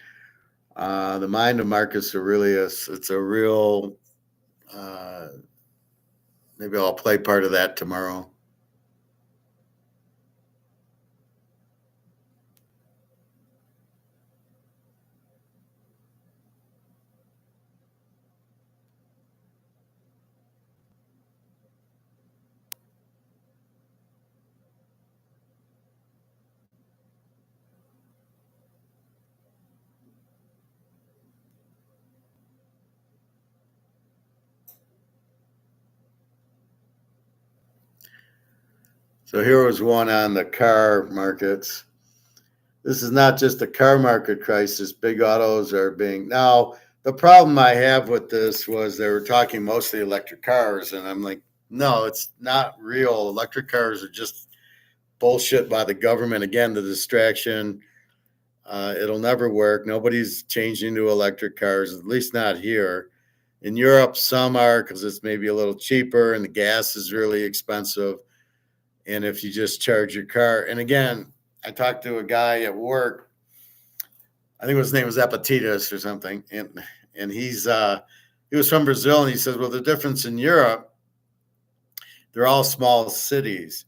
The Mind of Marcus Aurelius. It's a real... maybe I'll play part of that tomorrow. So here was one on the car markets. This is not just a car market crisis. Big autos are being... Now, the problem I have with this was they were talking mostly electric cars, and I'm like, no, it's not real. Electric cars are just bullshit by the government. Again, the distraction. It'll never work. Nobody's changing to electric cars, at least not here. In Europe, some are because it's maybe a little cheaper and the gas is really expensive. And if you just charge your car, and again, I talked to a guy at work. I think his name was Epictetus or something, and he was from Brazil, and he says, well, the difference in Europe, they're all small cities.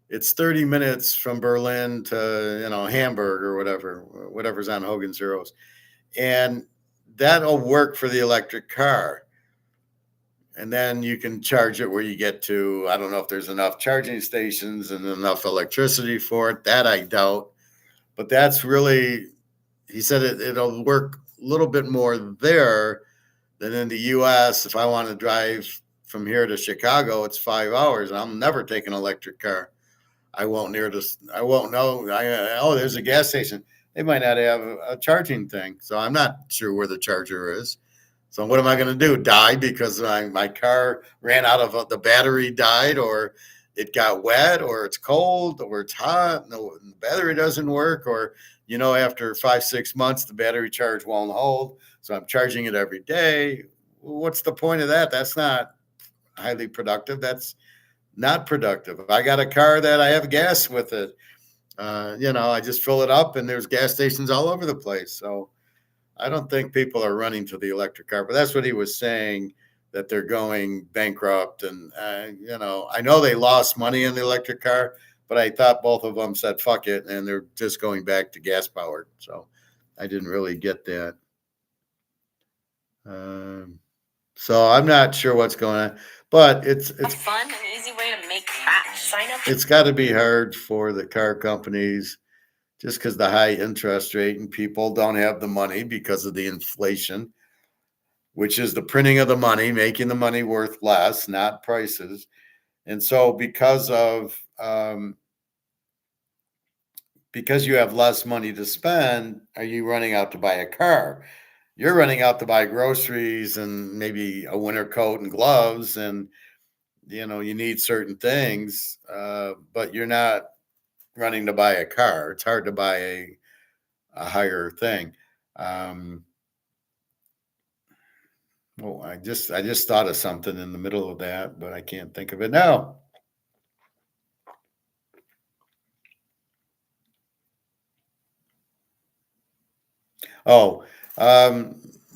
It's 30 minutes from Berlin to Hamburg or whatever's on Hogan's Heroes, and that'll work for the electric car. And then you can charge it where you get to. I don't know if there's enough charging stations and enough electricity for it. That I doubt. But that's really, he said it'll work a little bit more there than in the U.S. If I want to drive from here to Chicago, it's 5 hours. And I'm never taking an electric car. I won't know. There's a gas station. They might not have a charging thing. So I'm not sure where the charger is. So what am I going to do? Die because my car ran out of the battery died, or it got wet, or it's cold, or it's hot, no, the battery doesn't work, or, after 5-6 months, the battery charge won't hold. So I'm charging it every day. What's the point of that? That's not highly productive. That's not productive. If I got a car that I have gas with it, I just fill it up and there's gas stations all over the place. So I don't think people are running to the electric car, but that's what he was saying, that they're going bankrupt. And, I know they lost money in the electric car, but I thought both of them said, fuck it. And they're just going back to gas powered. So I didn't really get that. So I'm not sure what's going on, but it's a fun and easy way to make cash. Sign up. It's got to be hard for the car companies just because the high interest rate and people don't have the money because of the inflation, which is the printing of the money, making the money worth less, not prices. And so because you have less money to spend, are you running out to buy a car? You're running out to buy groceries and maybe a winter coat and gloves, and you need certain things, but you're not running to buy a car. It's hard to buy a higher thing. I just thought of something in the middle of that, but I can't think of it now.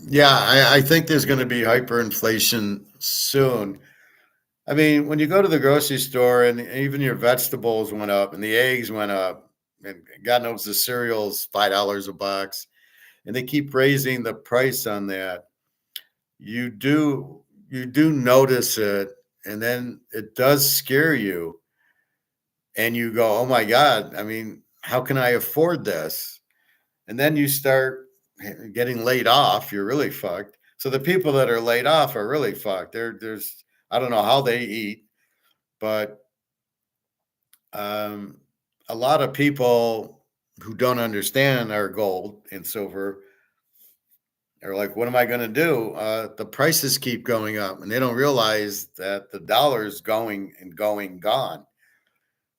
Yeah, I think there's going to be hyperinflation soon. I mean, when you go to the grocery store and even your vegetables went up and the eggs went up, and God knows the cereal's $5 a box, and they keep raising the price on that, you do notice it, and then it does scare you, and you go, oh my God, I mean, how can I afford this? And then you start getting laid off. You're really fucked. So the people that are laid off are really fucked. There's I don't know how they eat, but a lot of people who don't understand our gold and silver are like, what am I going to do? The prices keep going up, and they don't realize that the dollar's going and gone.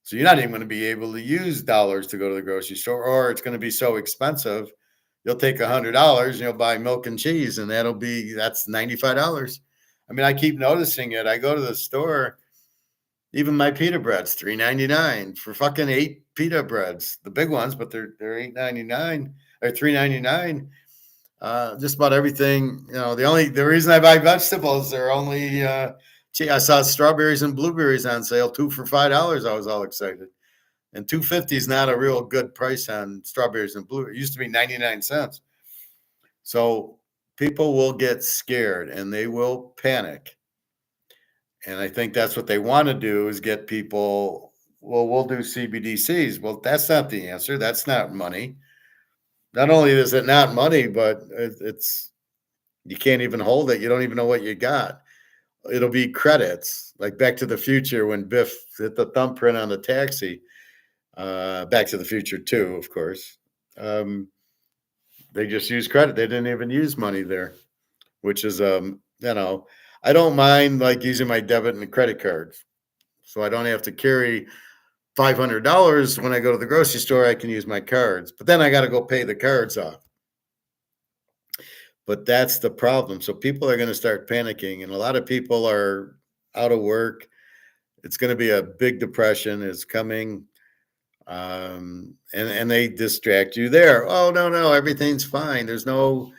So you're not even going to be able to use dollars to go to the grocery store, or it's going to be so expensive. You'll take $100 and you'll buy milk and cheese, and that's $95. I mean, I keep noticing it. I go to the store, even my pita breads, $3.99 for fucking 8 pita breads, the big ones, but they're $8.99 or $3.99. Just about everything. The reason I buy vegetables, they're only. I saw strawberries and blueberries on sale, 2 for $5. I was all excited. And $2.50 is not a real good price on strawberries and blueberries. It used to be 99 cents. So people will get scared and they will panic. And I think that's what they want to do, is get people, well, we'll do CBDCs. Well, that's not the answer. That's not money. Not only is it not money, but it's you can't even hold it. You don't even know what you got. It'll be credits, like Back to the Future when Biff hit the thumbprint on the taxi. Back to the Future 2, of course. They just use credit. They didn't even use money there, which is, I don't mind like using my debit and credit cards. So I don't have to carry $500 when I go to the grocery store. I can use my cards, but then I got to go pay the cards off. But that's the problem. So people are going to start panicking, and a lot of people are out of work. It's going to be a big depression is coming. And they distract you there. Oh, no, everything's fine. The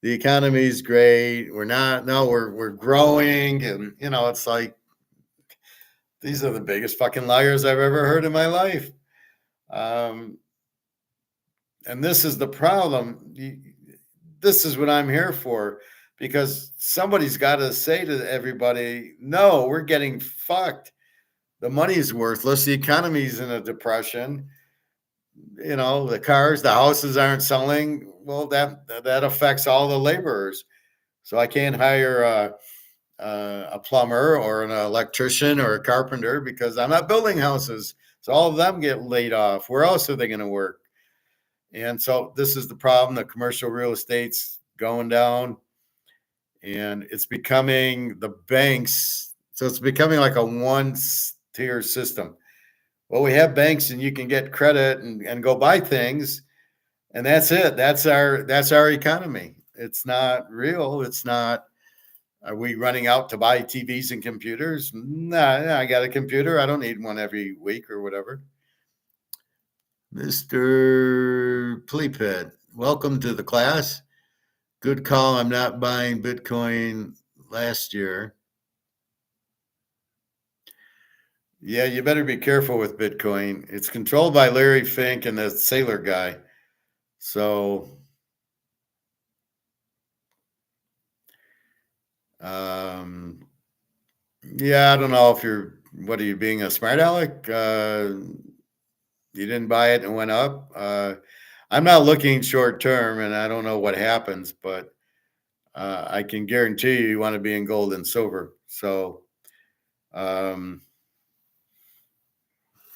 economy's great. We're growing. And, it's like, these are the biggest fucking liars I've ever heard in my life. And this is the problem. This is what I'm here for, because somebody's got to say to everybody, no, we're getting fucked. The money's worthless. The economy's in a depression. The cars, the houses aren't selling. Well, that affects all the laborers. So I can't hire a plumber or an electrician or a carpenter because I'm not building houses. So all of them get laid off. Where else are they going to work? And so this is the problem. The commercial real estate's going down, and it's becoming the banks. So it's becoming like a one-tier system. Well, we have banks and you can get credit and go buy things, and that's it. That's our economy. It's not real. It's not. Are we running out to buy TVs and computers? Nah, I got a computer. I don't need one every week or whatever. Mr. Pleepit, welcome to the class. Good call. I'm not buying Bitcoin last year. Yeah, you better be careful with Bitcoin. It's controlled by Larry Fink and the Sailor guy. So, yeah, I don't know if what are you being a smart aleck? You didn't buy it and went up. I'm not looking short term, and I don't know what happens, but I can guarantee you want to be in gold and silver. So,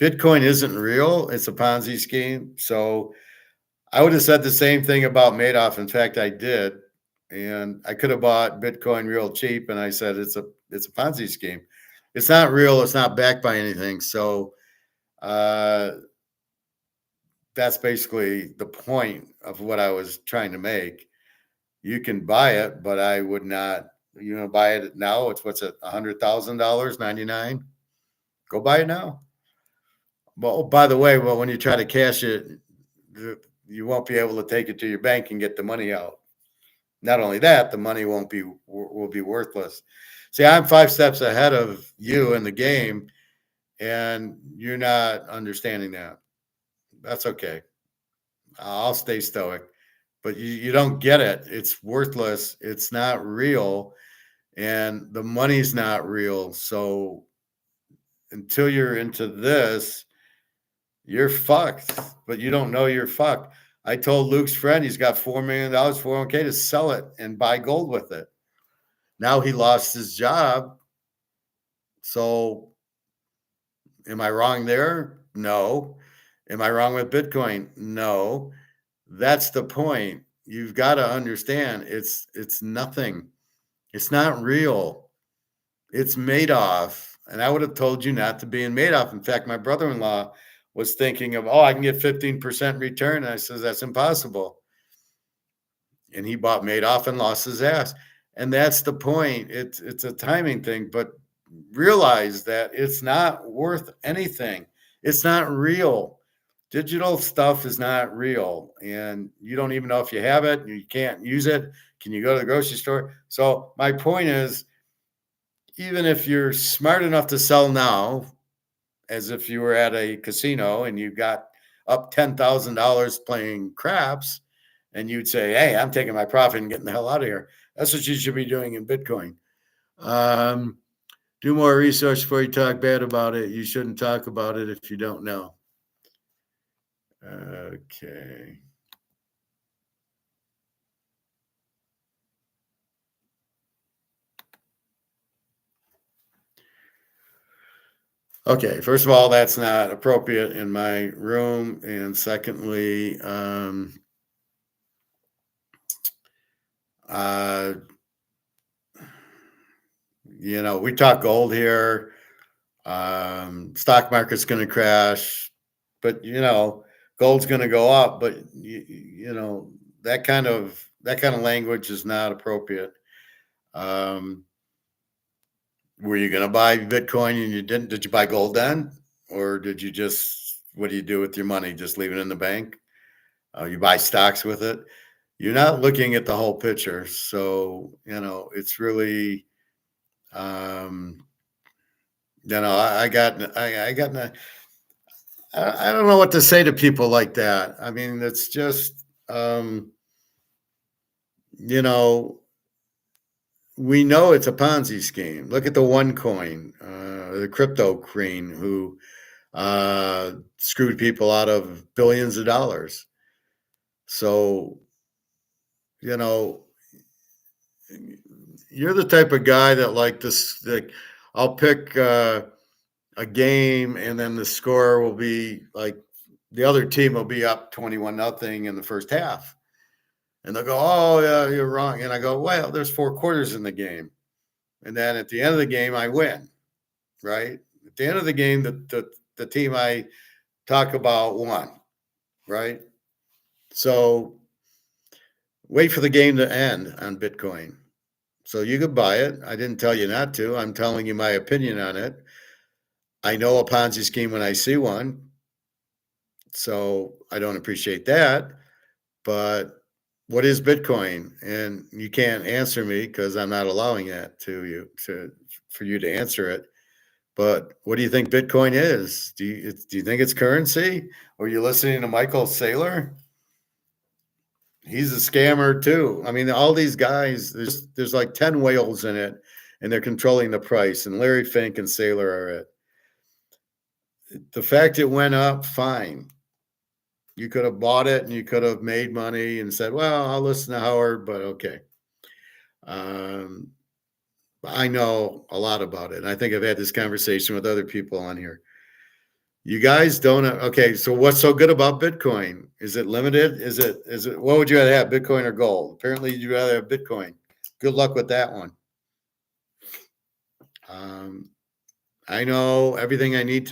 Bitcoin isn't real. It's a Ponzi scheme. So I would have said the same thing about Madoff. In fact, I did. And I could have bought Bitcoin real cheap. And I said, it's a Ponzi scheme. It's not real. It's not backed by anything. So that's basically the point of what I was trying to make. You can buy it, but I would not, buy it now. It's what's it, $100,000, 99. Go buy it now. Well, by the way, when you try to cash it, you won't be able to take it to your bank and get the money out. Not only that, the money will be worthless. See, I'm 5 steps ahead of you in the game, and you're not understanding that. That's okay. I'll stay stoic, but you don't get it. It's worthless. It's not real, and the money's not real. So until you're into this, you're fucked, but you don't know you're fucked. I told Luke's friend he's got $4 million 401k to sell it and buy gold with it. Now he lost his job. So am I wrong there? No. Am I wrong with Bitcoin? No. That's the point. You've got to understand it's nothing. It's not real. It's Madoff. And I would have told you not to be in Madoff. In fact, my brother-in-law was thinking of, I can get 15% return. And I says, that's impossible. And he bought Madoff and lost his ass. And that's the point. It's a timing thing, but realize that it's not worth anything. It's not real. Digital stuff is not real. And you don't even know if you have it. You can't use it. Can you go to the grocery store? So my point is, even if you're smart enough to sell now, as if you were at a casino and you got up $10,000 playing craps, and you'd say, hey, I'm taking my profit and getting the hell out of here. That's what you should be doing in Bitcoin. Do more research before you talk bad about it. You shouldn't talk about it if you don't know. Okay. Okay, first of all, that's not appropriate in my room. And secondly, we talk gold here. Stock market's going to crash, but gold's going to go up. But that kind of language is not appropriate. Were you going to buy Bitcoin and you didn't? Did you buy gold then, or did you just? What do you do with your money? Just leave it in the bank? You buy stocks with it. You're not looking at the whole picture. So it's really. I don't know what to say to people like that. I mean, it's just, we know it's a Ponzi scheme. Look at the OneCoin, the crypto queen who screwed people out of billions of dollars. So, you're the type of guy that I'll pick a game and then the score will be like the other team will be up 21-0 in the first half. And they'll go, oh, yeah, you're wrong. And I go, well, there's 4 quarters in the game. And then at the end of the game, I win, right? At the end of the game, the team I talk about won, right? So wait for the game to end on Bitcoin. So you could buy it. I didn't tell you not to. I'm telling you my opinion on it. I know a Ponzi scheme when I see one. So I don't appreciate that. But what is Bitcoin? And you can't answer me because I'm not allowing that for you to answer it. But what do you think Bitcoin is? Do you think it's currency? Or are you listening to Michael Saylor? He's a scammer too. I mean, all these guys, there's like 10 whales in it, and they're controlling the price. And Larry Fink and Saylor are it. The fact it went up, fine. You could have bought it and you could have made money and said, well, I'll listen to Howard, but okay. I know a lot about it. And I think I've had this conversation with other people on here. You guys don't. Okay. So what's so good about Bitcoin? Is it limited? Is it, what would you rather have, Bitcoin or gold? Apparently you'd rather have Bitcoin. Good luck with that one. I know everything I need to know.